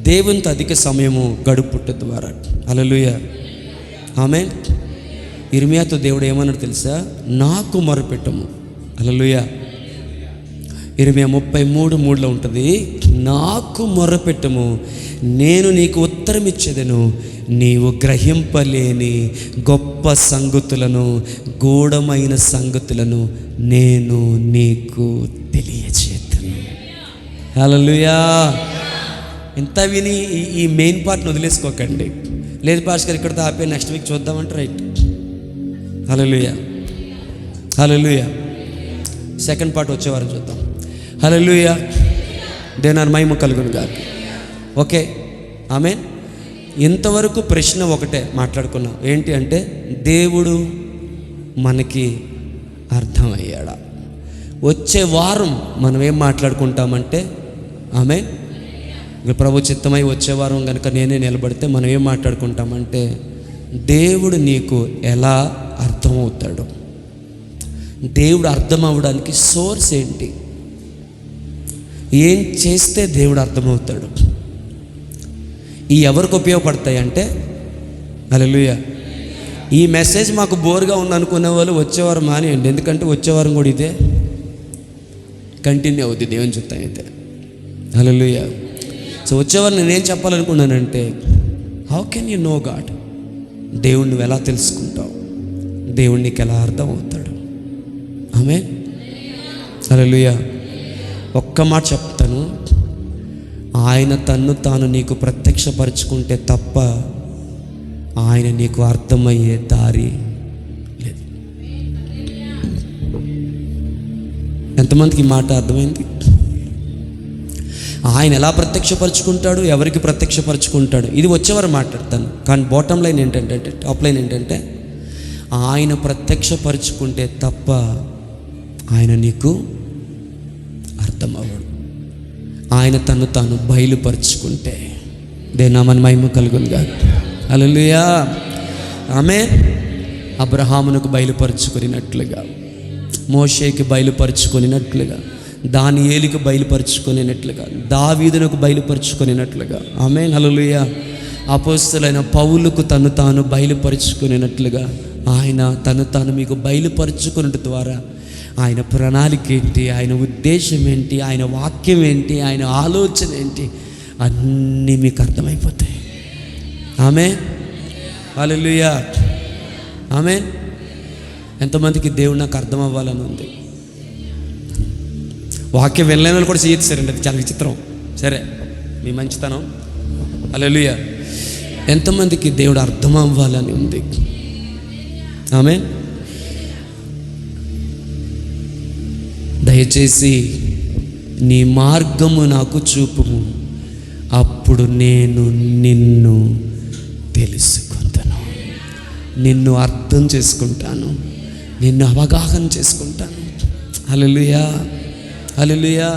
దేవునితో అధిక సమయము గడుపుట ద్వారా. హల్లెలూయా, ఆమేన్. ఇర్మియాతో దేవుడు ఏమన్నాడు తెలుసా? నాకు మొరపెట్టము. హల్లెలూయా. ఇర్మియా 33:3 ఉంటుంది, నాకు మొరపెట్టము, నేను నీకు ఉత్తరం ఇచ్చేదను, నీవు గ్రహింపలేని గొప్ప సంగతులను, గూఢమైన సంగతులను నేను నీకు తెలియచేతును. హల్లెలూయా. ఎంత విని ఈ మెయిన్ పార్ట్ని వదిలేసుకోకండి. లేదు పాస్టర్ గారు ఇక్కడితో ఆపే, నెక్స్ట్ వీక్ చూద్దామంటే రైట్. హల్లెలూయా, హల్లెలూయా. సెకండ్ పార్ట్ వచ్చేవారం చూద్దాం. హల్లెలూయా. దేవుని మహిమ కలుగును గాక. ఓకే, ఆమేన్. ఇంతవరకు ప్రశ్న ఒకటే మాట్లాడుకున్నాం, ఏంటి అంటే దేవుడు మనకి అర్థమయ్యాడా? వచ్చే వారం మనం ఏం మాట్లాడుకుంటామంటే, ఆమేన్, ప్రభు చిత్తమై వచ్చే వారం కనుక నేనే నిలబడితే మనం ఏం మాట్లాడుకుంటామంటే, దేవుడు నీకు ఎలా అర్థమవుతాడు? దేవుడు అర్థం అవ్వడానికి సోర్స్ ఏంటి? ఏం చేస్తే దేవుడు అర్థమవుతాడు? ఈ ఎవరికి ఉపయోగపడతాయి అంటే, హల్లెలూయా, ఈ మెసేజ్ మాకు బోర్గా ఉందనుకునే వాళ్ళు వచ్చేవారం మానేయండి. ఎందుకంటే వచ్చేవారం కూడా ఇదే కంటిన్యూ అవుద్ది దేవుని చిత్తం అయితే. హల్లెలూయా. సో వచ్చేవారు నేనేం చెప్పాలనుకున్నానంటే, how can you know God? దేవుణ్ణి నువ్వు ఎలా తెలుసుకుంటావు? దేవుడు నీకు ఎలా అర్థమవుతాడు? ఆమేన్, హల్లెలూయా. ఒక్క మాట చెప్తాను, ఆయన తన్ను తాను నీకు ప్రత్యక్షపరుచుకుంటే తప్ప ఆయన నీకు అర్థమయ్యే దారి లేదు. ఎంతమందికి ఈ మాట అర్థమైంది? ఆయన ఎలా ప్రత్యక్షపరుచుకుంటాడు, ఎవరికి ప్రత్యక్షపరుచుకుంటాడు, ఇది వచ్చేవారు మాట్లాడతాను. కానీ బాటమ్ లైన్ ఏంటంటే, టాప్ లైన్ ఏంటంటే, ఆయన ప్రత్యక్షపరుచుకుంటే తప్ప ఆయన నీకు అర్థమవ్వడు. ఆయన తను తాను బయలుపరుచుకుంటే దేనామని మహిమ కలుగునుగా. హల్లెలూయా, ఆమేన్. అబ్రహామునకు బయలుపరుచుకున్నట్లుగా, మోషేకి బయలుపరుచుకున్నట్లుగా, దానియేలుకు బయలుపరుచుకునేటట్లుగా, దావీదునకు బయలుపరుచుకునేటట్లుగా, ఆమేన్, హల్లెలూయా. అపోస్తలులైన పౌలుకు తను తాను బయలుపరుచుకునేటట్లుగా ఆయన తను తాను మీకు బయలుపరుచుకున్నట్టు ద్వారా ఆయన ప్రణాళిక ఏంటి, ఆయన ఉద్దేశం ఏంటి, ఆయన వాక్యం ఏంటి, ఆయన ఆలోచన ఏంటి, అన్నీ మీకు అర్థమైపోతాయి. ఆమేన్, హల్లెలూయా, ఆమేన్. ఎంతమందికి దేవుడు నాకు అర్థం అవ్వాలని ఉంది? వాక్యం వెళ్ళలేని వాళ్ళు కూడా చేయొచ్చారండి, అది చాలా విచిత్రం. సరే, మీ మంచితనం. హల్లెలూయా. ఎంతమందికి దేవుడు అర్థం అవ్వాలని ఉంది? ఆమేన్. దయచేసి నీ మార్గము నాకు చూపుము, అప్పుడు నేను నిన్ను తెలుసుకుంటాను, నిన్ను అర్థం చేసుకుంటాను, నిన్ను అవగాహన చేసుకుంటాను. హల్లెలూయా, హల్లెలూయా.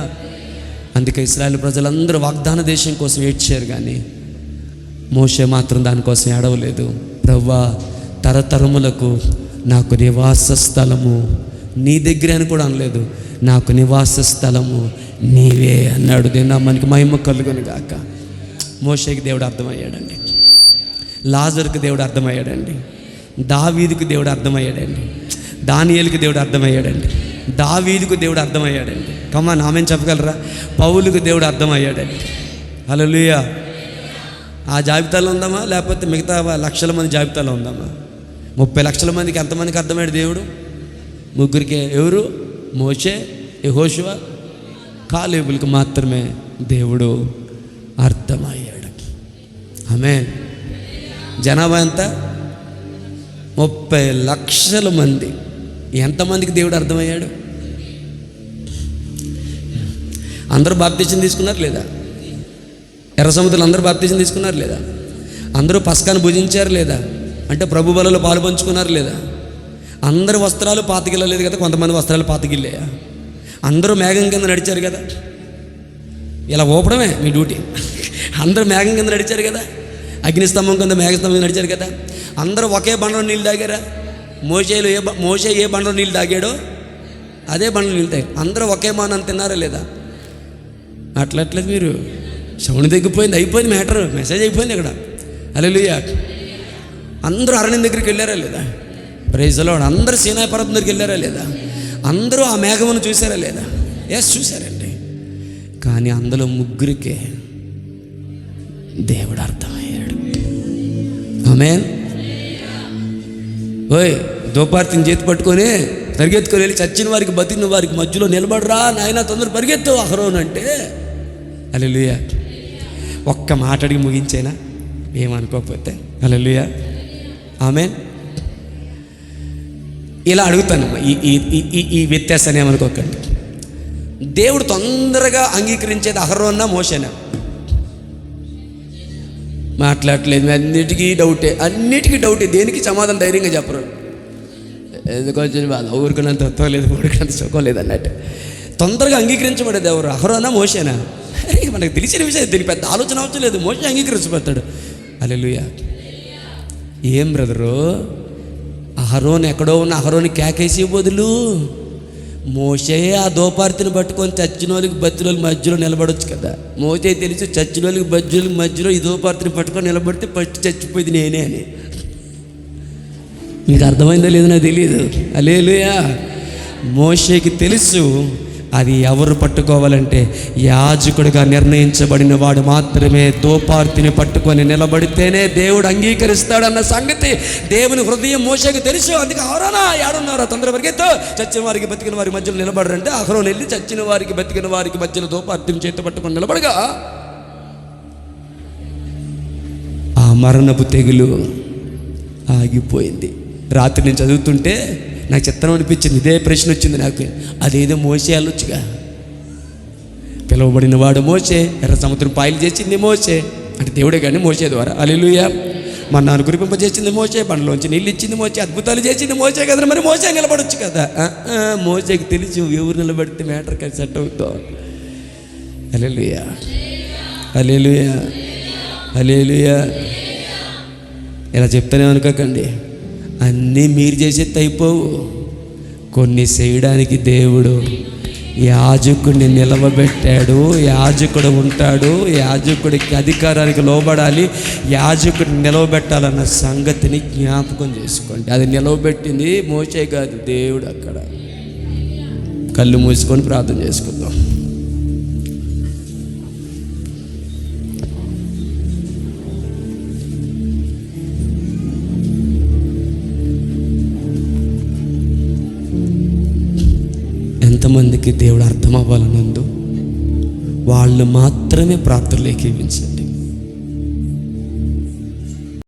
అందుకే ఇశ్రాయేలు ప్రజలందరూ వాగ్దాన దేశం కోసం ఏడ్చారు, కానీ మోషే మాత్రం దానికోసం ఏడవలేదు. ప్రభువా, తరతరములకు నాకు నివాస స్థలము నీ దగ్గరే అని కూడా అనలేదు, నాకు నివాస స్థలము నీవే అన్నాడు. దేనా మనకి మహిమ కలుగును గాక. మోషేకి దేవుడు అర్థమయ్యాడండి, లాజరుకి దేవుడు అర్థమయ్యాడండి, దావీదుకు దేవుడు అర్థమయ్యాడండి, దానియేలుకి దేవుడు అర్థమయ్యాడండి, దావీదుకు దేవుడు అర్థమయ్యాడండి. కమాన్, ఆమెను చెప్పగలరా? పౌలుకు దేవుడు అర్థమయ్యాడండి. హల్లెలూయా. ఆ జాబితాలో ఉందామా, లేకపోతే మిగతా లక్షల మంది జాబితాలో ఉందామా? 30 లక్షల మందికి ఎంతమందికి అర్థమయ్యాడు దేవుడు? 3కే. ఎవరు? మోషే, యెహోషువ, కాలేబులకు మాత్రమే దేవుడు అర్థమయ్యాడు. ఆమేన్. జనాభా ఎంత? 30 లక్షల మంది. ఎంతమందికి దేవుడు అర్థమయ్యాడు? అందరూ బాప్తిసం తీసుకున్నారు లేదా? ఎర్ర సముద్రంలో అందరూ బాప్తిసం తీసుకున్నారు లేదా? అందరూ పస్కాను భుజించారు లేదా? అంటే ప్రభు బలలో పాలు పంచుకున్నారు లేదా? అందరి వస్త్రాలు పాతగిల్లలేదు కదా, కొంతమంది వస్త్రాలు పాతగిల్లాయా? అందరూ మేఘం కింద నడిచారు కదా, ఇలా ఊపడమే మీ డ్యూటీ. అందరూ మేఘం కింద నడిచారు కదా, అగ్నిస్తంభం కింద మేఘస్తంభం నడిచారు కదా. అందరూ ఒకే బండలో నీళ్ళు తాగారా? మోషే ఏ బండలో నీళ్ళు తాగాడో అదే బండలో నీళ్ళు తాగారు. అందరూ ఒకే మానం తిన్నారా లేదా? అట్లట్లేదు మీరు. సౌండ్ తగ్గిపోయింది, అయిపోయింది మ్యాటర్, మెసేజ్ అయిపోయింది ఇక్కడ. హల్లెలూయా. అందరూ అరణ్యం దగ్గరికి వెళ్ళారా లేదా? Praise the lord. అందరూ సీనాయి పర్వతం దగ్గరికి వెళ్ళారా లేదా? అందరూ ఆ మేఘమును చూసారా లేదా? ఎస్, చూశారండి. కానీ అందులో ముగ్గురికే దేవుడు అర్థమయ్యాడు. ఆమేన్. ఓయ్, దోపార్తిని చేతి పట్టుకొని పరిగెత్తుకొని వెళ్ళి చచ్చిన వారికి బతికిన వారికి మధ్యలో నిలబడరా నాయన, తొందర పరిగెత్తు అహరోన్ అంటే. హల్లెలూయా. ఒక్క మాట అడిగి ముగించేనా ఏమనుకోకపోతే? హల్లెలూయా. ఆమేన్. ఇలా అడుగుతాను, ఈ వ్యత్యాసాన్ని ఏమనుకోకండి. దేవుడు తొందరగా అంగీకరించేది అహరోనా మోషేనా? మాట్లాడలేదు. అన్నిటికీ డౌటే. దేనికి సమాధానం ధైర్యంగా చెప్పరు. ఎందుకొచ్చి వాళ్ళు ఊరుకున్నంత తత్వం లేదు, ఊరుకున్నంత సుఖం లేదు అన్నట్టు. తొందరగా అంగీకరించబడేది ఎవరు? అహరోనా మోషేనా? మనకు తెలిసిన విషయం, దీనికి పెద్ద ఆలోచన అవసరం లేదు. మోషే అంగీకరించబడతాడు. హల్లెలూయా. ఏం బ్రదరు, అహరోన్ ఎక్కడో ఉన్న అహరోని కేకేసి బదులు మోషే ఆ దోపార్తిని పట్టుకొని చచ్చిన వాళ్ళకి బతిన వాళ్ళకి మధ్యలో నిలబడవచ్చు కదా. మోషే తెలిసి చచ్చిన వాళ్ళకి బజ్జులకి మధ్యలో ఈ దోపార్తిని పట్టుకొని నిలబడితే ఫస్ట్ చచ్చిపోయింది నేనే అని. మీకు అర్థమైందో లేదో నాకు తెలియదు. హల్లెలూయా. మోషేకి తెలుసు అది ఎవరు పట్టుకోవాలంటే యాజకుడిగా నిర్ణయించబడిన వాడు మాత్రమే దోపార్తిని పట్టుకొని నిలబడితేనే దేవుడు అంగీకరిస్తాడన్న సంగతి దేవుని హృదయం మోషేకి తెలుసు. అందుకే అహరోనా ఏడున్నారా, తొందర పరిగెత్తు, చచ్చిన వారికి బతికిన వారి మధ్యలో నిలబడరంటే అహరోను వెళ్ళి చచ్చిన వారికి బతికిన వారికి మధ్యలో దోపార్తిని చేతి పట్టుకొని నిలబడగా ఆ మరణపు తెగులు ఆగిపోయింది. రాత్రి నేను చదువుతుంటే నాకు చిత్రం అనిపించింది. ఇదే ప్రశ్న వచ్చింది నాకు. అదేదో మోసే వెళ్ళొచ్చుగా. పిలువబడిన వాడు మోసే, ఎర్ర సముద్రం పాయలు చేసింది మోసే, అంటే దేవుడే కానీ మోసే ద్వారా. హల్లెలూయా. మన్నాను కురిపింపజేసింది మోసే, బండలోంచి నీళ్ళు ఇచ్చింది మోసే, అద్భుతాలు చేసింది మోసే కదా. మరి మోసే నిలబడొచ్చు కదా. మోసేకి తెలిసి ఎవరు నిలబడితే మ్యాటర్ కలిసి సెట్ అవుతాం. హల్లెలూయా. హల్లెలూయా. హల్లెలూయా. ఇలా చెప్తానే అనుకోకండి, అన్నీ మీరు చేసేది అయిపోవు. కొన్ని చేయడానికి దేవుడు యాజకుడిని నిలవబెట్టాడు. యాజకుడు ఉంటాడు, యాజకుడికి అధికారానికి లోబడాలి, యాజకుడిని నిలవబెట్టాలన్న సంగతిని జ్ఞాపకం చేసుకోండి. అది నిలవబెట్టింది మోషే కాదు, దేవుడు. అక్కడ కళ్ళు మూసుకొని ప్రార్థన చేసుకుందాం. ఎంతమందికి దేవుడు అర్థం అవ్వాలనందు వాళ్ళు మాత్రమే ప్రార్థనలు ఏకీవించండి.